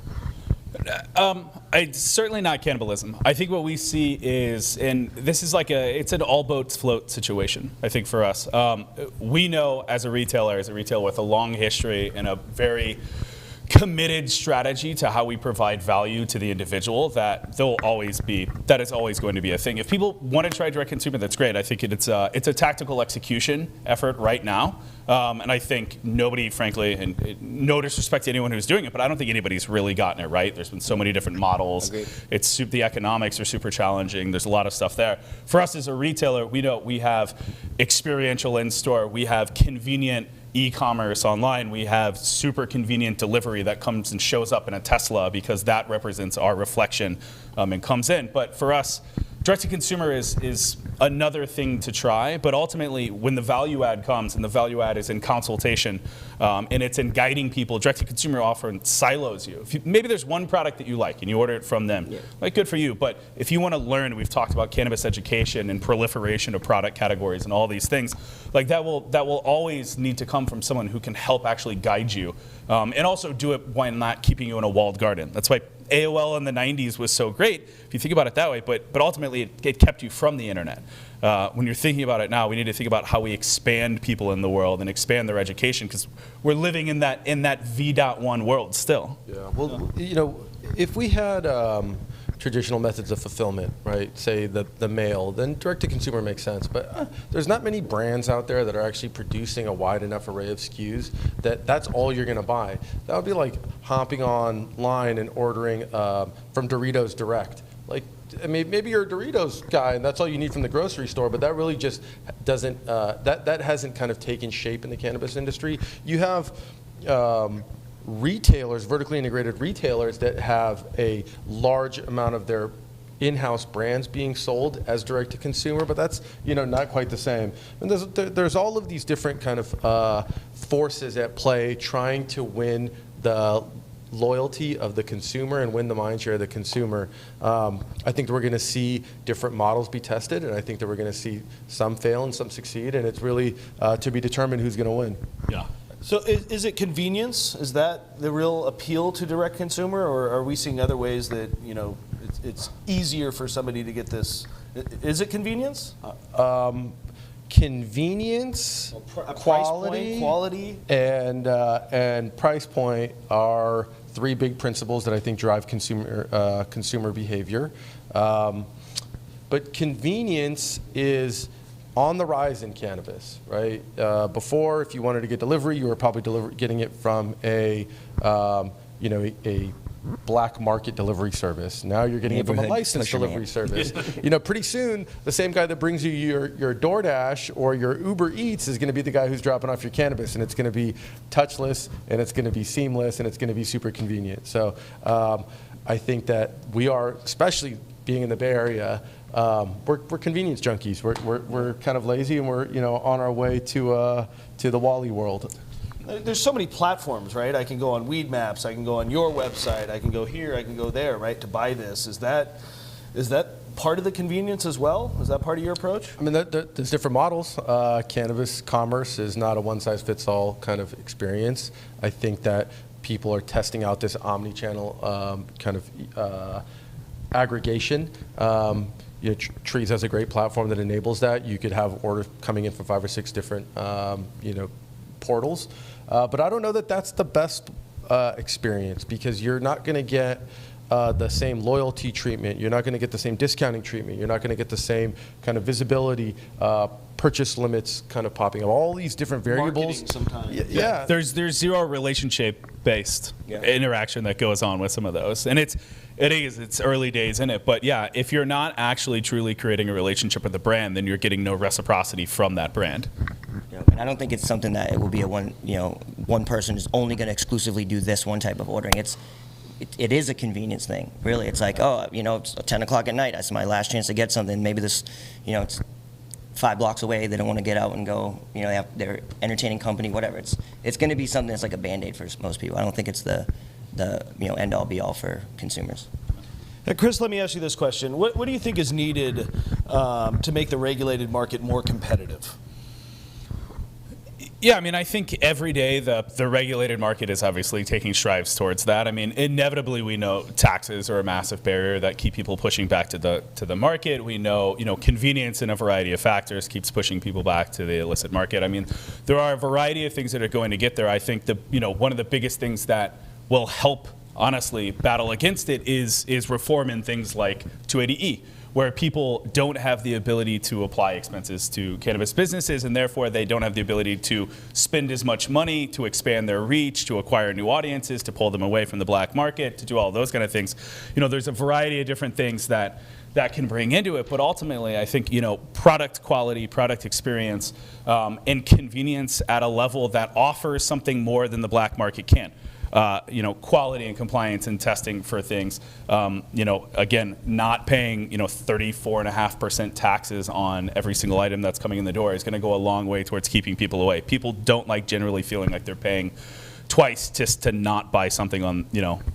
P: It's certainly not cannibalism. I think what we see is, and this is it's an all boats float situation, I think, for us. We know as a retailer with a long history and a very committed strategy to how we provide value to the individual, that is always going to be a thing. If people want to try direct consumer, that's great. I think it's a tactical execution effort right now. And I think nobody, frankly, and no disrespect to anyone who's doing it, but I don't think anybody's really gotten it right. There's been so many different models. Agreed. The economics are super challenging. There's a lot of stuff there. For us as a retailer, we know we have experiential in-store. We have convenient e-commerce online. We have super convenient delivery that comes and shows up in a Tesla because that represents our reflection and comes in. But for us, direct-to-consumer is another thing to try, but ultimately when the value add comes, and the value add is in consultation, and it's in guiding people, direct-to-consumer often silos you. Maybe there's one product that you like and you order it from them, good for you, but if you want to learn, we've talked about cannabis education and proliferation of product categories and all these things, that will always need to come from someone who can help actually guide you, and also do it while not keeping you in a walled garden. That's why AOL in the 90s was so great, if you think about it that way, but ultimately it kept you from the internet. When you're thinking about it now, we need to think about how we expand people in the world and expand their education, because we're living in that V.1 world still.
O: Yeah, well, if we had traditional methods of fulfillment, right? Say the mail, then direct to consumer makes sense. But there's not many brands out there that are actually producing a wide enough array of SKUs that's all you're going to buy. That would be like hopping online and ordering from Doritos Direct. Like, I mean, maybe you're a Doritos guy and that's all you need from the grocery store, but that really just doesn't, that hasn't kind of taken shape in the cannabis industry. You have retailers, vertically integrated retailers that have a large amount of their in-house brands being sold as direct to consumer, but that's not quite the same. And there's all of these different kind of forces at play trying to win the loyalty of the consumer and win the mind share of the consumer. I think that we're going to see different models be tested, and I think that we're going to see some fail and some succeed, and it's really to be determined who's going to win.
N: Yeah. So is it convenience? Is that the real appeal to direct consumer, or are we seeing other ways that it's easier for somebody to get this? Is it convenience?
O: Convenience, quality, and price point are three big principles that I think drive consumer behavior. But convenience is on the rise in cannabis, right? Before, if you wanted to get delivery, you were probably getting it from a black market delivery service. Now you're getting it from a licensed delivery service. Pretty soon, the same guy that brings you your DoorDash or your Uber Eats is going to be the guy who's dropping off your cannabis, and it's going to be touchless, and it's going to be seamless, and it's going to be super convenient. So I think that we are, especially being in the Bay Area, we're convenience junkies. We're kind of lazy, and we're on our way to the Wally world.
N: There's so many platforms, right? I can go on Weed Maps, I can go on your website, I can go here, I can go there, right, to buy this. Is that part of the convenience as well? Is that part of your approach?
O: I mean, there's different models. Cannabis commerce is not a one-size-fits-all kind of experience. I think that people are testing out this omni-channel kind of aggregation. Treez has a great platform that enables that. You could have orders coming in from 5 or 6 different portals. But I don't know that that's the best experience, because you're not going to get the same loyalty treatment. You're not going to get the same discounting treatment. You're not going to get the same kind of visibility, purchase limits kind of popping up. All these different variables.
N: Marketing sometimes.
O: Yeah.
P: There's zero relationship-based interaction that goes on with some of those. And it's early days in it. But yeah, if you're not actually truly creating a relationship with the brand, then you're getting no reciprocity from that brand.
Q: And I don't think it's something that it will be one person is only going to exclusively do this one type of ordering. It is a convenience thing, really. It's like, it's 10 o'clock at night. That's my last chance to get something. Maybe this, it's 5 blocks away. They don't want to get out and go. They have their entertaining company, whatever. It's going to be something that's like a Band-Aid for most people. I don't think it's the end-all be-all for consumers.
N: Now, Chris, let me ask you this question. What do you think is needed to make the regulated market more competitive?
P: Yeah, I mean, I think every day the regulated market is obviously taking strides towards that. I mean, inevitably we know taxes are a massive barrier that keep people pushing back to the market. We know, convenience in a variety of factors keeps pushing people back to the illicit market. I mean, there are a variety of things that are going to get there. I think one of the biggest things that will help, honestly, battle against it is reform in things like 280E. Where people don't have the ability to apply expenses to cannabis businesses, and therefore they don't have the ability to spend as much money to expand their reach, to acquire new audiences, to pull them away from the black market, to do all those kind of things. There's a variety of different things that can bring into it, but ultimately I think product quality, product experience, and convenience at a level that offers something more than the black market can. Quality and compliance and testing for things. Again, not paying 34.5% taxes on every single item that's coming in the door is going to go a long way towards keeping people away. People don't like generally feeling like they're paying twice just to not buy something on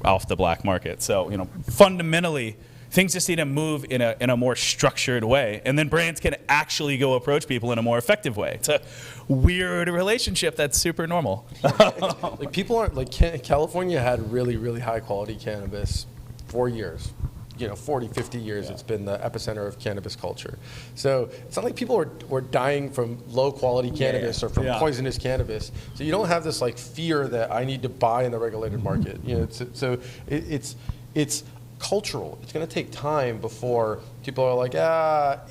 P: off the black market. So fundamentally, things just need to move in a more structured way, and then brands can actually go approach people in a more effective way. It's a weird relationship that's super normal.
O: Like people aren't California had really, really high quality cannabis for years. 40, 50 years, it's been the epicenter of cannabis culture. So it's not like people were dying from low quality cannabis or from poisonous cannabis. So you don't have this fear that I need to buy in the regulated market. It's cultural. It's going to take time before people are like,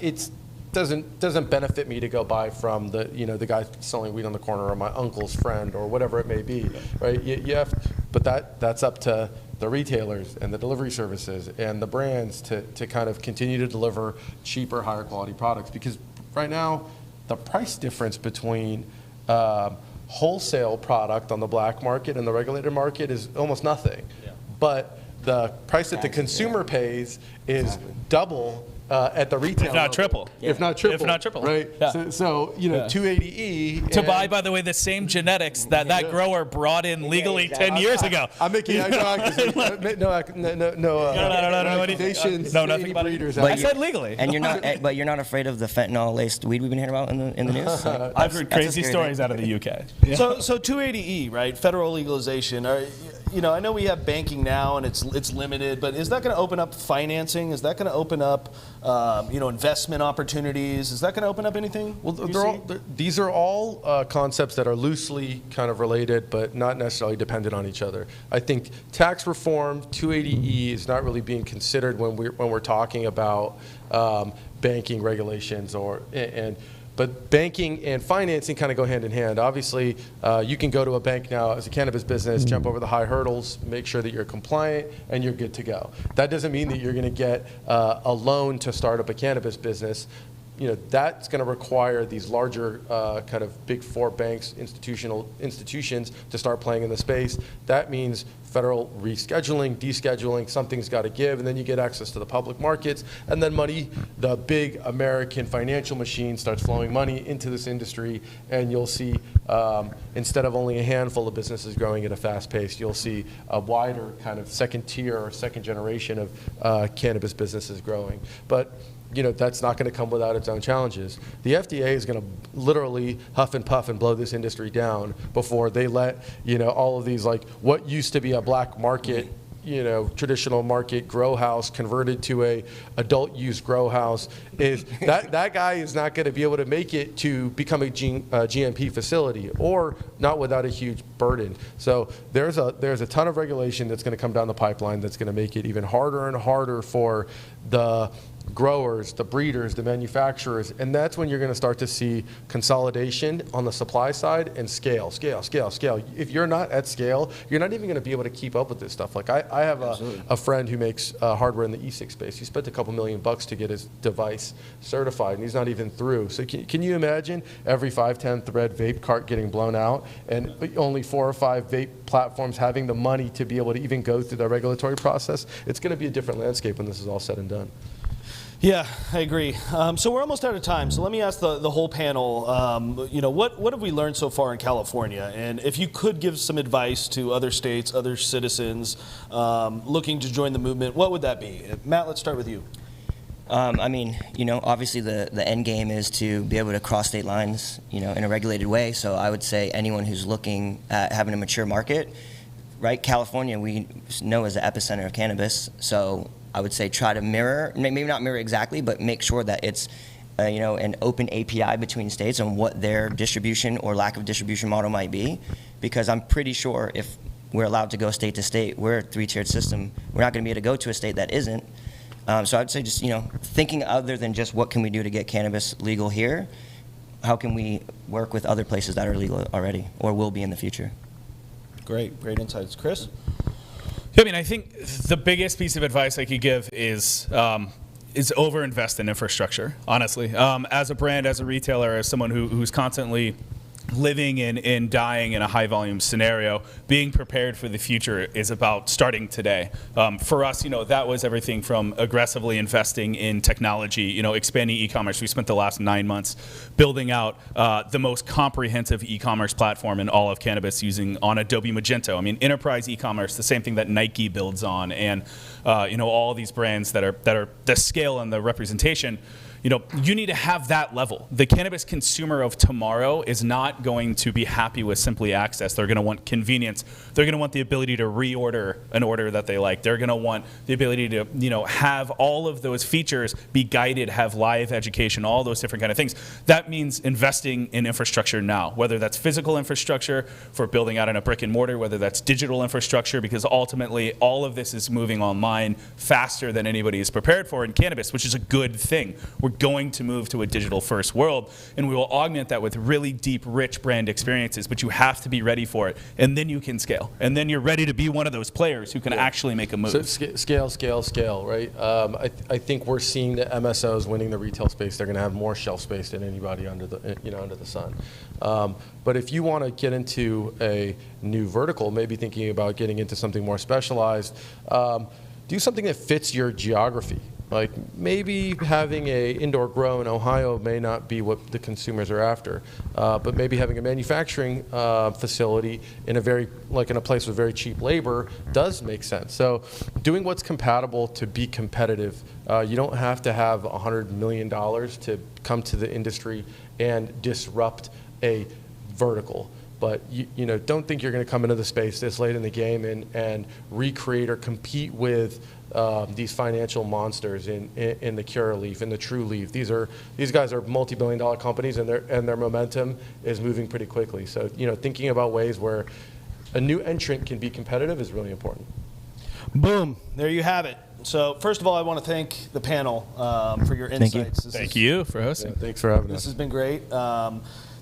O: it doesn't benefit me to go buy from the guy selling weed on the corner or my uncle's friend or whatever it may be, right? You have, but that's up to the retailers and the delivery services and the brands to kind of continue to deliver cheaper, higher quality products. Because right now, the price difference between wholesale product on the black market and the regulated market is almost nothing. Yeah. But the price that the consumer pays is double at the retail
P: if not triple.
O: If not triple, right?
P: Yeah.
O: So 280E
P: to buy, by the way, the same genetics that grower brought in legally 10 years ago.
O: I'm making eye contact. No accusations.
P: No, nothing about it. I said legally.
Q: And but you're not afraid of the fentanyl-laced weed we've been hearing about in the news.
P: I've heard crazy stories out of the UK.
N: Yeah. So 280E, right? Federal legalization. I know we have banking now and it's limited, but is that going to open up financing? Is that going to open up investment opportunities? Is that going to open up anything?
O: Well, these are all concepts that are loosely kind of related, but not necessarily dependent on each other. I think tax reform, 280E, is not really being considered when we're talking about banking regulations but banking and financing kind of go hand in hand. Obviously, you can go to a bank now as a cannabis business, jump over the high hurdles, make sure that you're compliant, and you're good to go. That doesn't mean that you're going to get a loan to start up a cannabis business. That's going to require these larger kind of big four banks, institutions to start playing in the space. That means federal rescheduling, descheduling, something's got to give, and then you get access to the public markets, and then money, the big American financial machine starts flowing money into this industry, and you'll see, instead of only a handful of businesses growing at a fast pace, you'll see a wider kind of second tier or second generation of cannabis businesses growing. But that's not going to come without its own challenges. The FDA is going to literally huff and puff and blow this industry down before they let, all of these, like what used to be a black market, traditional market grow house converted to a adult use grow house, is that guy is not going to be able to make it to become a GMP facility, or not without a huge burden. So there's a ton of regulation that's going to come down the pipeline that's going to make it even harder and harder for the growers, the breeders, the manufacturers, and that's when you're going to start to see consolidation on the supply side and scale. If you're not at scale, you're not even going to be able to keep up with this stuff. Like I have a friend who makes hardware in the e-cig space. He spent a couple $1 million to get his device certified, and he's not even through. So can you imagine every 5-10 thread vape cart getting blown out, and only 4 or 5 vape platforms having the money to be able to even go through the regulatory process? It's going to be a different landscape when this is all said and done.
N: Yeah, I agree. So we're almost out of time. So let me ask the whole panel, what have we learned so far in California? And if you could give some advice to other states, other citizens looking to join the movement, what would that be? Matt, let's start with you.
Q: Obviously the end game is to be able to cross state lines, in a regulated way. So I would say anyone who's looking at having a mature market, right? California, we know is the epicenter of cannabis. So I would say try to mirror, maybe not mirror exactly, but make sure that it's an open API between states on what their distribution or lack of distribution model might be. Because I'm pretty sure if we're allowed to go state to state, we're a 3-tiered system, we're not going to be able to go to a state that isn't. So I'd say just, thinking other than just what can we do to get cannabis legal here, how can we work with other places that are legal already or will be in the future?
N: Great insights. Chris?
P: I think the biggest piece of advice I could give is over-invest in infrastructure, honestly. As a brand, as a retailer, as someone who's constantly living and dying in a high-volume scenario, being prepared for the future is about starting today. For us, that was everything from aggressively investing in technology, expanding e-commerce. We spent the last 9 months building out the most comprehensive e-commerce platform in all of cannabis on Adobe Magento. Enterprise e-commerce, the same thing that Nike builds on, and all these brands that are the scale and the representation. you need to have that level. The cannabis consumer of tomorrow is not going to be happy with simply access. They're going to want convenience. They're going to want the ability to reorder an order that they like. They're going to want the ability to, have all of those features be guided, have live education, all those different kind of things. That means investing in infrastructure now, whether that's physical infrastructure for building out in a brick and mortar, whether that's digital infrastructure, because ultimately all of this is moving online faster than anybody is prepared for in cannabis, which is a good thing. We're going to move to a digital first world, and we will augment that with really deep, rich brand experiences, but you have to be ready for it, and then you can scale. And then you're ready to be one of those players who can actually make a move.
O: So scale, right? I think we're seeing the MSOs winning the retail space. They're going to have more shelf space than anybody under the sun. But if you want to get into a new vertical, maybe thinking about getting into something more specialized, do something that fits your geography. Like maybe having a indoor grow in Ohio may not be what the consumers are after, but maybe having a manufacturing facility in a place with very cheap labor does make sense. So doing what's compatible to be competitive. You don't have to have $100 million to come to the industry and disrupt a vertical. But don't think you're going to come into the space this late in the game and recreate or compete with these financial monsters in the Curaleaf, in the True Leaf. These guys are multi-billion-dollar companies, and their momentum is moving pretty quickly. So thinking about ways where a new entrant can be competitive is really important.
N: Boom! There you have it. So first of all, I want to thank the panel for your insights.
P: Thank you for hosting.
O: Yeah, thanks for having us.
N: This has been great.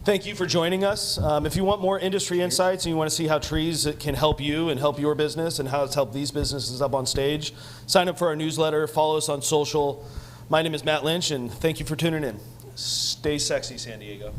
N: Thank you for joining us. If you want more industry insights and you want to see how Treez can help you and help your business and how it's helped these businesses up on stage, sign up for our newsletter, follow us on social. My name is Matt Lynch, and thank you for tuning in. Stay sexy, San Diego.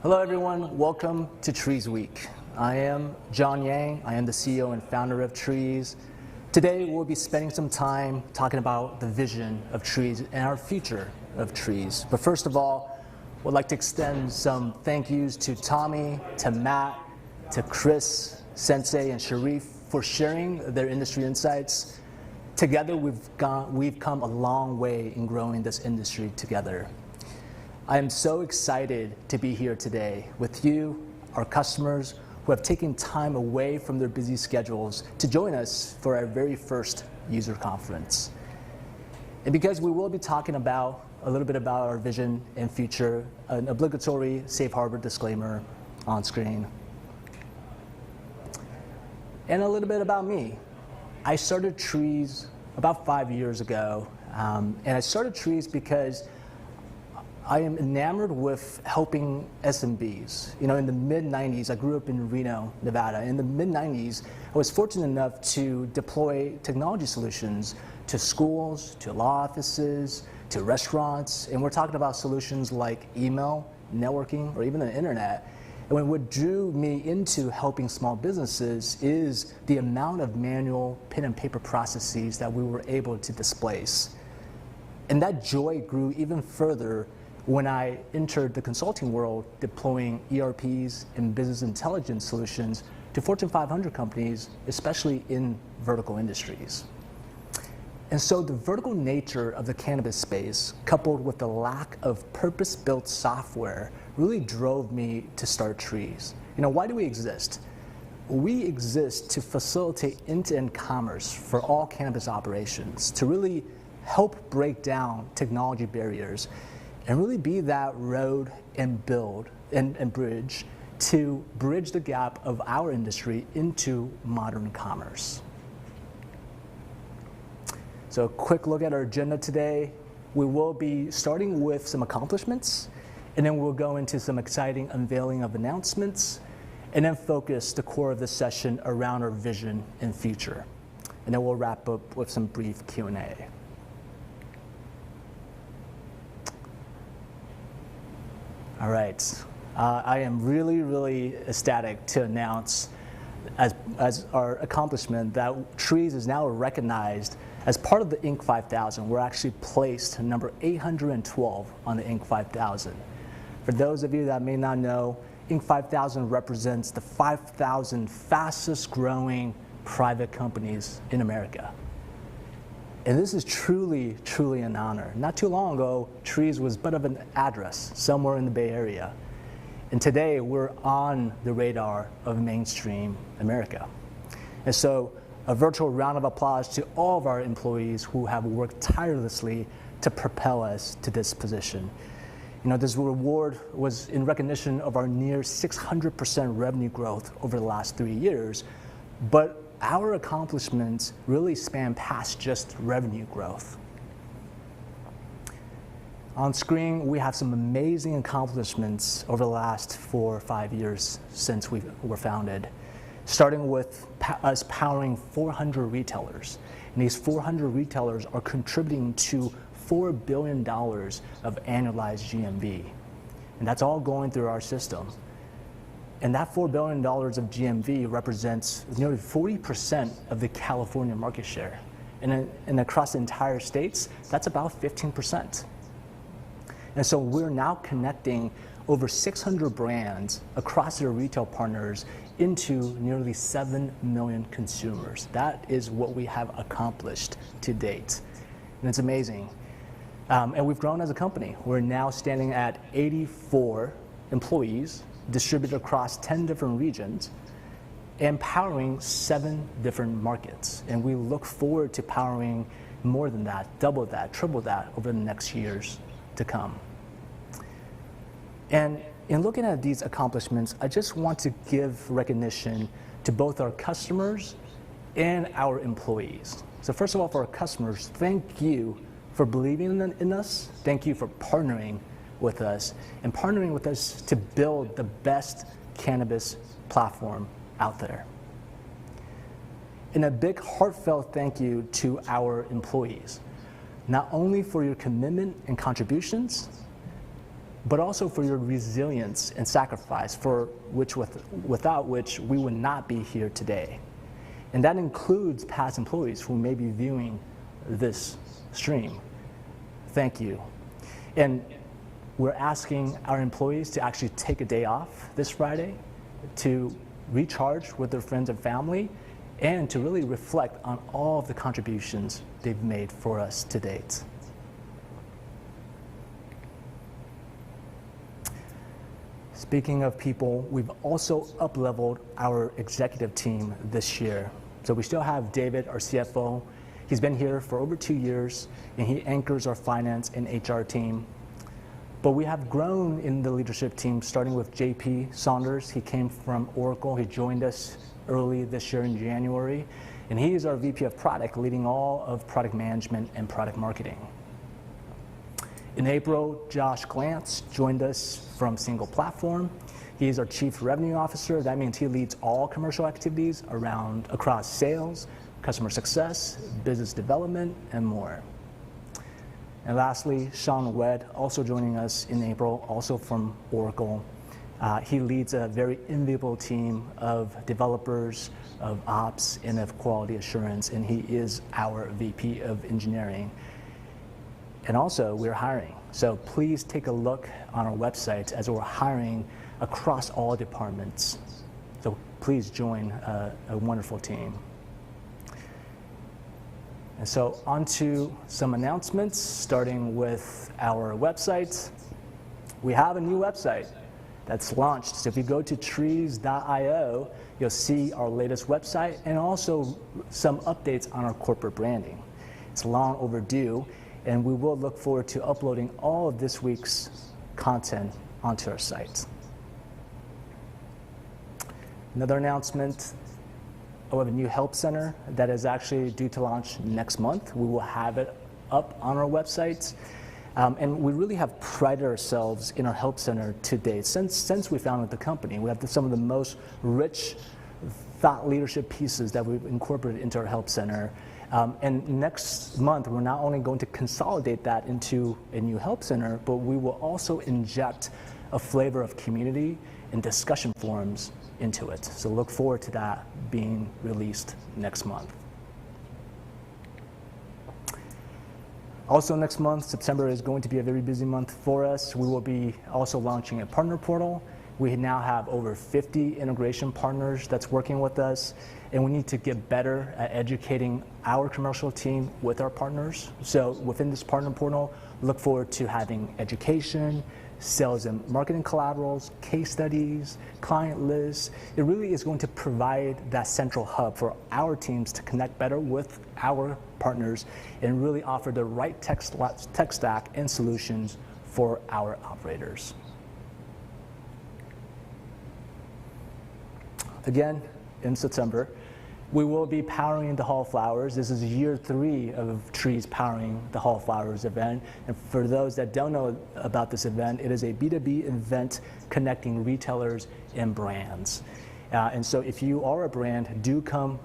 R: Hello everyone, welcome to Treez Week. I am John Yang, I am the CEO and founder of Treez. Today we'll be spending some time talking about the vision of Treez and our future of Treez. But first of all, we'd like to extend some thank yous to Tommy, to Matt, to Chris, Sensei, and Sharif for sharing their industry insights. Together we've come a long way in growing this industry together. I am so excited to be here today with you, our customers, who have taken time away from their busy schedules to join us for our very first user conference. And because we will be talking about a little bit about our vision and future, an obligatory safe harbor disclaimer on screen. And a little bit about me. I started Treez about 5 years ago, and I started Treez because I am enamored with helping SMBs. You know, in the mid-90s, I grew up in Reno, Nevada. In the mid-90s, I was fortunate enough to deploy technology solutions to schools, to law offices, to restaurants, and we're talking about solutions like email, networking, or even the internet. And what drew me into helping small businesses is the amount of manual pen and paper processes that we were able to displace. And that joy grew even further when I entered the consulting world, deploying ERPs and business intelligence solutions to Fortune 500 companies, especially in vertical industries. And so the vertical nature of the cannabis space, coupled with the lack of purpose-built software, really drove me to start Treez. You know, why do we exist? We exist to facilitate end-to-end commerce for all cannabis operations, to really help break down technology barriers and really be that road and build and bridge to bridge the gap of our industry into modern commerce. So a quick look at our agenda today. We will be starting with some accomplishments, and then we'll go into some exciting unveiling of announcements, and then focus the core of the session around our vision and future. And then we'll wrap up with some brief Q&A. All right, I am really ecstatic to announce as our accomplishment that Treez is now recognized as part of the Inc. 5000. We're actually placed number 812 on the Inc. 5000. For those of you that may not know, Inc. 5000 represents the 5,000 fastest growing private companies in America. And this is truly an honor. Not too long ago, Treez was but of an address somewhere in the Bay Area. And today, we're on the radar of mainstream America. And so, a virtual round of applause to all of our employees who have worked tirelessly to propel us to this position. You know, this reward was in recognition of our near 600% revenue growth over the last 3 years, but our accomplishments really span past just revenue growth. On screen, we have some amazing accomplishments over the last 4 or 5 years since we were founded, starting with us powering 400 retailers. And these 400 retailers are contributing to $4 billion of annualized GMV. And that's all going through our system. And that $4 billion of GMV represents nearly 40% of the California market share. And across the entire states, that's about 15%. And so we're now connecting over 600 brands across their retail partners into nearly 7 million consumers. That is what we have accomplished to date. And it's amazing. And we've grown as a company. We're now standing at 84 employees distributed across 10 different regions and powering 7 different markets. And we look forward to powering more than that, double that, triple that over the next years to come. And in looking at these accomplishments, I just want to give recognition to both our customers and our employees. So first of all, for our customers, thank you for believing in us. Thank you for partnering with us and partnering with us to build the best cannabis platform out there. And a big heartfelt thank you to our employees, not only for your commitment and contributions, but also for your resilience and sacrifice, without which we would not be here today. And that includes past employees who may be viewing this stream. Thank you. And we're asking our employees to actually take a day off this Friday to recharge with their friends and family and to really reflect on all of the contributions they've made for us to date. Speaking of people, we've also up-leveled our executive team this year. So we still have David, our CFO. He's been here for over 2 years, and he anchors our finance and HR team. But we have grown in the leadership team, starting with JP Saunders. He came from Oracle. He joined us early this year in January, and he is our VP of product, leading all of product management and product marketing. In April, Josh Glantz joined us from Single Platform. He is our Chief Revenue Officer. That means he leads all commercial activities across sales, customer success, business development, and more. And lastly, Sean Wedd, also joining us in April, also from Oracle. He leads a very enviable team of developers, of ops, and of quality assurance, and he is our VP of engineering. And also, we're hiring. So please take a look on our website as we're hiring across all departments. So please join a wonderful team. And so on to some announcements, starting with our website. We have a new website that's launched. So if you go to treez.io, you'll see our latest website and also some updates on our corporate branding. It's long overdue, and we will look forward to uploading all of this week's content onto our site. Another announcement, we have a new help center that is actually due to launch next month. We will have it up on our website. And we really have prided ourselves in our help center to date. Since we founded the company, we have some of the most rich thought leadership pieces that we've incorporated into our help center. And next month, we're not only going to consolidate that into a new help center, but we will also inject a flavor of community and discussion forums into it. So look forward to that being released next month. Also next month, September is going to be a very busy month for us. We will be also launching a partner portal. We now have over 50 integration partners that's working with us, and we need to get better at educating our commercial team with our partners. So within this partner portal, look forward to having education, sales and marketing collaterals, case studies, client lists. It really is going to provide that central hub for our teams to connect better with our partners and really offer the right tech stack and solutions for our operators. Again, in September, we will be powering the Hall of Flowers. This is year 3 of Treez powering the Hall of Flowers event. And for those that don't know about this event, it is a B2B event connecting retailers and brands. And so if you are a brand, do come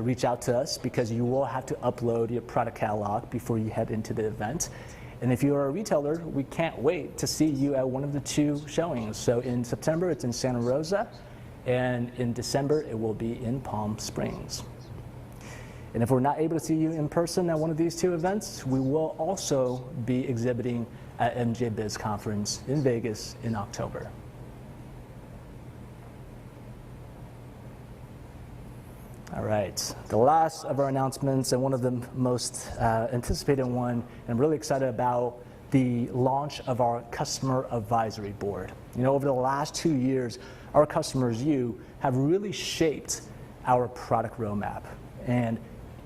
R: reach out to us, because you will have to upload your product catalog before you head into the event. And if you are a retailer, we can't wait to see you at one of the 2 showings. So in September, it's in Santa Rosa. And in December, it will be in Palm Springs. And if we're not able to see you in person at one of these 2 events, we will also be exhibiting at MJ Biz Conference in Vegas in October. All right, the last of our announcements, and one of the most anticipated one, and I'm really excited about, the launch of our Customer Advisory Board. You know, over the last 2 years, our customers, you, have really shaped our product roadmap. And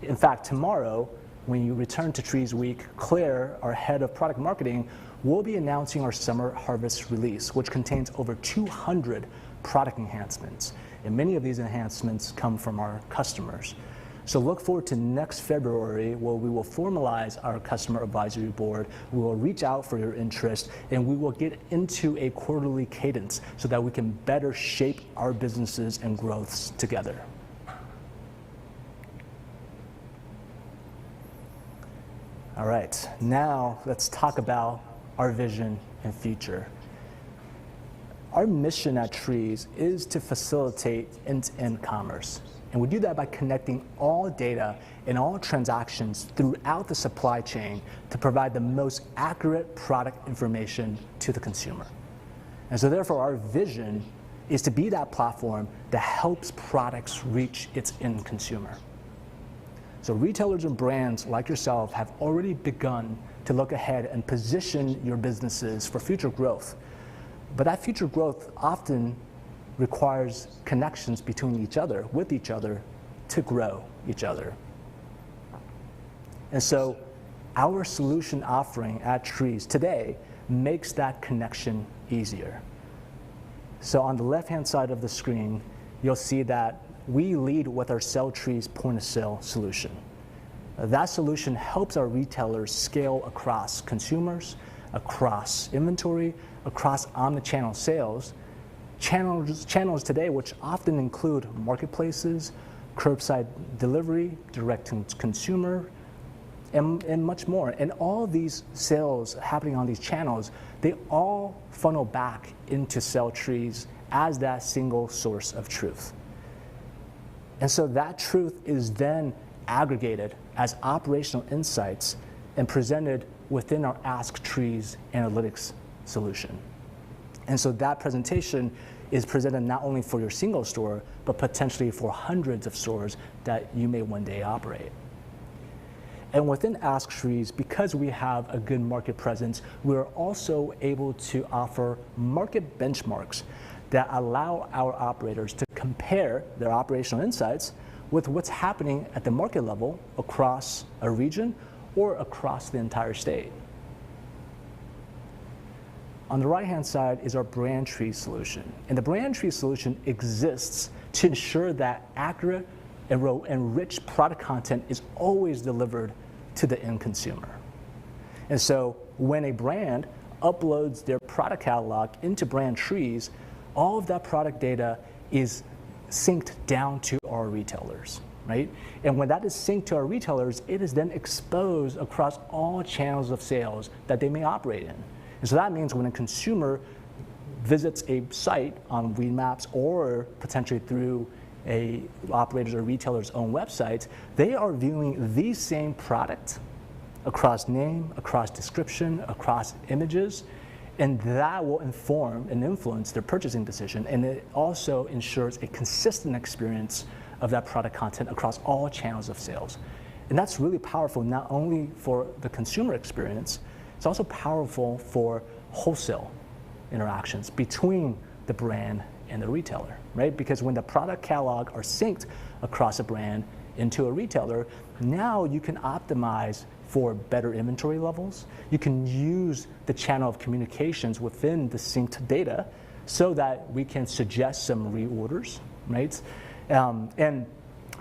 R: in fact, tomorrow, when you return to Treez Week, Claire, our head of product marketing, will be announcing our Summer Harvest release, which contains over 200 product enhancements. And many of these enhancements come from our customers. So look forward to next February, where we will formalize our Customer Advisory Board. We will reach out for your interest, and we will get into a quarterly cadence so that we can better shape our businesses and growths together. All right, now let's talk about our vision and future. Our mission at Treez is to facilitate end-to-end commerce. And we do that by connecting all data and all transactions throughout the supply chain to provide the most accurate product information to the consumer. And so therefore our vision is to be that platform that helps products reach its end consumer. So retailers and brands like yourself have already begun to look ahead and position your businesses for future growth. But that future growth often requires connections between each other, with each other, to grow each other. And so our solution offering at Treez today makes that connection easier. So on the left-hand side of the screen, you'll see that we lead with our Sell Treez point-of-sale solution. That solution helps our retailers scale across consumers, across inventory, across omnichannel sales, channels today which often include marketplaces, curbside delivery, direct-to-consumer, and much more. And all these sales happening on these channels, they all funnel back into Sell Treez as that single source of truth. And so that truth is then aggregated as operational insights and presented within our Ask Treez analytics solution. And so that presentation is presented not only for your single store, but potentially for hundreds of stores that you may one day operate. And within Ask Treez, because we have a good market presence, we're also able to offer market benchmarks that allow our operators to compare their operational insights with what's happening at the market level across a region or across the entire state. On the right-hand side is our Brand Treez solution. And the Brand Treez solution exists to ensure that accurate and rich product content is always delivered to the end consumer. And so when a brand uploads their product catalog into Brand Treez, all of that product data is synced down to our retailers, right? And when that is synced to our retailers, it is then exposed across all channels of sales that they may operate in. And so that means when a consumer visits a site on Weedmaps or potentially through a operator's or retailer's own website, they are viewing the same product across name, across description, across images, and that will inform and influence their purchasing decision. And it also ensures a consistent experience of that product content across all channels of sales. And that's really powerful, not only for the consumer experience, it's also powerful for wholesale interactions between the brand and the retailer, right? Because when the product catalog are synced across a brand into a retailer, now you can optimize for better inventory levels. You can use the channel of communications within the synced data so that we can suggest some reorders, right? And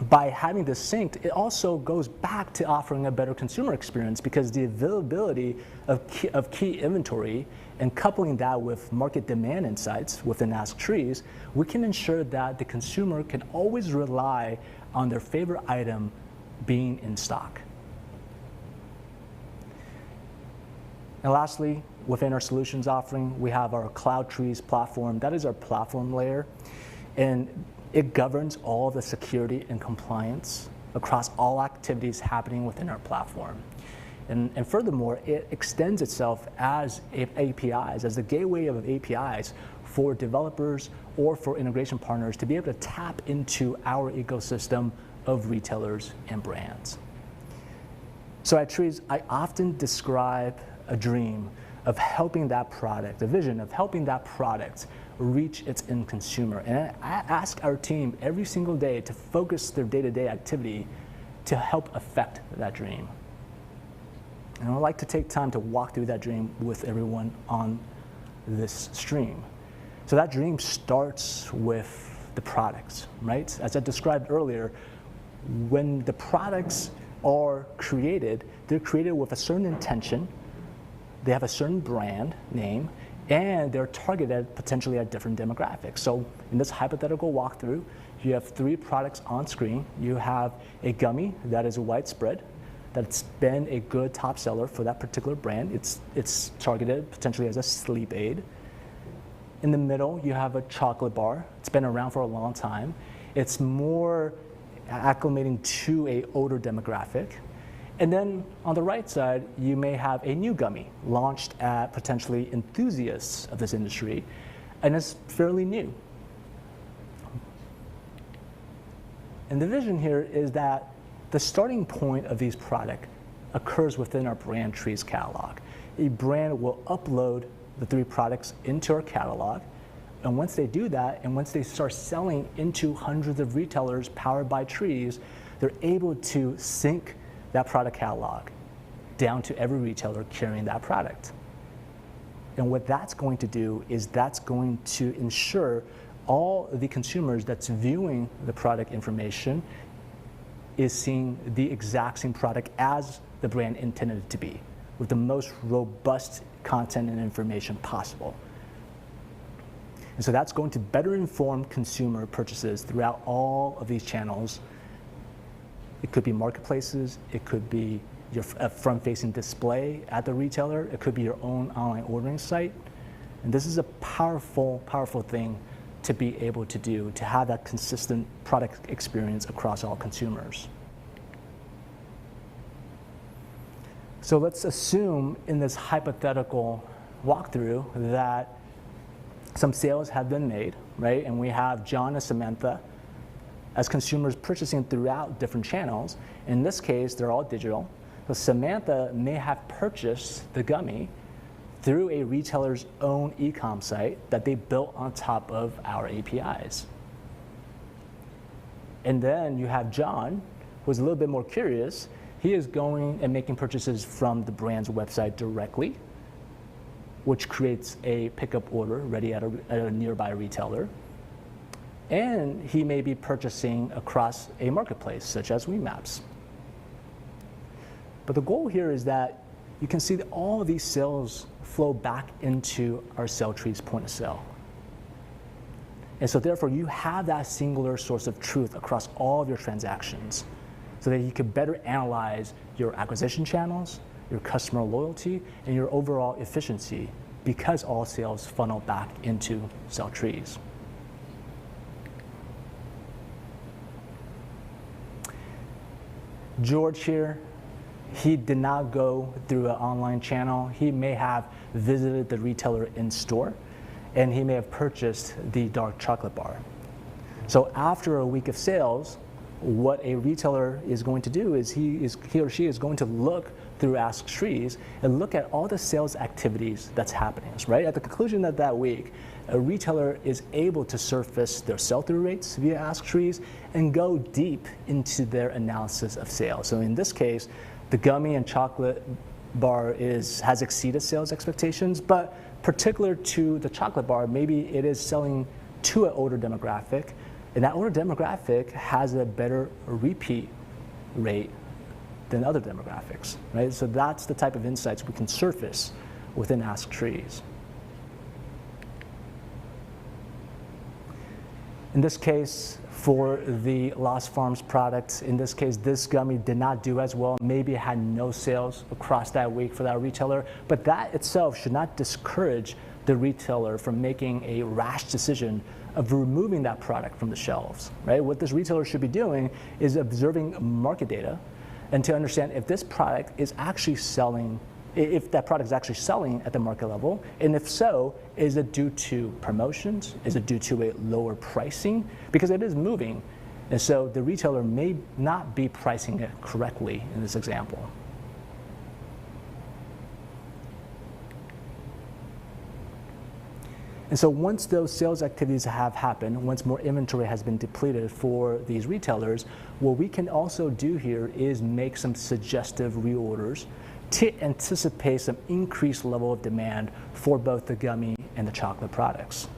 R: by having this synced, it also goes back to offering a better consumer experience because the availability of key inventory and coupling that with market demand insights within Ask Treez, we can ensure that the consumer can always rely on their favorite item being in stock. And lastly, within our solutions offering, we have our Cloud Treez platform. That is our platform layer. And it governs all the security and compliance across all activities happening within our platform. And furthermore, it extends itself as APIs, as the gateway of APIs for developers or for integration partners to be able to tap into our ecosystem of retailers and brands. So at Treez, I often describe a dream of helping that product, a vision of helping that product reach its end consumer. And I ask our team every single day to focus their day-to-day activity to help affect that dream. And I'd like to take time to walk through that dream with everyone on this stream. So that dream starts with the products, right? As I described earlier, when the products are created, they're created with a certain intention, they have a certain brand name, and they're targeted potentially at different demographics. So in this hypothetical walkthrough, you have 3 products on screen. You have a gummy that is widespread, that's been a good top seller for that particular brand. It's targeted potentially as a sleep aid. In the middle, you have a chocolate bar. It's been around for a long time. It's more acclimating to a older demographic. And then on the right side, you may have a new gummy launched at potentially enthusiasts of this industry, and it's fairly new. And the vision here is that the starting point of these products occurs within our brand Treez catalog. A brand will upload the 3 products into our catalog, and once they do that, and once they start selling into hundreds of retailers powered by Treez, they're able to sync that product catalog down to every retailer carrying that product. And what that's going to do is that's going to ensure all the consumers that's viewing the product information is seeing the exact same product as the brand intended it to be, with the most robust content and information possible. And so that's going to better inform consumer purchases throughout all of these channels. It could be marketplaces, it could be your front-facing display at the retailer, it could be your own online ordering site. And this is a powerful, powerful thing to be able to do, to have that consistent product experience across all consumers. So let's assume in this hypothetical walkthrough that some sales have been made, right? And we have John and Samantha as consumers purchasing throughout different channels. In this case, they're all digital. So Samantha may have purchased the gummy through a retailer's own e-com site that they built on top of our APIs. And then you have John, who's a little bit more curious. He is going and making purchases from the brand's website directly, which creates a pickup order ready at a nearby retailer. And he may be purchasing across a marketplace, such as WeMaps. But the goal here is that you can see that all of these sales flow back into our Treez point of sale. And so therefore, you have that singular source of truth across all of your transactions so that you can better analyze your acquisition channels, your customer loyalty, and your overall efficiency, because all sales funnel back into Treez. George here, he did not go through an online channel. He may have visited the retailer in store, and he may have purchased the dark chocolate bar. So after a week of sales, what a retailer is going to do is he or she is going to look through Ask Treez and look at all the sales activities that's happening, right? At the conclusion of that week, a retailer is able to surface their sell-through rates via Ask Treez and go deep into their analysis of sales. So in this case, the gummy and chocolate bar has exceeded sales expectations, but particular to the chocolate bar, maybe it is selling to an older demographic, and that older demographic has a better repeat rate than other demographics, right? So that's the type of insights we can surface within Ask Treez. In this case, for the Lost Farms product, in this case, this gummy did not do as well. Maybe it had no sales across that week for that retailer, but that itself should not discourage the retailer from making a rash decision of removing that product from the shelves, right? What this retailer should be doing is observing market data and to understand if this product is actually selling, if that product is actually selling at the market level, and if so, is it due to promotions? Is it due to a lower pricing? Because it is moving, and so the retailer may not be pricing it correctly in this example. And so once those sales activities have happened, once more inventory has been depleted for these retailers, what we can also do here is make some suggestive reorders to anticipate some increased level of demand for both the gummy and the chocolate products.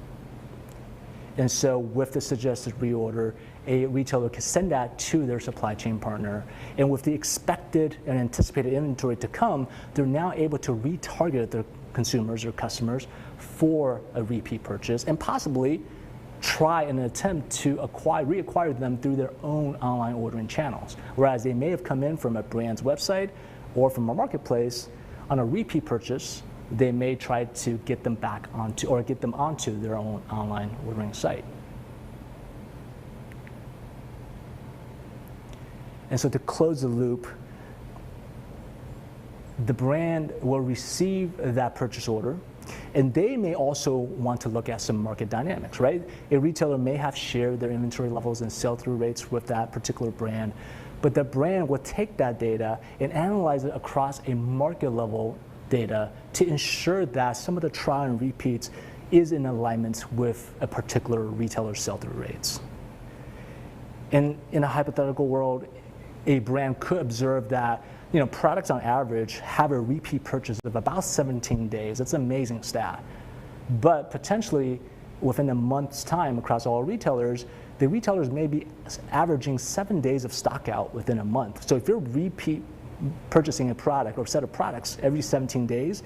R: And so with the suggested reorder, a retailer can send that to their supply chain partner. And with the expected and anticipated inventory to come, they're now able to retarget their consumers or customers for a repeat purchase and possibly try an attempt to reacquire them through their own online ordering channels. Whereas they may have come in from a brand's website or from a marketplace on a repeat purchase, they may try to get them back onto or get them onto their own online ordering site. And so to close the loop, the brand will receive that purchase order, and they may also want to look at some market dynamics, right? A retailer may have shared their inventory levels and sell-through rates with that particular brand, but the brand will take that data and analyze it across a market level data to ensure that some of the trial and repeats is in alignment with a particular retailer's sell-through rates. And in a hypothetical world, a brand could observe that products on average have a repeat purchase of about 17 days. That's an amazing stat. But potentially, within a month's time across all retailers, the retailers may be averaging 7 days of stock out within a month. So if you're repeat purchasing a product or set of products every 17 days,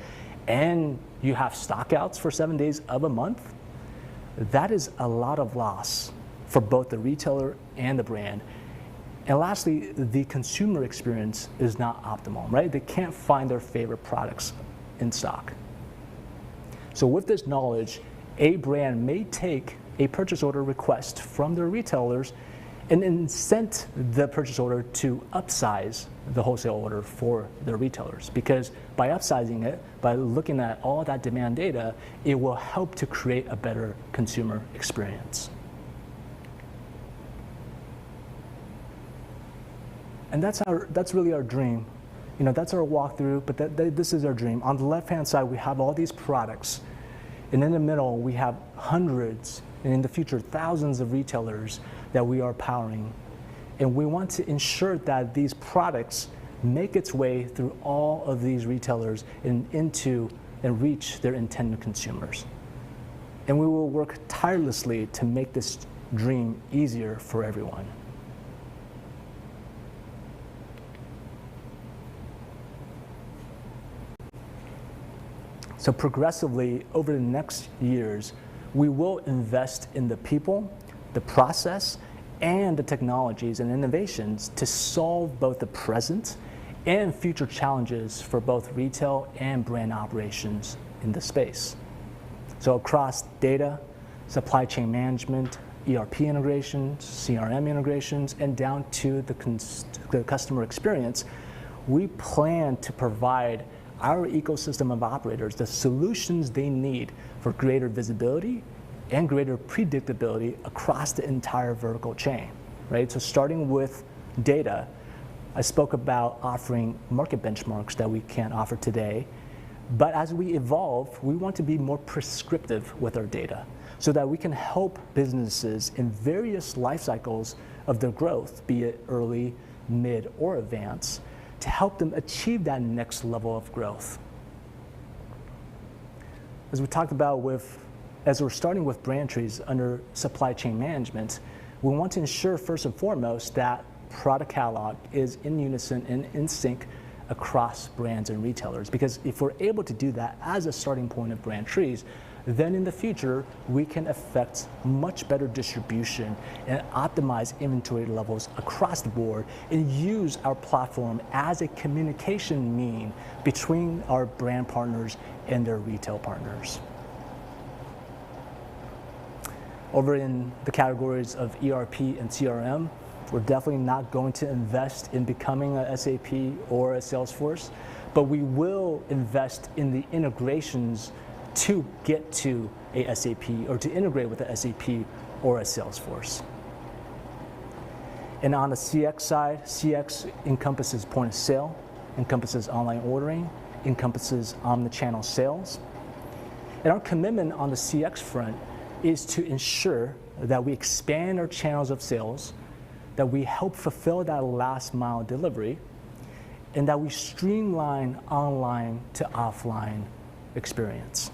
R: and you have stock outs for 7 days of a month, that is a lot of loss for both the retailer and the brand. And lastly, the consumer experience is not optimal, right? They can't find their favorite products in stock. So with this knowledge, a brand may take a purchase order request from their retailers and incent the purchase order to upsize the wholesale order for their retailers. Because by upsizing it, by looking at all that demand data, it will help to create a better consumer experience. And that's really our dream. That's our walkthrough, but this is our dream. On the left-hand side, we have all these products. And in the middle, we have hundreds, and in the future, thousands of retailers that we are powering. And we want to ensure that these products make its way through all of these retailers and reach their intended consumers. And we will work tirelessly to make this dream easier for everyone. So progressively, over the next years, we will invest in the people, the process, and the technologies and innovations to solve both the present and future challenges for both retail and brand operations in the space. So across data, supply chain management, ERP integrations, CRM integrations, and down to the customer experience, we plan to provide our ecosystem of operators the solutions they need for greater visibility and greater predictability across the entire vertical chain, right? So starting with data, I spoke about offering market benchmarks that we can't offer today, but as we evolve, we want to be more prescriptive with our data so that we can help businesses in various life cycles of their growth, be it early, mid, or advanced, to help them achieve that next level of growth. As we talked about as we're starting with Treez under supply chain management, we want to ensure first and foremost that product catalog is in unison and in sync across brands and retailers. Because if we're able to do that as a starting point of Treez, then in the future, we can affect much better distribution and optimize inventory levels across the board and use our platform as a communication mean between our brand partners and their retail partners. Over in the categories of ERP and CRM, we're definitely not going to invest in becoming a SAP or a Salesforce, but we will invest in the integrations to get to a SAP or to integrate with a SAP or a Salesforce. And on the CX side, CX encompasses point of sale, encompasses online ordering, encompasses omnichannel sales. And our commitment on the CX front is to ensure that we expand our channels of sales, that we help fulfill that last mile delivery, and that we streamline online to offline experience.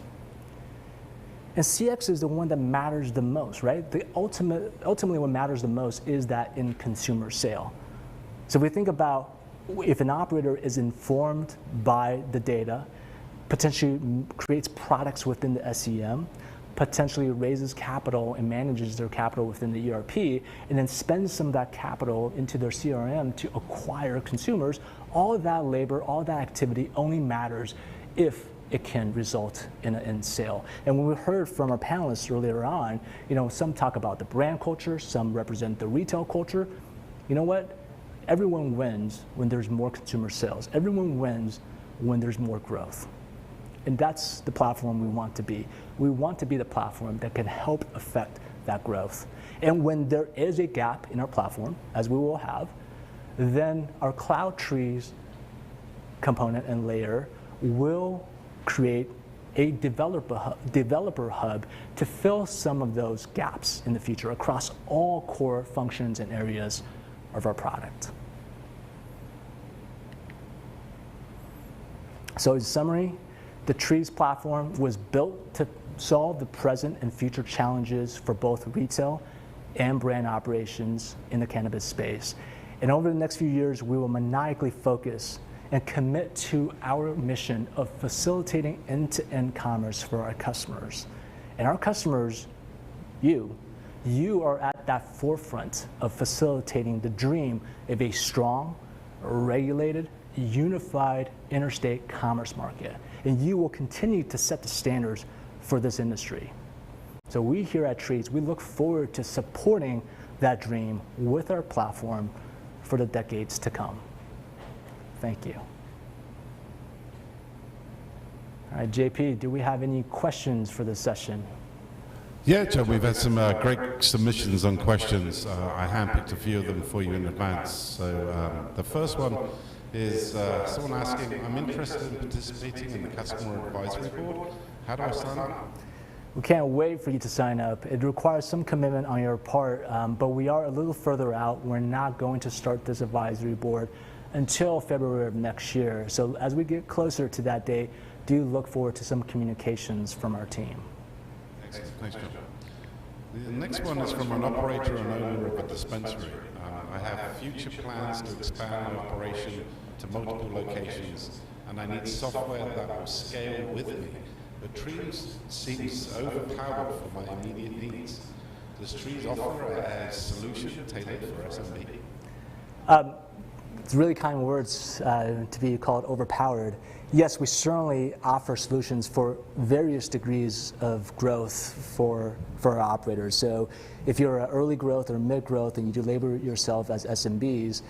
R: And CX is the one that matters the most, right? Ultimately what matters the most is that in consumer sale. So if we think about if an operator is informed by the data, potentially creates products within the SEM, potentially raises capital and manages their capital within the ERP, and then spends some of that capital into their CRM to acquire consumers, all of that labor, all of that activity only matters if it can result in sale. And when we heard from our panelists earlier on, some talk about the brand culture, some represent the retail culture. You know what? Everyone wins when there's more consumer sales. Everyone wins when there's more growth. And that's the platform we want to be. We want to be the platform that can help affect that growth. And when there is a gap in our platform, as we will have, then our Cloud Treez component and layer will create a developer hub to fill some of those gaps in the future across all core functions and areas of our product. So in summary, the Treez platform was built to solve the present and future challenges for both retail and brand operations in the cannabis space. And over the next few years, we will maniacally focus and commit to our mission of facilitating end-to-end commerce for our customers. And our customers, you are at that forefront of facilitating the dream of a strong, regulated, unified interstate commerce market. And you will continue to set the standards for this industry. So we here at Treez, we look forward to supporting that dream with our platform for the decades to come. Thank you. All right, JP, do we have any questions for this session?
A: Yeah, Joe, we've had some great submissions on questions. I handpicked a few of them for you in advance. So the first one is someone asking, I'm interested in participating in the Customer Advisory Board. How do I sign up?
R: We can't wait for you to sign up. It requires some commitment on your part, but we are a little further out. We're not going to start this advisory board until February of next year. So as we get closer to that date, do look forward to some communications from our team.
A: Excellent. Thanks, John. The next one is from an operator and owner of a dispensary. I have future plans to expand my operation to multiple locations, and I need software that will scale with me. But Treez seems overpowered for my immediate needs. Does Treez offer a solution tailored for SMB?
R: It's really kind words to be called overpowered. Yes, we certainly offer solutions for various degrees of growth for our operators. So if you're an early growth or mid growth and you do label yourself as SMBs,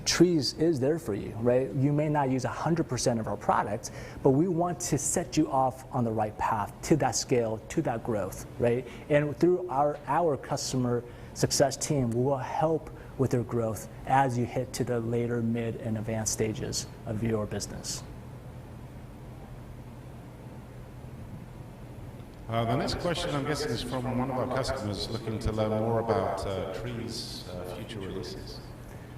R: Treez is there for you, right? You may not use 100% of our product, but we want to set you off on the right path to that scale, to that growth, right? And through our customer success team, we will help with their growth as you hit to the later, mid, and advanced stages of your business.
A: The next question, I'm guessing, is from one of our customers looking to learn more about Treez future releases.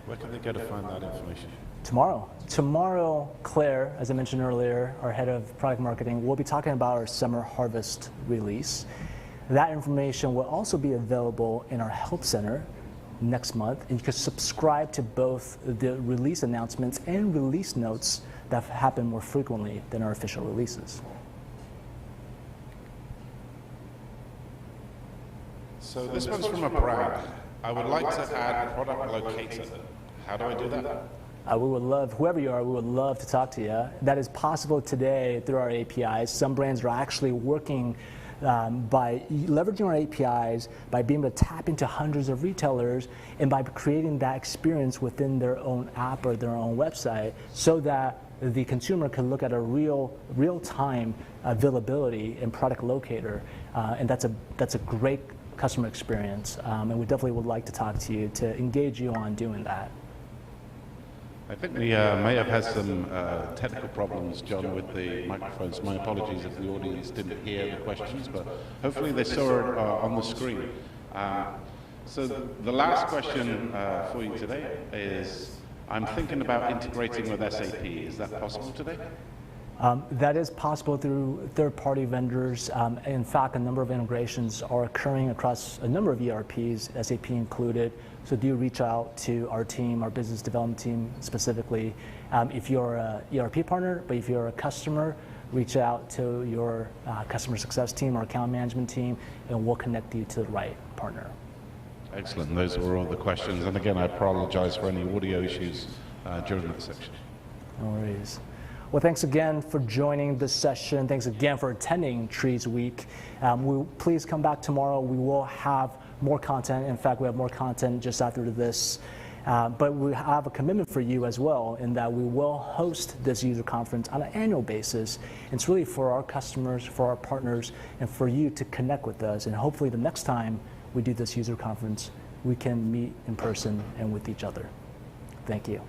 A: Where can they go to find that information?
R: Tomorrow, Claire, as I mentioned earlier, our head of product marketing, will be talking about our summer harvest release. That information will also be available in our help center next month, and you can subscribe to both the release announcements and release notes that happen more frequently than our official releases.
A: So this one's from a brand. I would like to add product locator. How do I do that?
R: We would love, whoever you are, we would love to talk to you. That is possible today through our APIs. Some brands are actually working by leveraging our APIs, by being able to tap into hundreds of retailers, and by creating that experience within their own app or their own website so that the consumer can look at a real-time availability and product locator. And that's a great customer experience. And we definitely would like to talk to you to engage you on doing that.
A: I think we may have had some technical problems, John, with the microphones. My apologies if the audience didn't hear the questions, but hopefully they saw it on the screen. So the last question for you today is, I'm thinking about integrating with SAP. Is that possible today?
R: That is possible through third-party vendors. In fact, a number of integrations are occurring across a number of ERPs, SAP included. So do reach out to our team, our business development team specifically. If you're an ERP partner, but if you're a customer, reach out to your customer success team or account management team, and we'll connect you to the right partner.
A: Excellent. Those were all the questions. And again, I apologize for any audio issues during that section.
R: No worries. Well, thanks again for joining this session. Thanks again for attending Treez Week. Please come back tomorrow. We will have more content. In fact, we have more content just after this. But we have a commitment for you as well in that we will host this user conference on an annual basis. It's really for our customers, for our partners, and for you to connect with us. And hopefully the next time we do this user conference, we can meet in person and with each other. Thank you.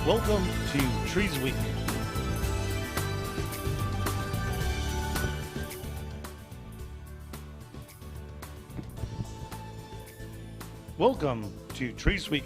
S: Welcome to Treez Week. Welcome to Treez Week.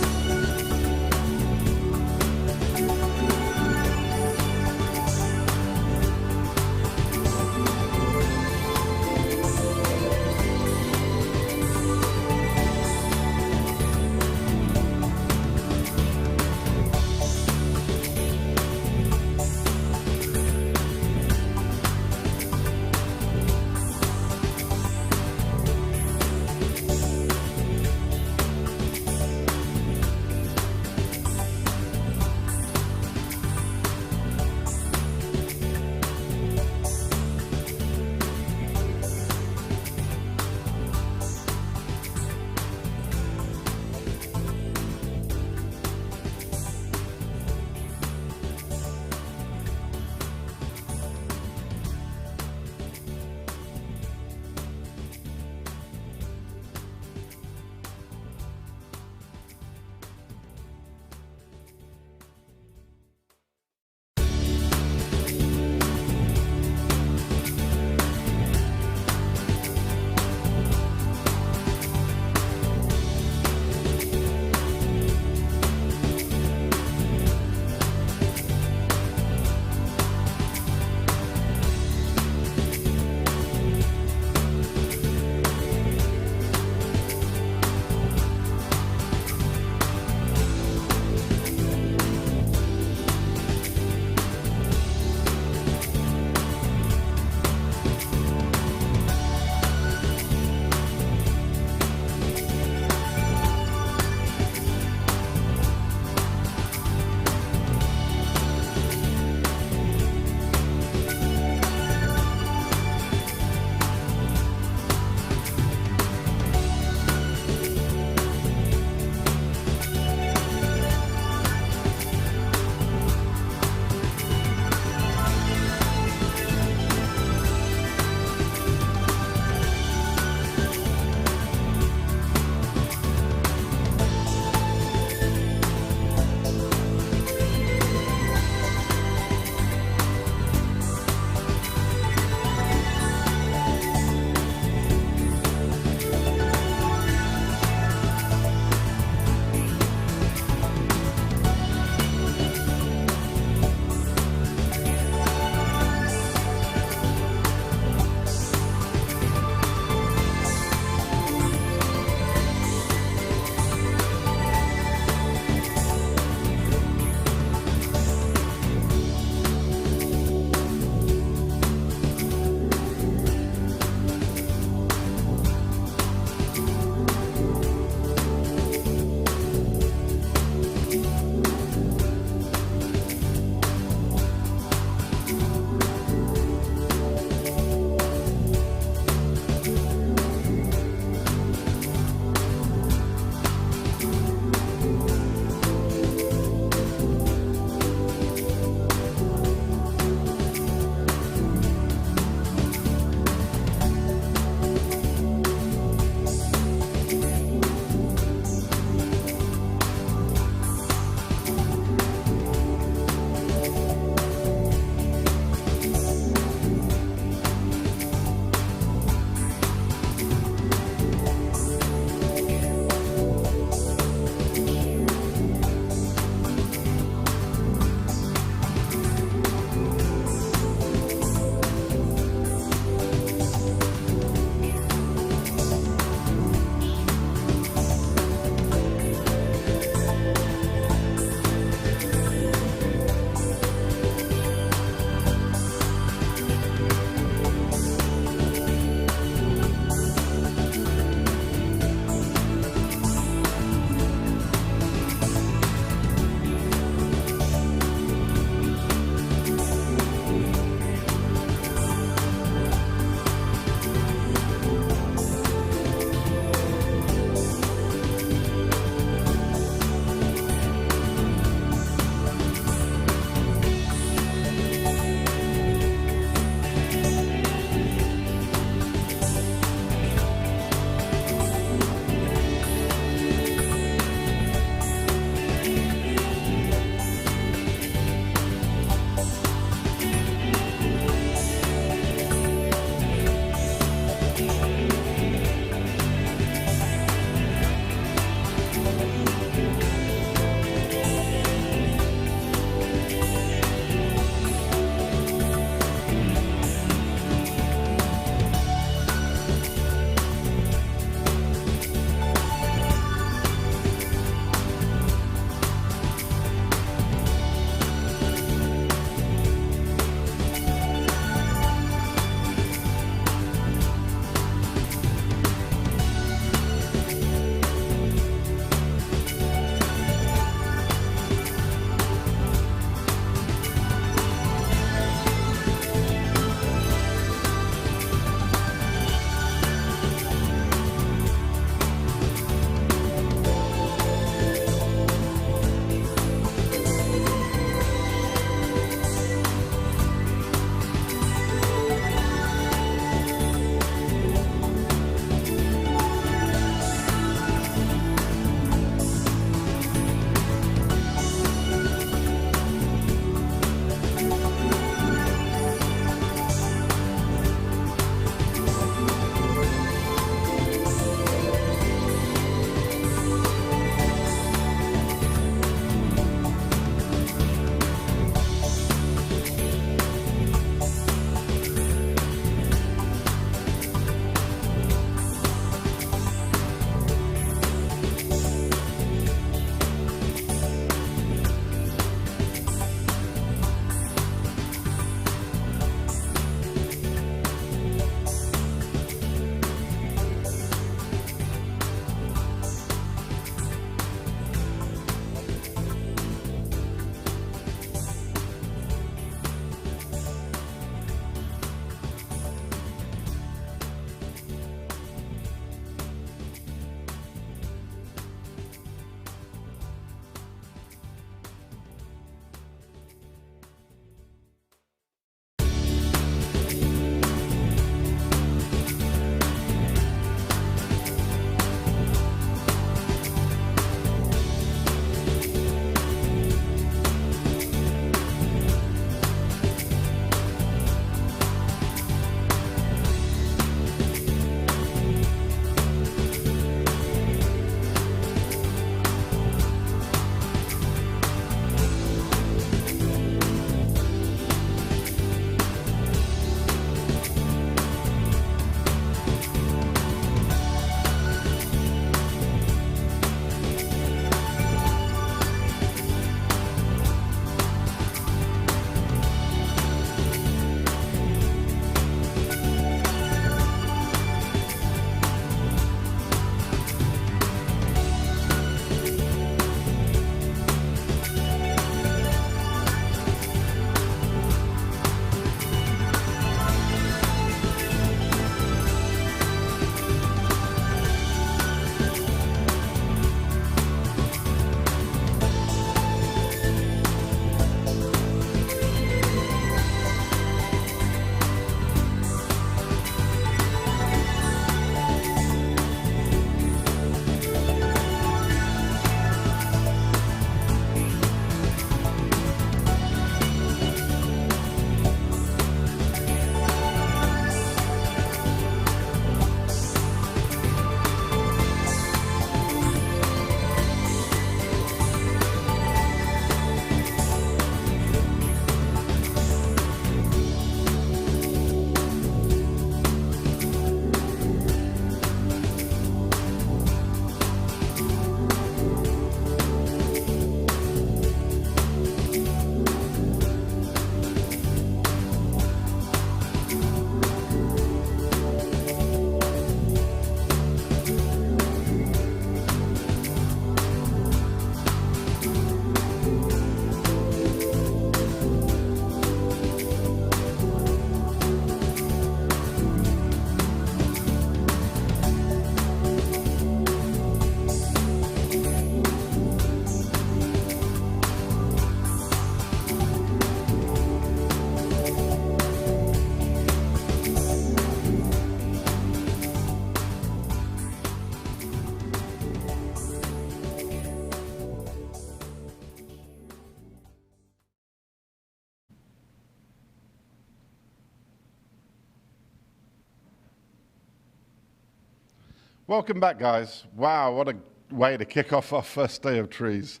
A: Welcome back, guys. Wow, what a way to kick off our first day of Treez.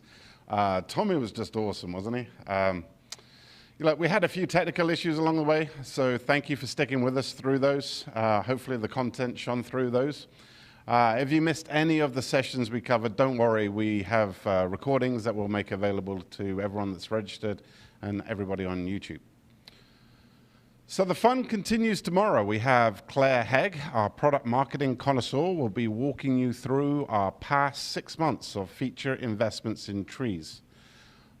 A: Tommy was just awesome, wasn't he? We had a few technical issues along the way, so thank you for sticking with us through those. Hopefully the content shone through those. If you missed any of the sessions we covered, don't worry. We have recordings that we'll make available to everyone that's registered and everybody on YouTube. So the fun continues tomorrow. We have Claire Hegg, our product marketing connoisseur, will be walking you through our past 6 months of feature investments in Treez.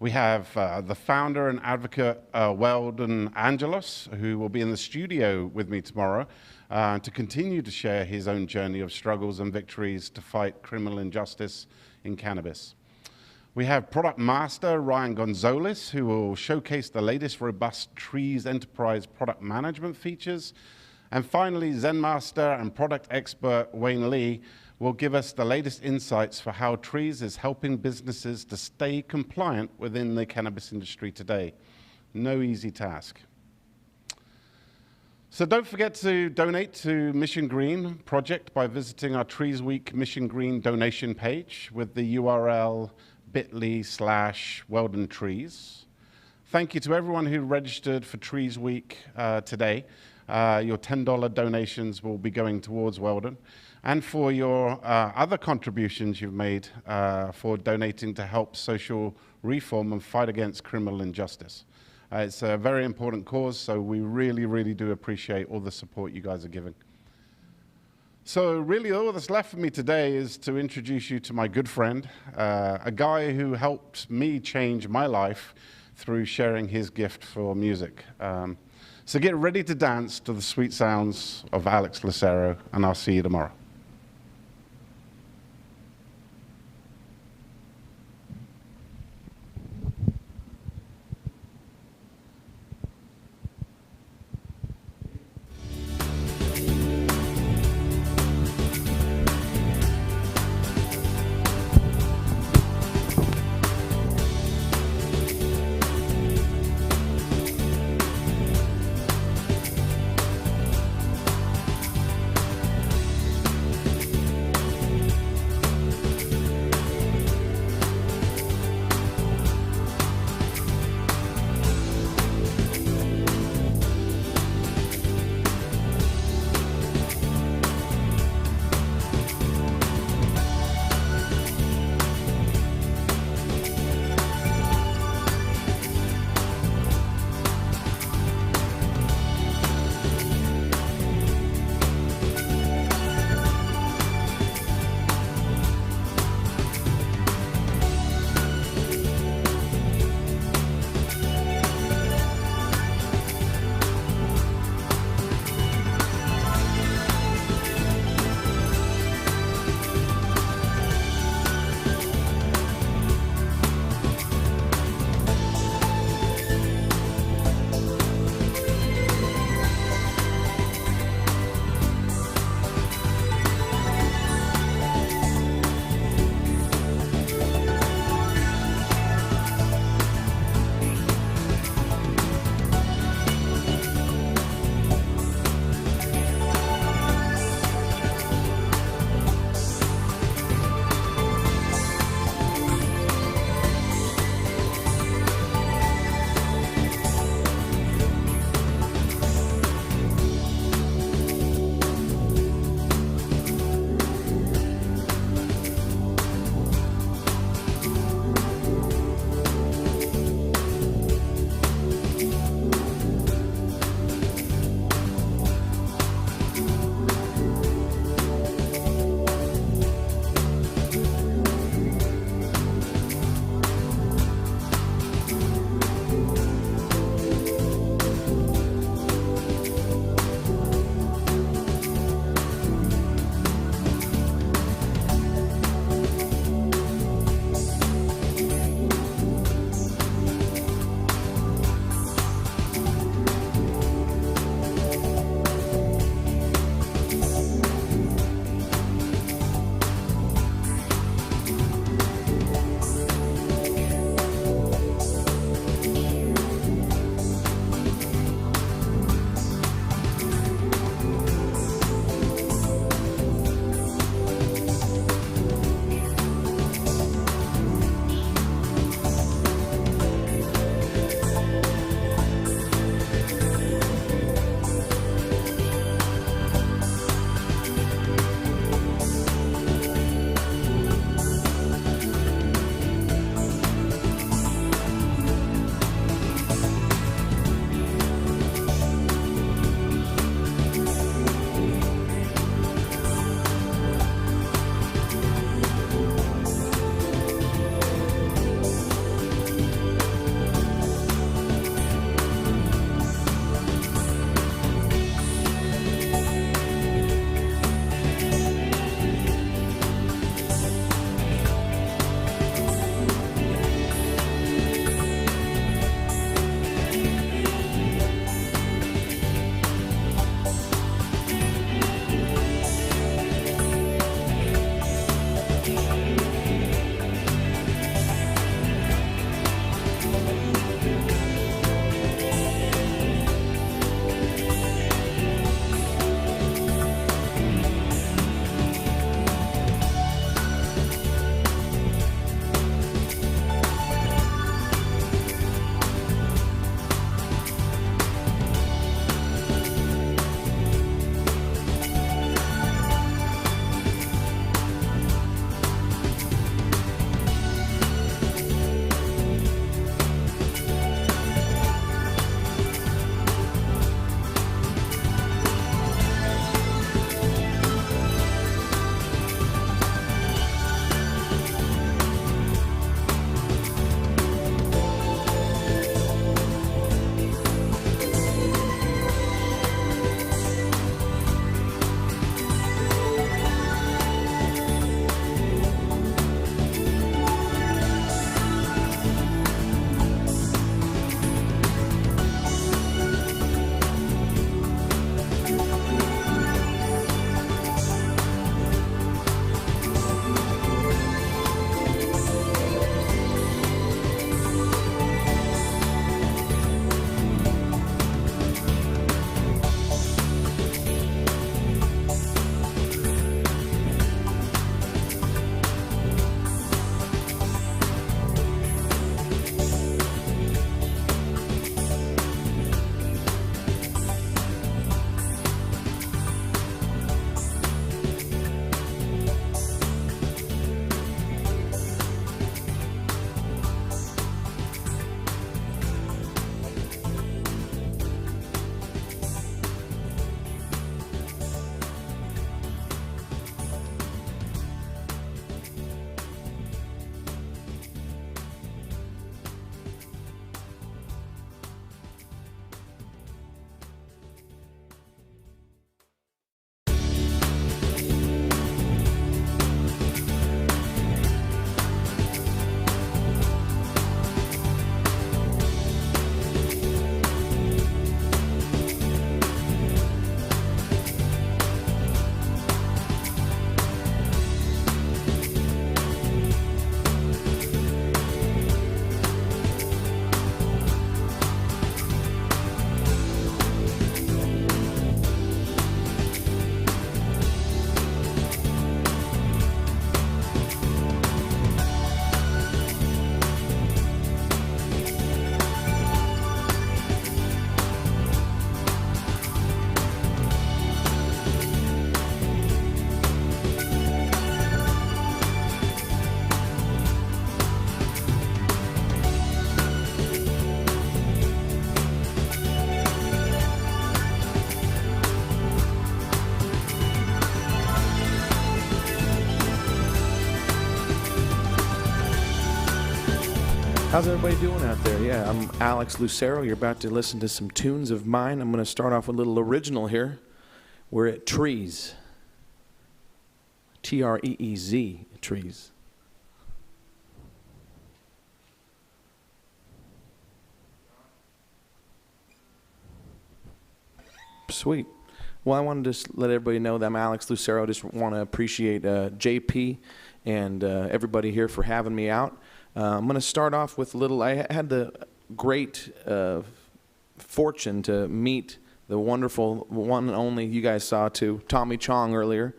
A: We have the founder and advocate, Weldon Angelos, who will be in the studio with me tomorrow to continue to share his own journey of struggles and victories to fight criminal injustice in cannabis. We have Product Master Ryan Gonzalez, who will showcase the latest robust Treez Enterprise product management features. And finally, Zen Master and product expert Wayne Lee will give us the latest insights for how Treez is helping businesses to stay compliant within the cannabis industry today. No easy task. So don't forget to donate to Mission Green Project by visiting our Treez Week Mission Green donation page with the URL bit.ly/Weldon Treez. Thank you to everyone who registered for Treez Week today. Your $10 donations will be going towards Weldon. And for your other contributions you've made for donating to help social reform and fight against criminal injustice. It's a very important cause, so we really, really do appreciate all the support you guys are giving. So really all that's left for me today is to introduce you to my good friend, a guy who helped me change my life through sharing his gift for music. So get ready to dance to the sweet sounds of Alex Lucero, and I'll see you tomorrow.
T: How's everybody doing out there? Yeah, I'm Alex Lucero. You're about to listen to some tunes of mine. I'm going to start off with a little original here. We're at Treez. T-R-E-E-Z, Treez. Sweet. Well, I wanted to just let everybody know that I'm Alex Lucero. I just want to appreciate JP and everybody here for having me out. I'm going to start off with a little. I had the great fortune to meet the wonderful one and only, you guys saw too, Tommy Chong earlier,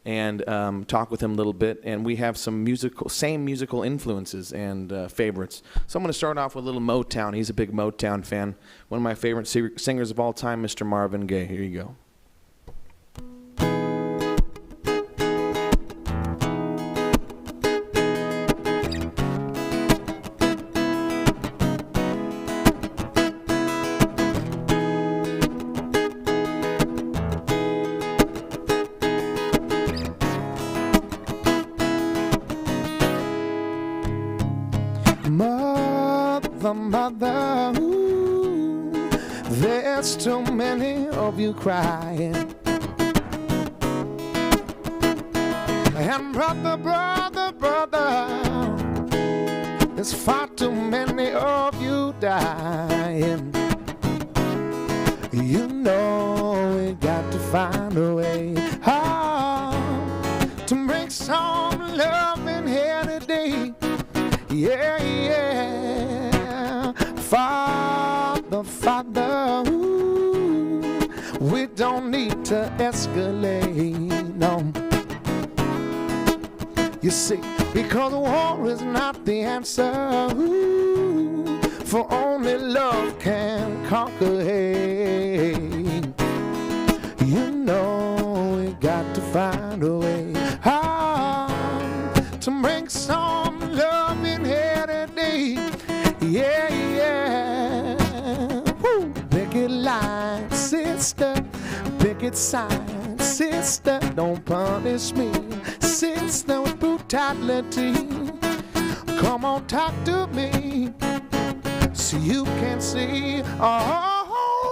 T: and talk with him a little bit. And we have some same musical influences and favorites. So I'm going to start off with a little Motown. He's a big Motown fan. One of my favorite singers of all time, Mr. Marvin Gaye. Here you go. Mother, ooh, there's too many of you crying. And brother, there's far too many of you dying. You know we got to find a way to make some love in here today. Yeah, yeah. Father, ooh, we don't need to escalate, no. You see, because war is not the answer, ooh, for only love can conquer hate. You know we got to find a way to bring some love in here today. Yeah, yeah. Woo. Picket line, sister. Picket sign, sister. Don't punish me, sister, with brutality. Come on, talk to me so you can see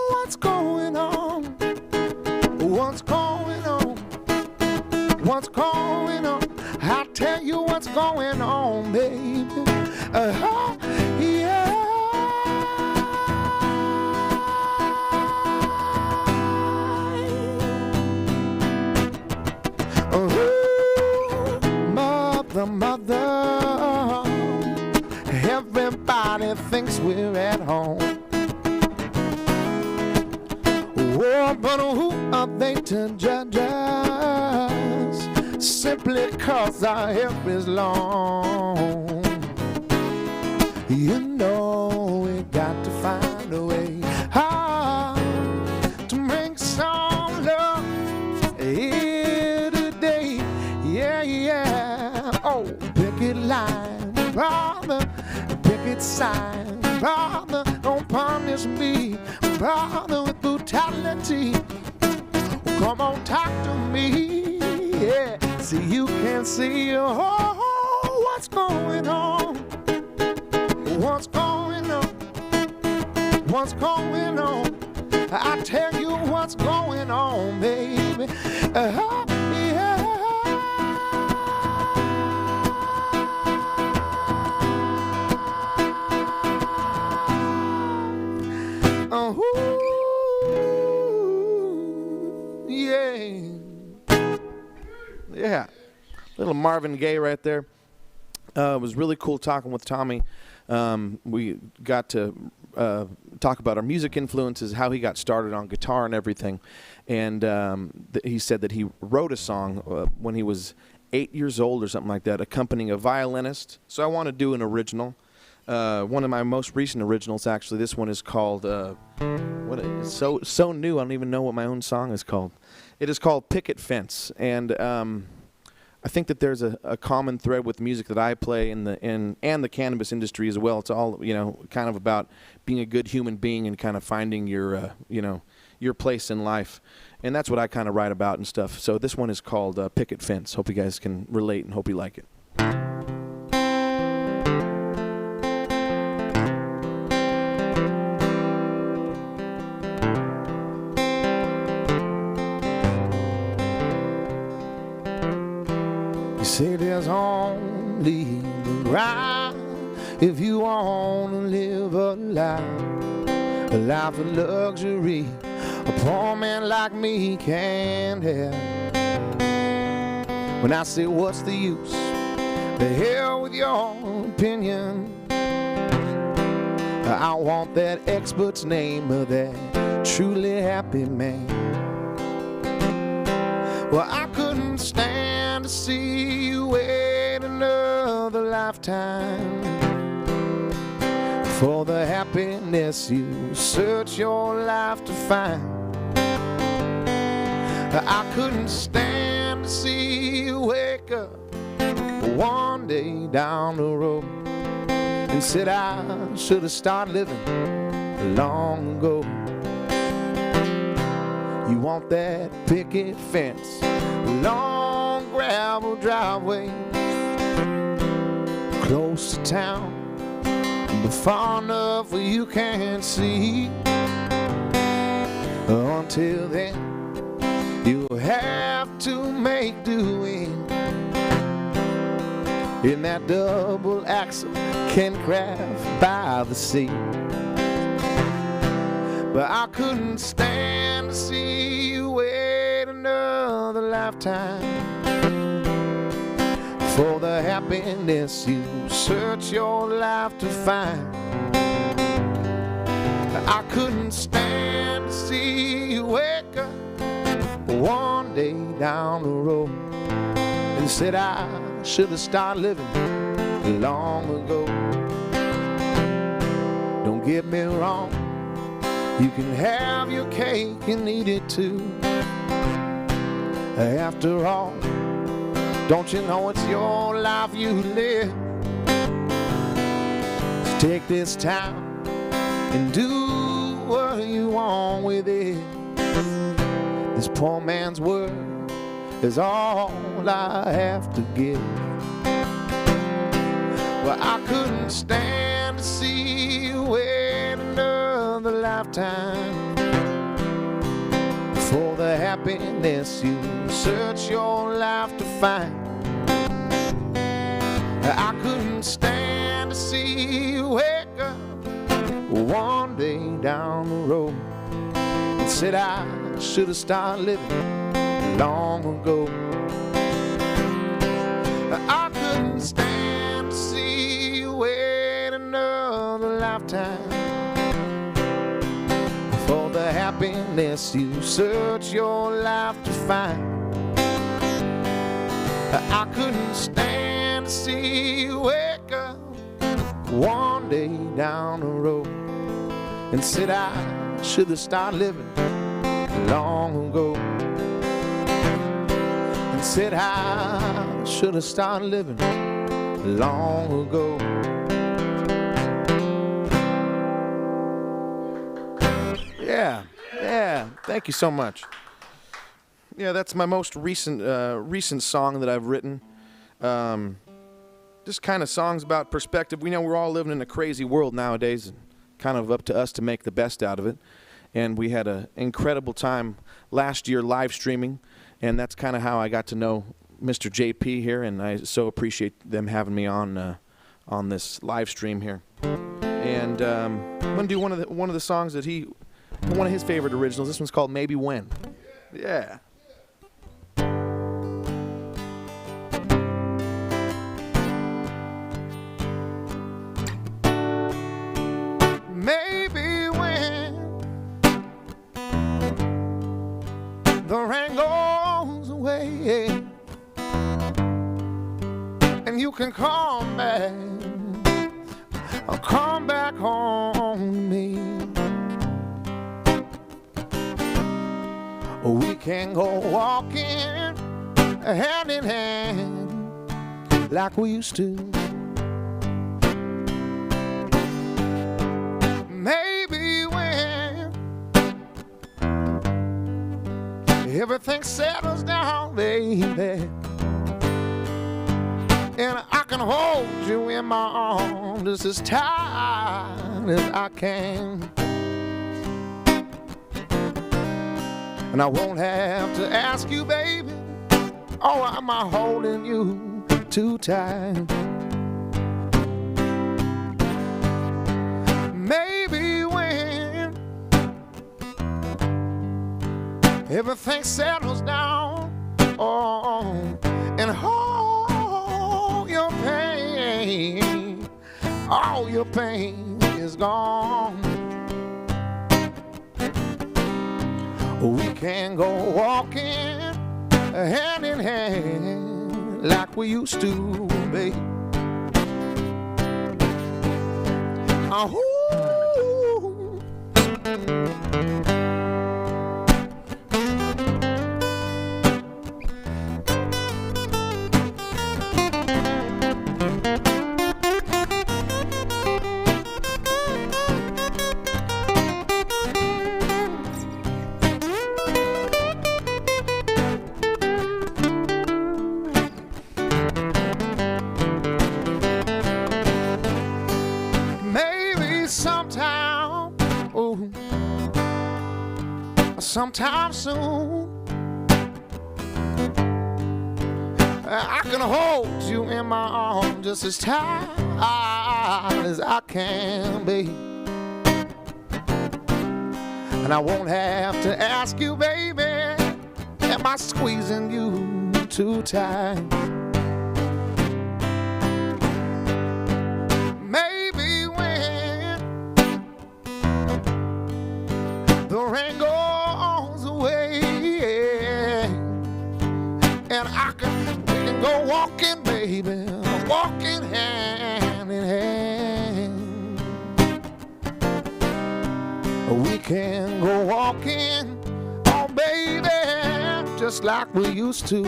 T: what's going on. What's going on? What's going on? I'll tell you what's going on, baby. Yeah. Mother, everybody thinks we're at home. Oh, but who are they to judge us? Simply 'cause our hair is long. You know we got to find a way to bring some love here today. Yeah, yeah. Oh, picket line, brother, picket sign, brother, don't punish me, brother, with brutality. Come on, talk to me, yeah, so you can see what's going on. What's going on? What's going on? I tell you what's going on, baby. Yeah. Yeah. Yeah. Little Marvin Gaye right there. It was really cool talking with Tommy. We got to talk about our music influences, how he got started on guitar and everything. And he said that he wrote a song when he was 8 years old or something like that, accompanying a violinist. So I want to do an original. One of my most recent originals, actually. This one is called, it's so new, I don't even know what my own song is called. It is called Picket Fence. And I think that there's a common thread with music that I play and the cannabis industry as well. It's all, kind of about being a good human being and kind of finding your place in life. And that's what I kind of write about and stuff. So this one is called Picket Fence. Hope you guys can relate and hope you like it.
U: leave the ground. If you want to live a life of luxury, a poor man like me can't have. When I say what's the use, the hell with your opinion. I want that expert's name of that truly happy man. Well, I couldn't stand to see you wait another lifetime for the happiness you search your life to find. I couldn't stand to see you wake up one day down the road and said I should have started living long ago. You want that picket fence, long gravel driveway, close to town, but far enough where you can't see. Until then, you'll have to make do in that double axle Ken Craft by the sea. But I couldn't stand to see you wait another lifetime for the happiness you search your life to find. I couldn't stand to see you wake up one day down the road and said I should have started living long ago. Don't get me wrong, you can have your cake and eat it too. After all, don't you know it's your life you live? So take this time and do what you want with it. This poor man's word is all I have to give. Well, I couldn't stand to see you wait another lifetime for the happiness you search your life to find. I couldn't stand to see you wake up one day down the road and said I should have started living long ago. I couldn't stand to see you wait another lifetime for the happiness you search your life to find. I couldn't stand to see you wake up one day down the road and said I should have started living long ago. And said I should have started living long ago. Yeah, thank you so much. Yeah, that's my most recent song that I've written. Just kind of songs about perspective. We know we're all living in a crazy world nowadays, and kind of up to us to make the best out of it. And we had an incredible time last year live streaming, and that's kind of how I got to know Mr. JP here, and I so appreciate them having me on this live stream here. And I'm gonna do one of the songs that one of his favorite originals. This one's called Maybe When. Yeah. Maybe when the rain goes away and you can come back home to me. We can go walking hand in hand like we used to. Maybe when everything settles down, baby, and I can hold you in my arms just as tight as I can. And I won't have to ask you, baby, oh, am I holding you too tight? everything settles down. Oh, and all your pain is gone. We can go walking hand in hand like we used to, babe. Oh. Sometime soon, I can hold you in my arms just as tight as I can be. And I won't have to ask you, baby, am I squeezing you too tight? Maybe when the rain goes away, and we can go walking, baby, walking hand in hand. We can go walking, oh baby, just like we used to.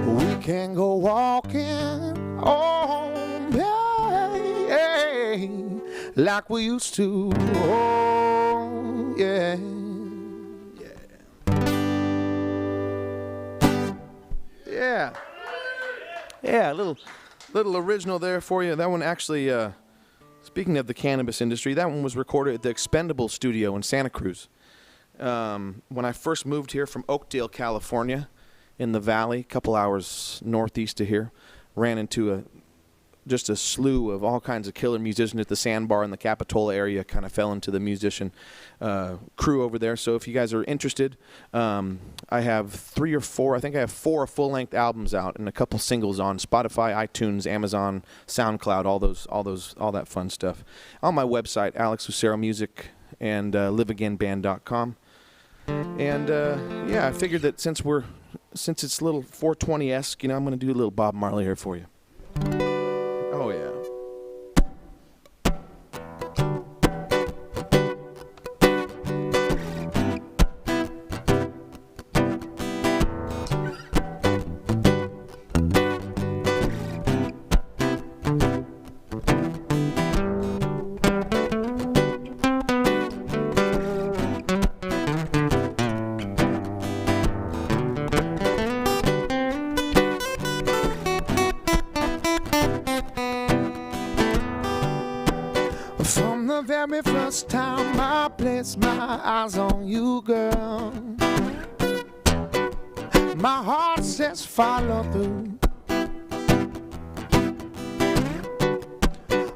U: We can go walking, oh baby, like we used to. Oh yeah. Yeah, a little original there for you. That one actually, speaking of the cannabis industry, that one was recorded at the Expendable Studio in Santa Cruz. When I first moved here from Oakdale, California, in the valley, a couple hours northeast of here, ran into just a slew of all kinds of killer musicians at the Sandbar in the Capitola area. Kind of fell into the musician crew over there. So if you guys are interested, I have 3 or 4. I think I have 4 full-length albums out and a couple singles on Spotify, iTunes, Amazon, SoundCloud, all that fun stuff. On my website, Alex Lucero Music, and liveagainband.com. And yeah, I figured that since it's a little 420-esque, I'm going to do a little Bob Marley here for you. Oh, yeah. From the very first time I placed my eyes on you, girl, my heart says follow through.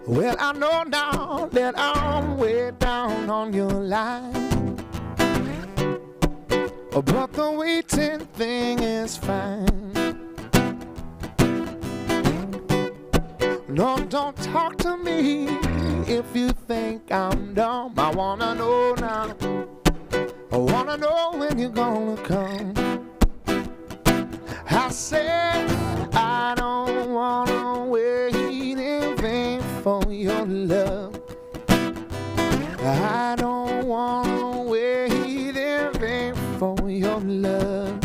U: Well, I know now that I'm way down on your line, but the waiting thing is fine. No, don't talk to me if you think I'm dumb. I wanna know now. I wanna know when you're gonna come. I said I don't wanna wait in vain for your love. I don't wanna wait in vain for your love.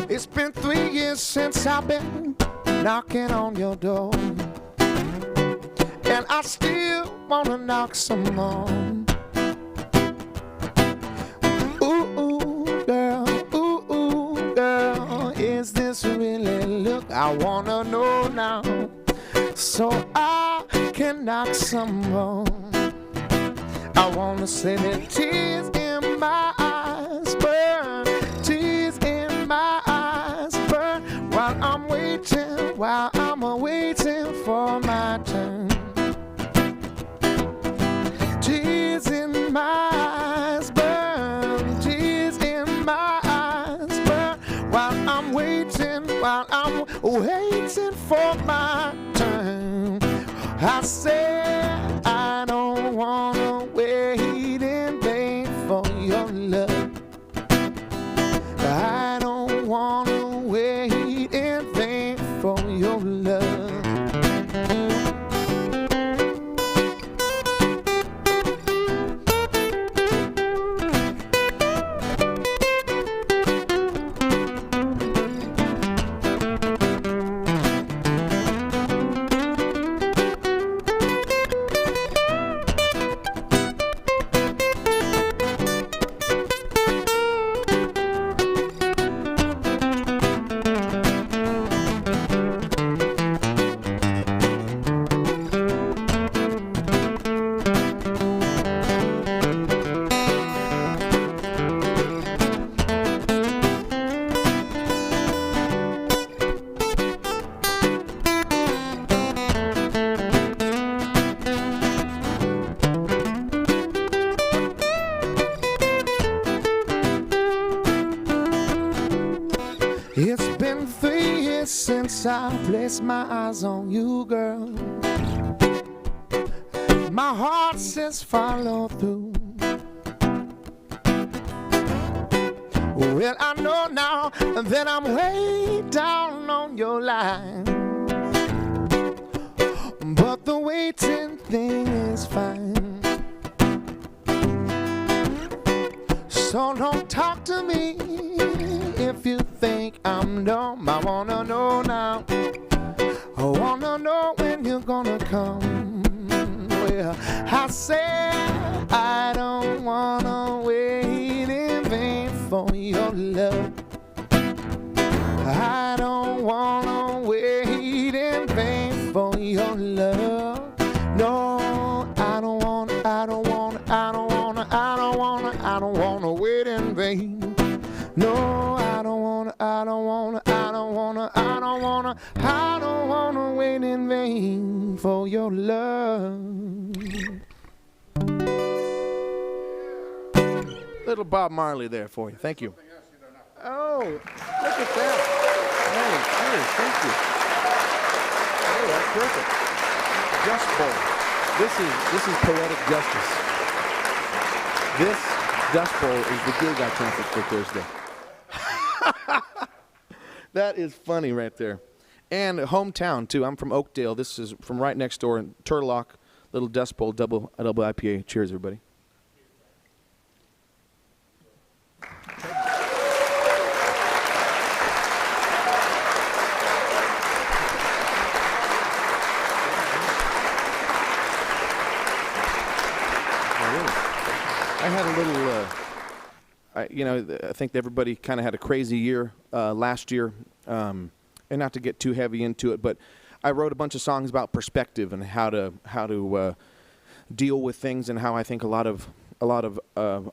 U: It's been 3 years since I've been knocking on your door, and I still wanna knock some more. Ooh, girl, is this really look? I wanna know now, so I can knock some more. I wanna say that tears in my eyes burn, tears in my eyes burn, while I'm waiting for my turn. while I'm waiting for my turn. I said I don't wanna wait in vain for your love. I don't wanna wait in vain for your love. It's been 3 years since I placed my eyes on you, girl. My heart says follow through. Well, I know now that I'm way down on your line, but the waiting thing is fine. So don't talk to me if you think I'm dumb. I wanna know now. I wanna know when you're gonna come. Well, I said I don't wanna wait in vain for your love. I don't wanna wait in vain for your love. No, I don't wanna wait in vain. No, I don't wanna wait in vain for your love. Little Bob Marley there for you. Thank you. Oh, look at that. Hey, cheers. Thank you. Oh, that's perfect. Dust Bowl. This is poetic justice. This Dust Bowl is the gig I canceled for Thursday. That is funny right there. And hometown, too. I'm from Oakdale. This is from right next door in Turlock. Little Dust Bowl, double IPA. Cheers, everybody. I had a little, I think everybody kind of had a crazy year last year, and not to get too heavy into it, but I wrote a bunch of songs about perspective and how to deal with things, and how I think a lot of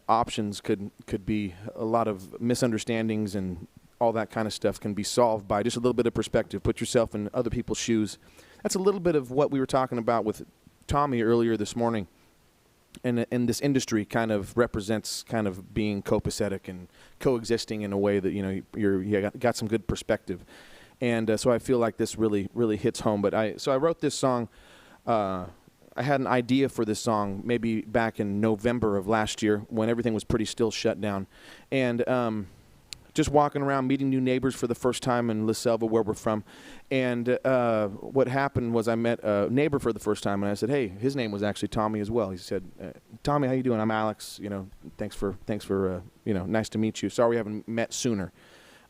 U: options could be, a lot of misunderstandings and all that kind of stuff can be solved by just a little bit of perspective. Put yourself in other people's shoes. That's a little bit of what we were talking about with Tommy earlier this morning. And this industry kind of represents kind of being copacetic and coexisting in a way that, you got some good perspective. And so I feel like this really hits home. But I wrote this song. I had an idea for this song maybe back in November of last year when everything was pretty still shut down. And just walking around meeting new neighbors for the first time in La Selva, where we're from. And what happened was I met a neighbor for the first time, and I said, hey, his name was actually Tommy as well. He said, Tommy, how you doing? I'm Alex. Thanks for nice to meet you. Sorry we haven't met sooner.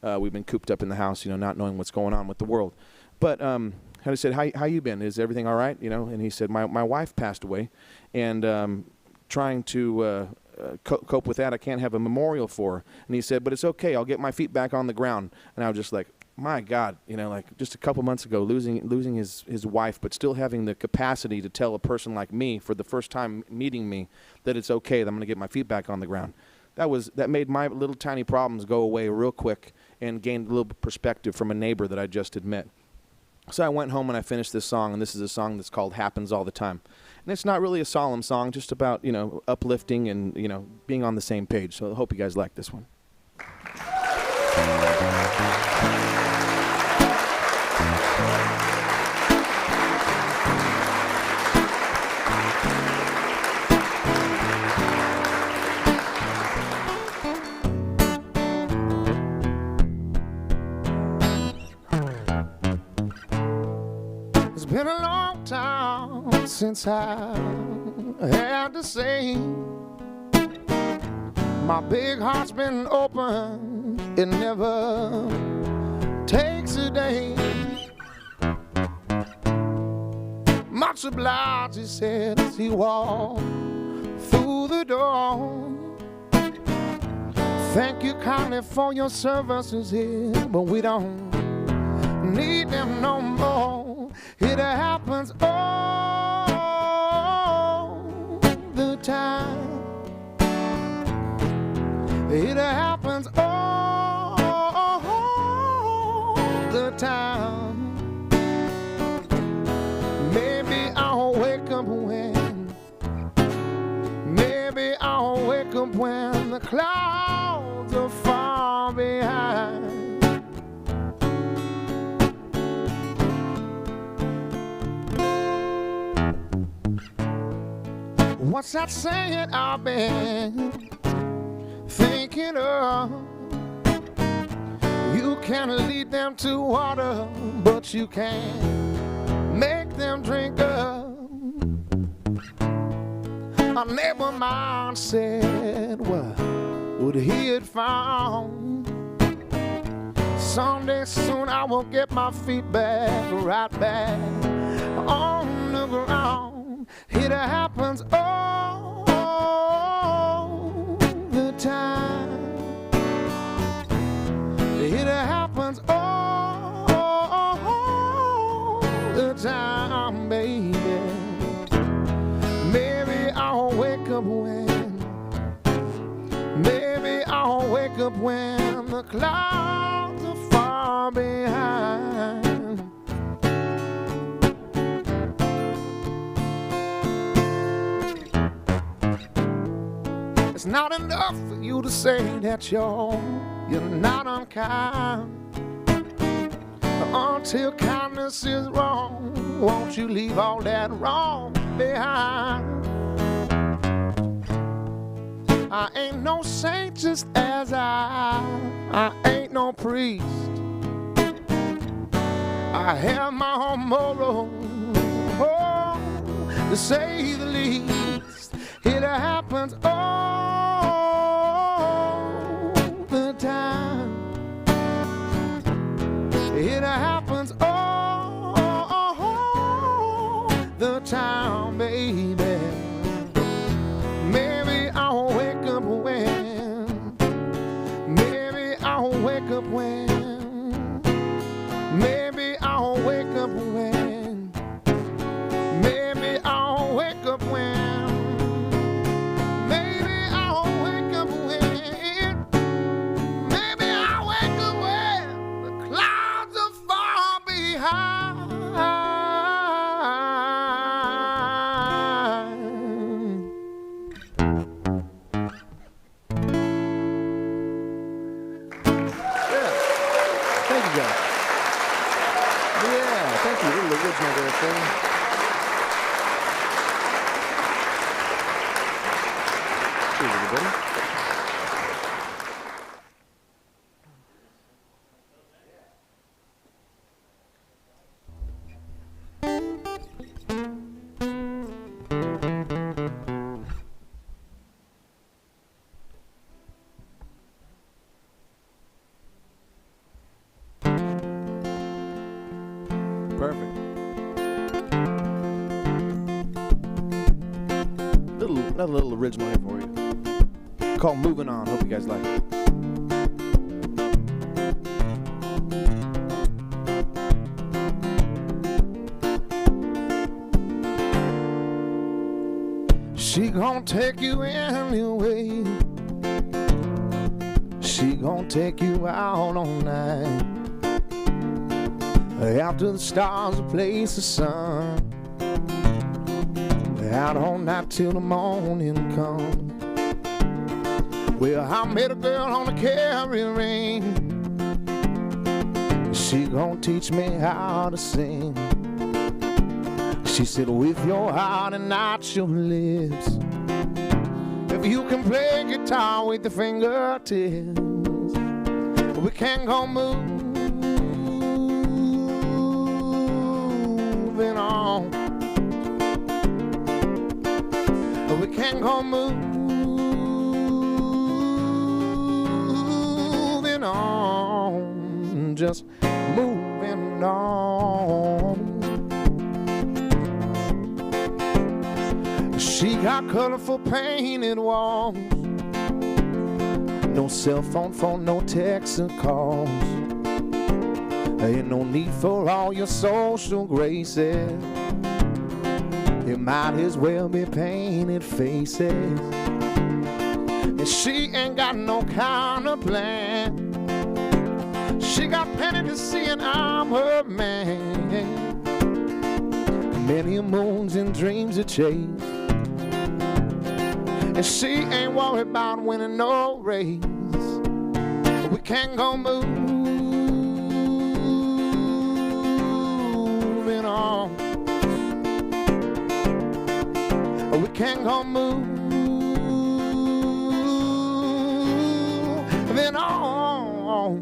U: We've been cooped up in the house, not knowing what's going on with the world. But I said, how you been? Is everything all right? And he said, my wife passed away, and trying to cope with that, I can't have a memorial for her. And he said, but it's okay, I'll get my feet back on the ground. And I was just like, my God, like just a couple months ago, losing his wife, but still having the capacity to tell a person like me for the first time meeting me that it's okay, that I'm going to get my feet back on the ground. That made my little tiny problems go away real quick, and gained a little perspective from a neighbor that I just had met. So I went home and I finished this song, and this is a song that's called Happens All the Time. And it's not really a solemn song, just about, uplifting and, being on the same page. So I hope you guys like this one. It's been a long time since I had to say my big heart's been open. It never takes a day. Much obliged, he said as he walked through the door. Thank you kindly for your services here, but we don't need them no more. It happens all the time. It happens all the time. Maybe I'll wake up when, maybe I'll wake up when the clouds are far behind. What's that saying I've been thinking of? You can lead them to water, but you can't make them drink up. A neighbor of mine said, what would he had found? Someday soon I will get my feet back, right back on the ground. It happens all the time. It happens all the time, baby. Maybe I'll wake up when, maybe I'll wake up when the clouds are far behind. It's not enough for you to say that you're not unkind. Until kindness is wrong, won't you leave all that wrong behind? I ain't no saint just as I ain't no priest. I have my own moral, to say the least. It happens all the time. It happens all the time, baby. Maybe I'll wake up when, maybe I'll wake up when, maybe I'll wake up when, maybe I'll wake up when, maybe I'll wake up when, maybe I'll wake up when the clouds are far behind. Thank you, guys. Yeah, thank you. Little original there, Phil. Cheers, everybody. Perfect. Another little original here for you. Called Moving On. Hope you guys like it. She gon' take you anyway. She gon' take you out all night. After the stars replace the sun, out all night till the morning comes. Well, I met a girl on the carry ring. She gon' teach me how to sing. She said, with your heart and not your lips, if you can play guitar with the fingertips, we can go move moving on. We can't go moving on, just moving on. She got colorful painted walls, no cell phone, no text or calls. Ain't no need for all your social graces. It might as well be painted faces. And she ain't got no kind of plan. She got plenty to see and I'm her man. Many moons and dreams to chase. And she ain't worried about winning no race. We can't go moving on. We can't go moving on,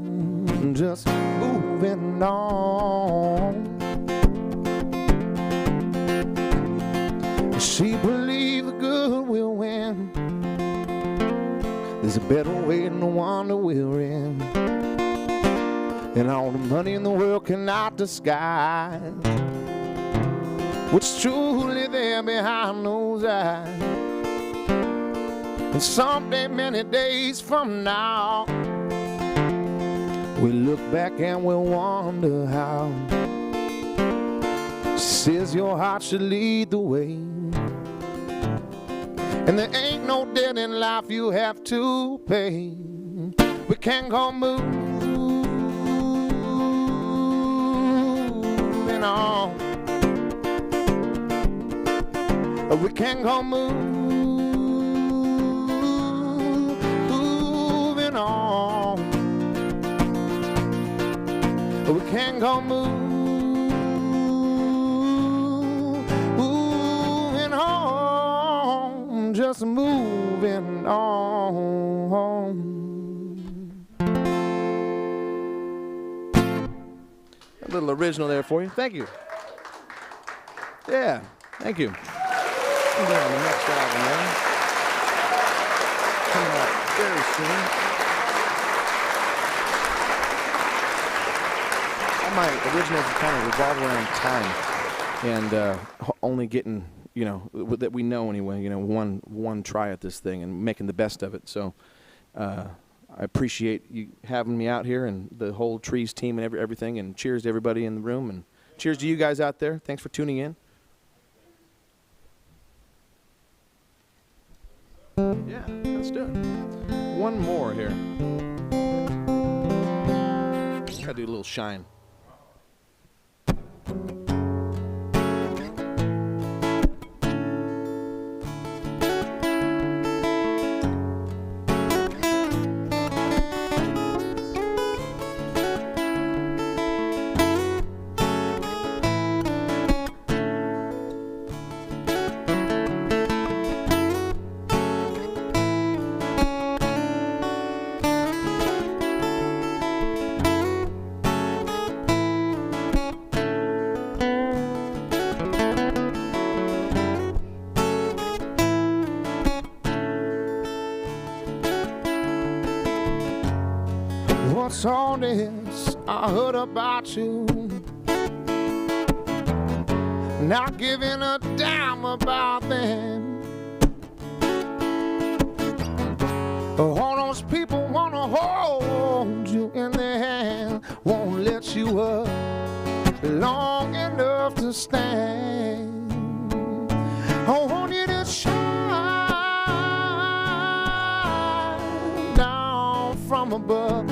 U: just moving on. She believes the good will win. There's a better way than the one that we're in. And all the money in the world cannot disguise what's truly there behind those eyes. And someday, many days from now, we'll look back and we'll wonder how. She says your heart should lead the way. And there ain't no debt in life you have to pay. We can't go moving on. We can't go moving on. We can't go moving on, just moving on. A little original there for you. Thank you. Yeah, thank you. We'll be on the next album, man. Coming out very soon. All my originals kind of revolve around time, and only getting, you know, that we know anyway, you know, one try at this thing and making the best of it. So I appreciate you having me out here and the whole Treez team and everything. And cheers to everybody in the room, and cheers to you guys out there. Thanks for tuning in. Yeah, let's do it. One more here. Gotta do a little shine. What's all this I heard about you? Not giving a damn about them. All those people wanna hold you in their hand, won't let you up long enough to stand. I want you to shine down from above.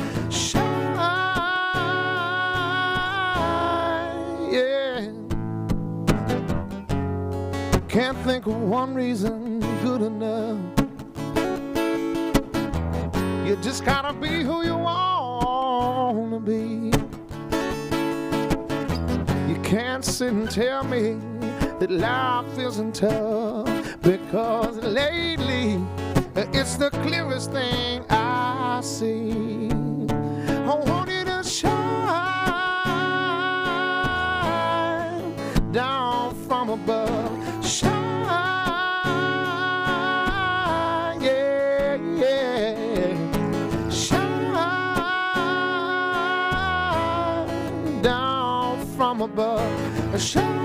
U: Can't think of one reason good enough. You just gotta be who you wanna be. You can't sit and tell me that life isn't tough, because lately it's the clearest thing I see. I want you to shine down down from above. Shine.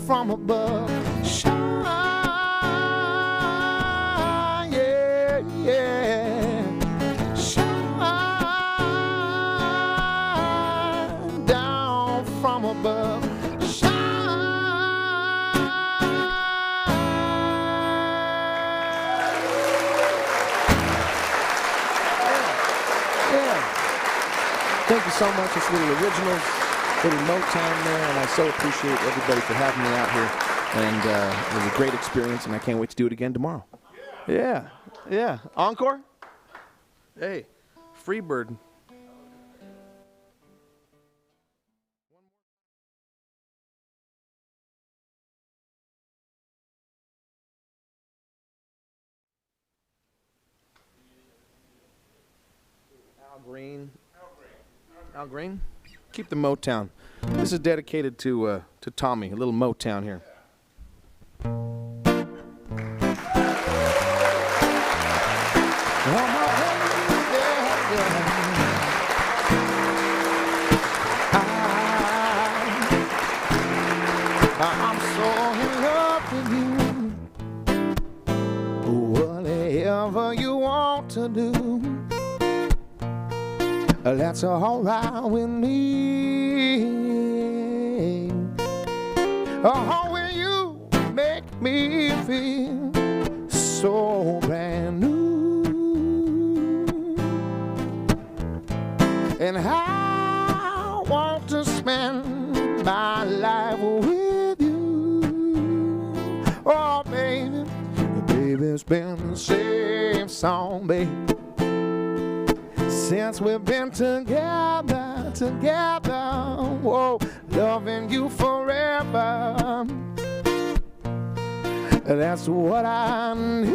U: From above, shine, yeah, yeah, shine down from above, shine. Yeah. Thank you so much. It's Little Originals. Little Motown there, and I so appreciate everybody for having me out here. And it was a great experience, and I can't wait to do it again tomorrow. Yeah, yeah. Encore? Hey, Freebird. Al Green? Keep the Motown. This is dedicated to Tommy, a little Motown here. I'm so in love with you. Whatever you want to do, that's all right with me. Oh, will you make me feel so brand new? And I want to spend my life with you. Oh, baby, baby, it's been the same song, baby, since we've been together, whoa, loving you forever. That's what I need.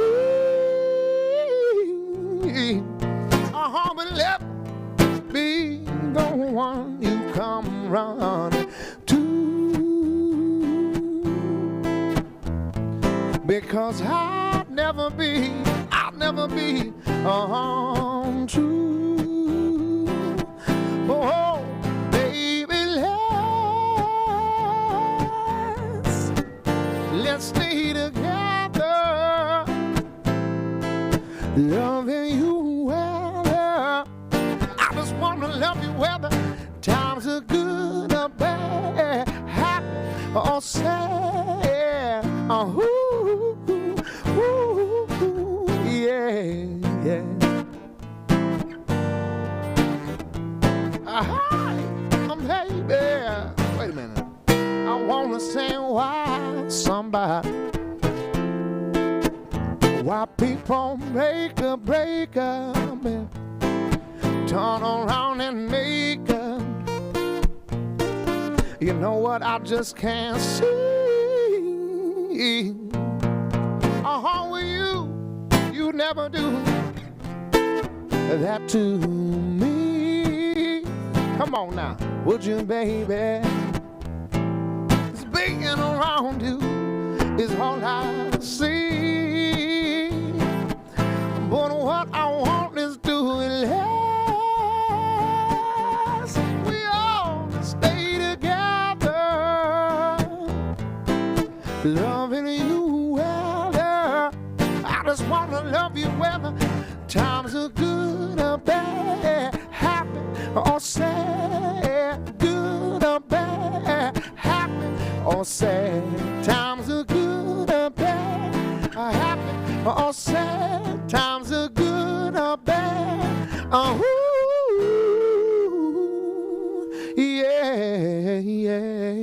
U: But let me the one you come running to, because I'll never be true. Oh, baby, let's stay together, loving you well. I just want to love you whether times are good or bad, happy or sad. Ooh, yeah, yeah. Baby, wait a minute. I want to say why people break up and turn around and make up. You know what? I just can't see. You never do that to me. Come on now, would you, baby? It's being around you is all I see. But what I want is to last. We all stay together, loving you well. I just want to love you whether times are good or bad, happy or sad, good or bad, happy or sad. Times are good or bad, happy or sad. Times are good or bad. Ooh, yeah, yeah.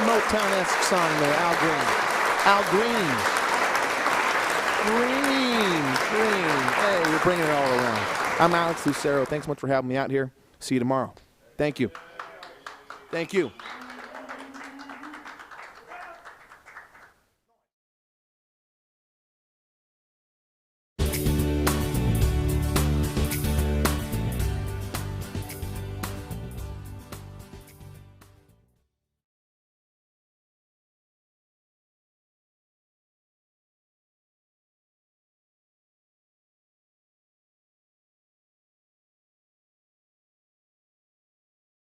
U: Motown-esque song there, Al Green. Al Green. Green. Hey, we're bringing it all around. I'm Alex Lucero. Thanks so much for having me out here. See you tomorrow. Thank you. Thank you.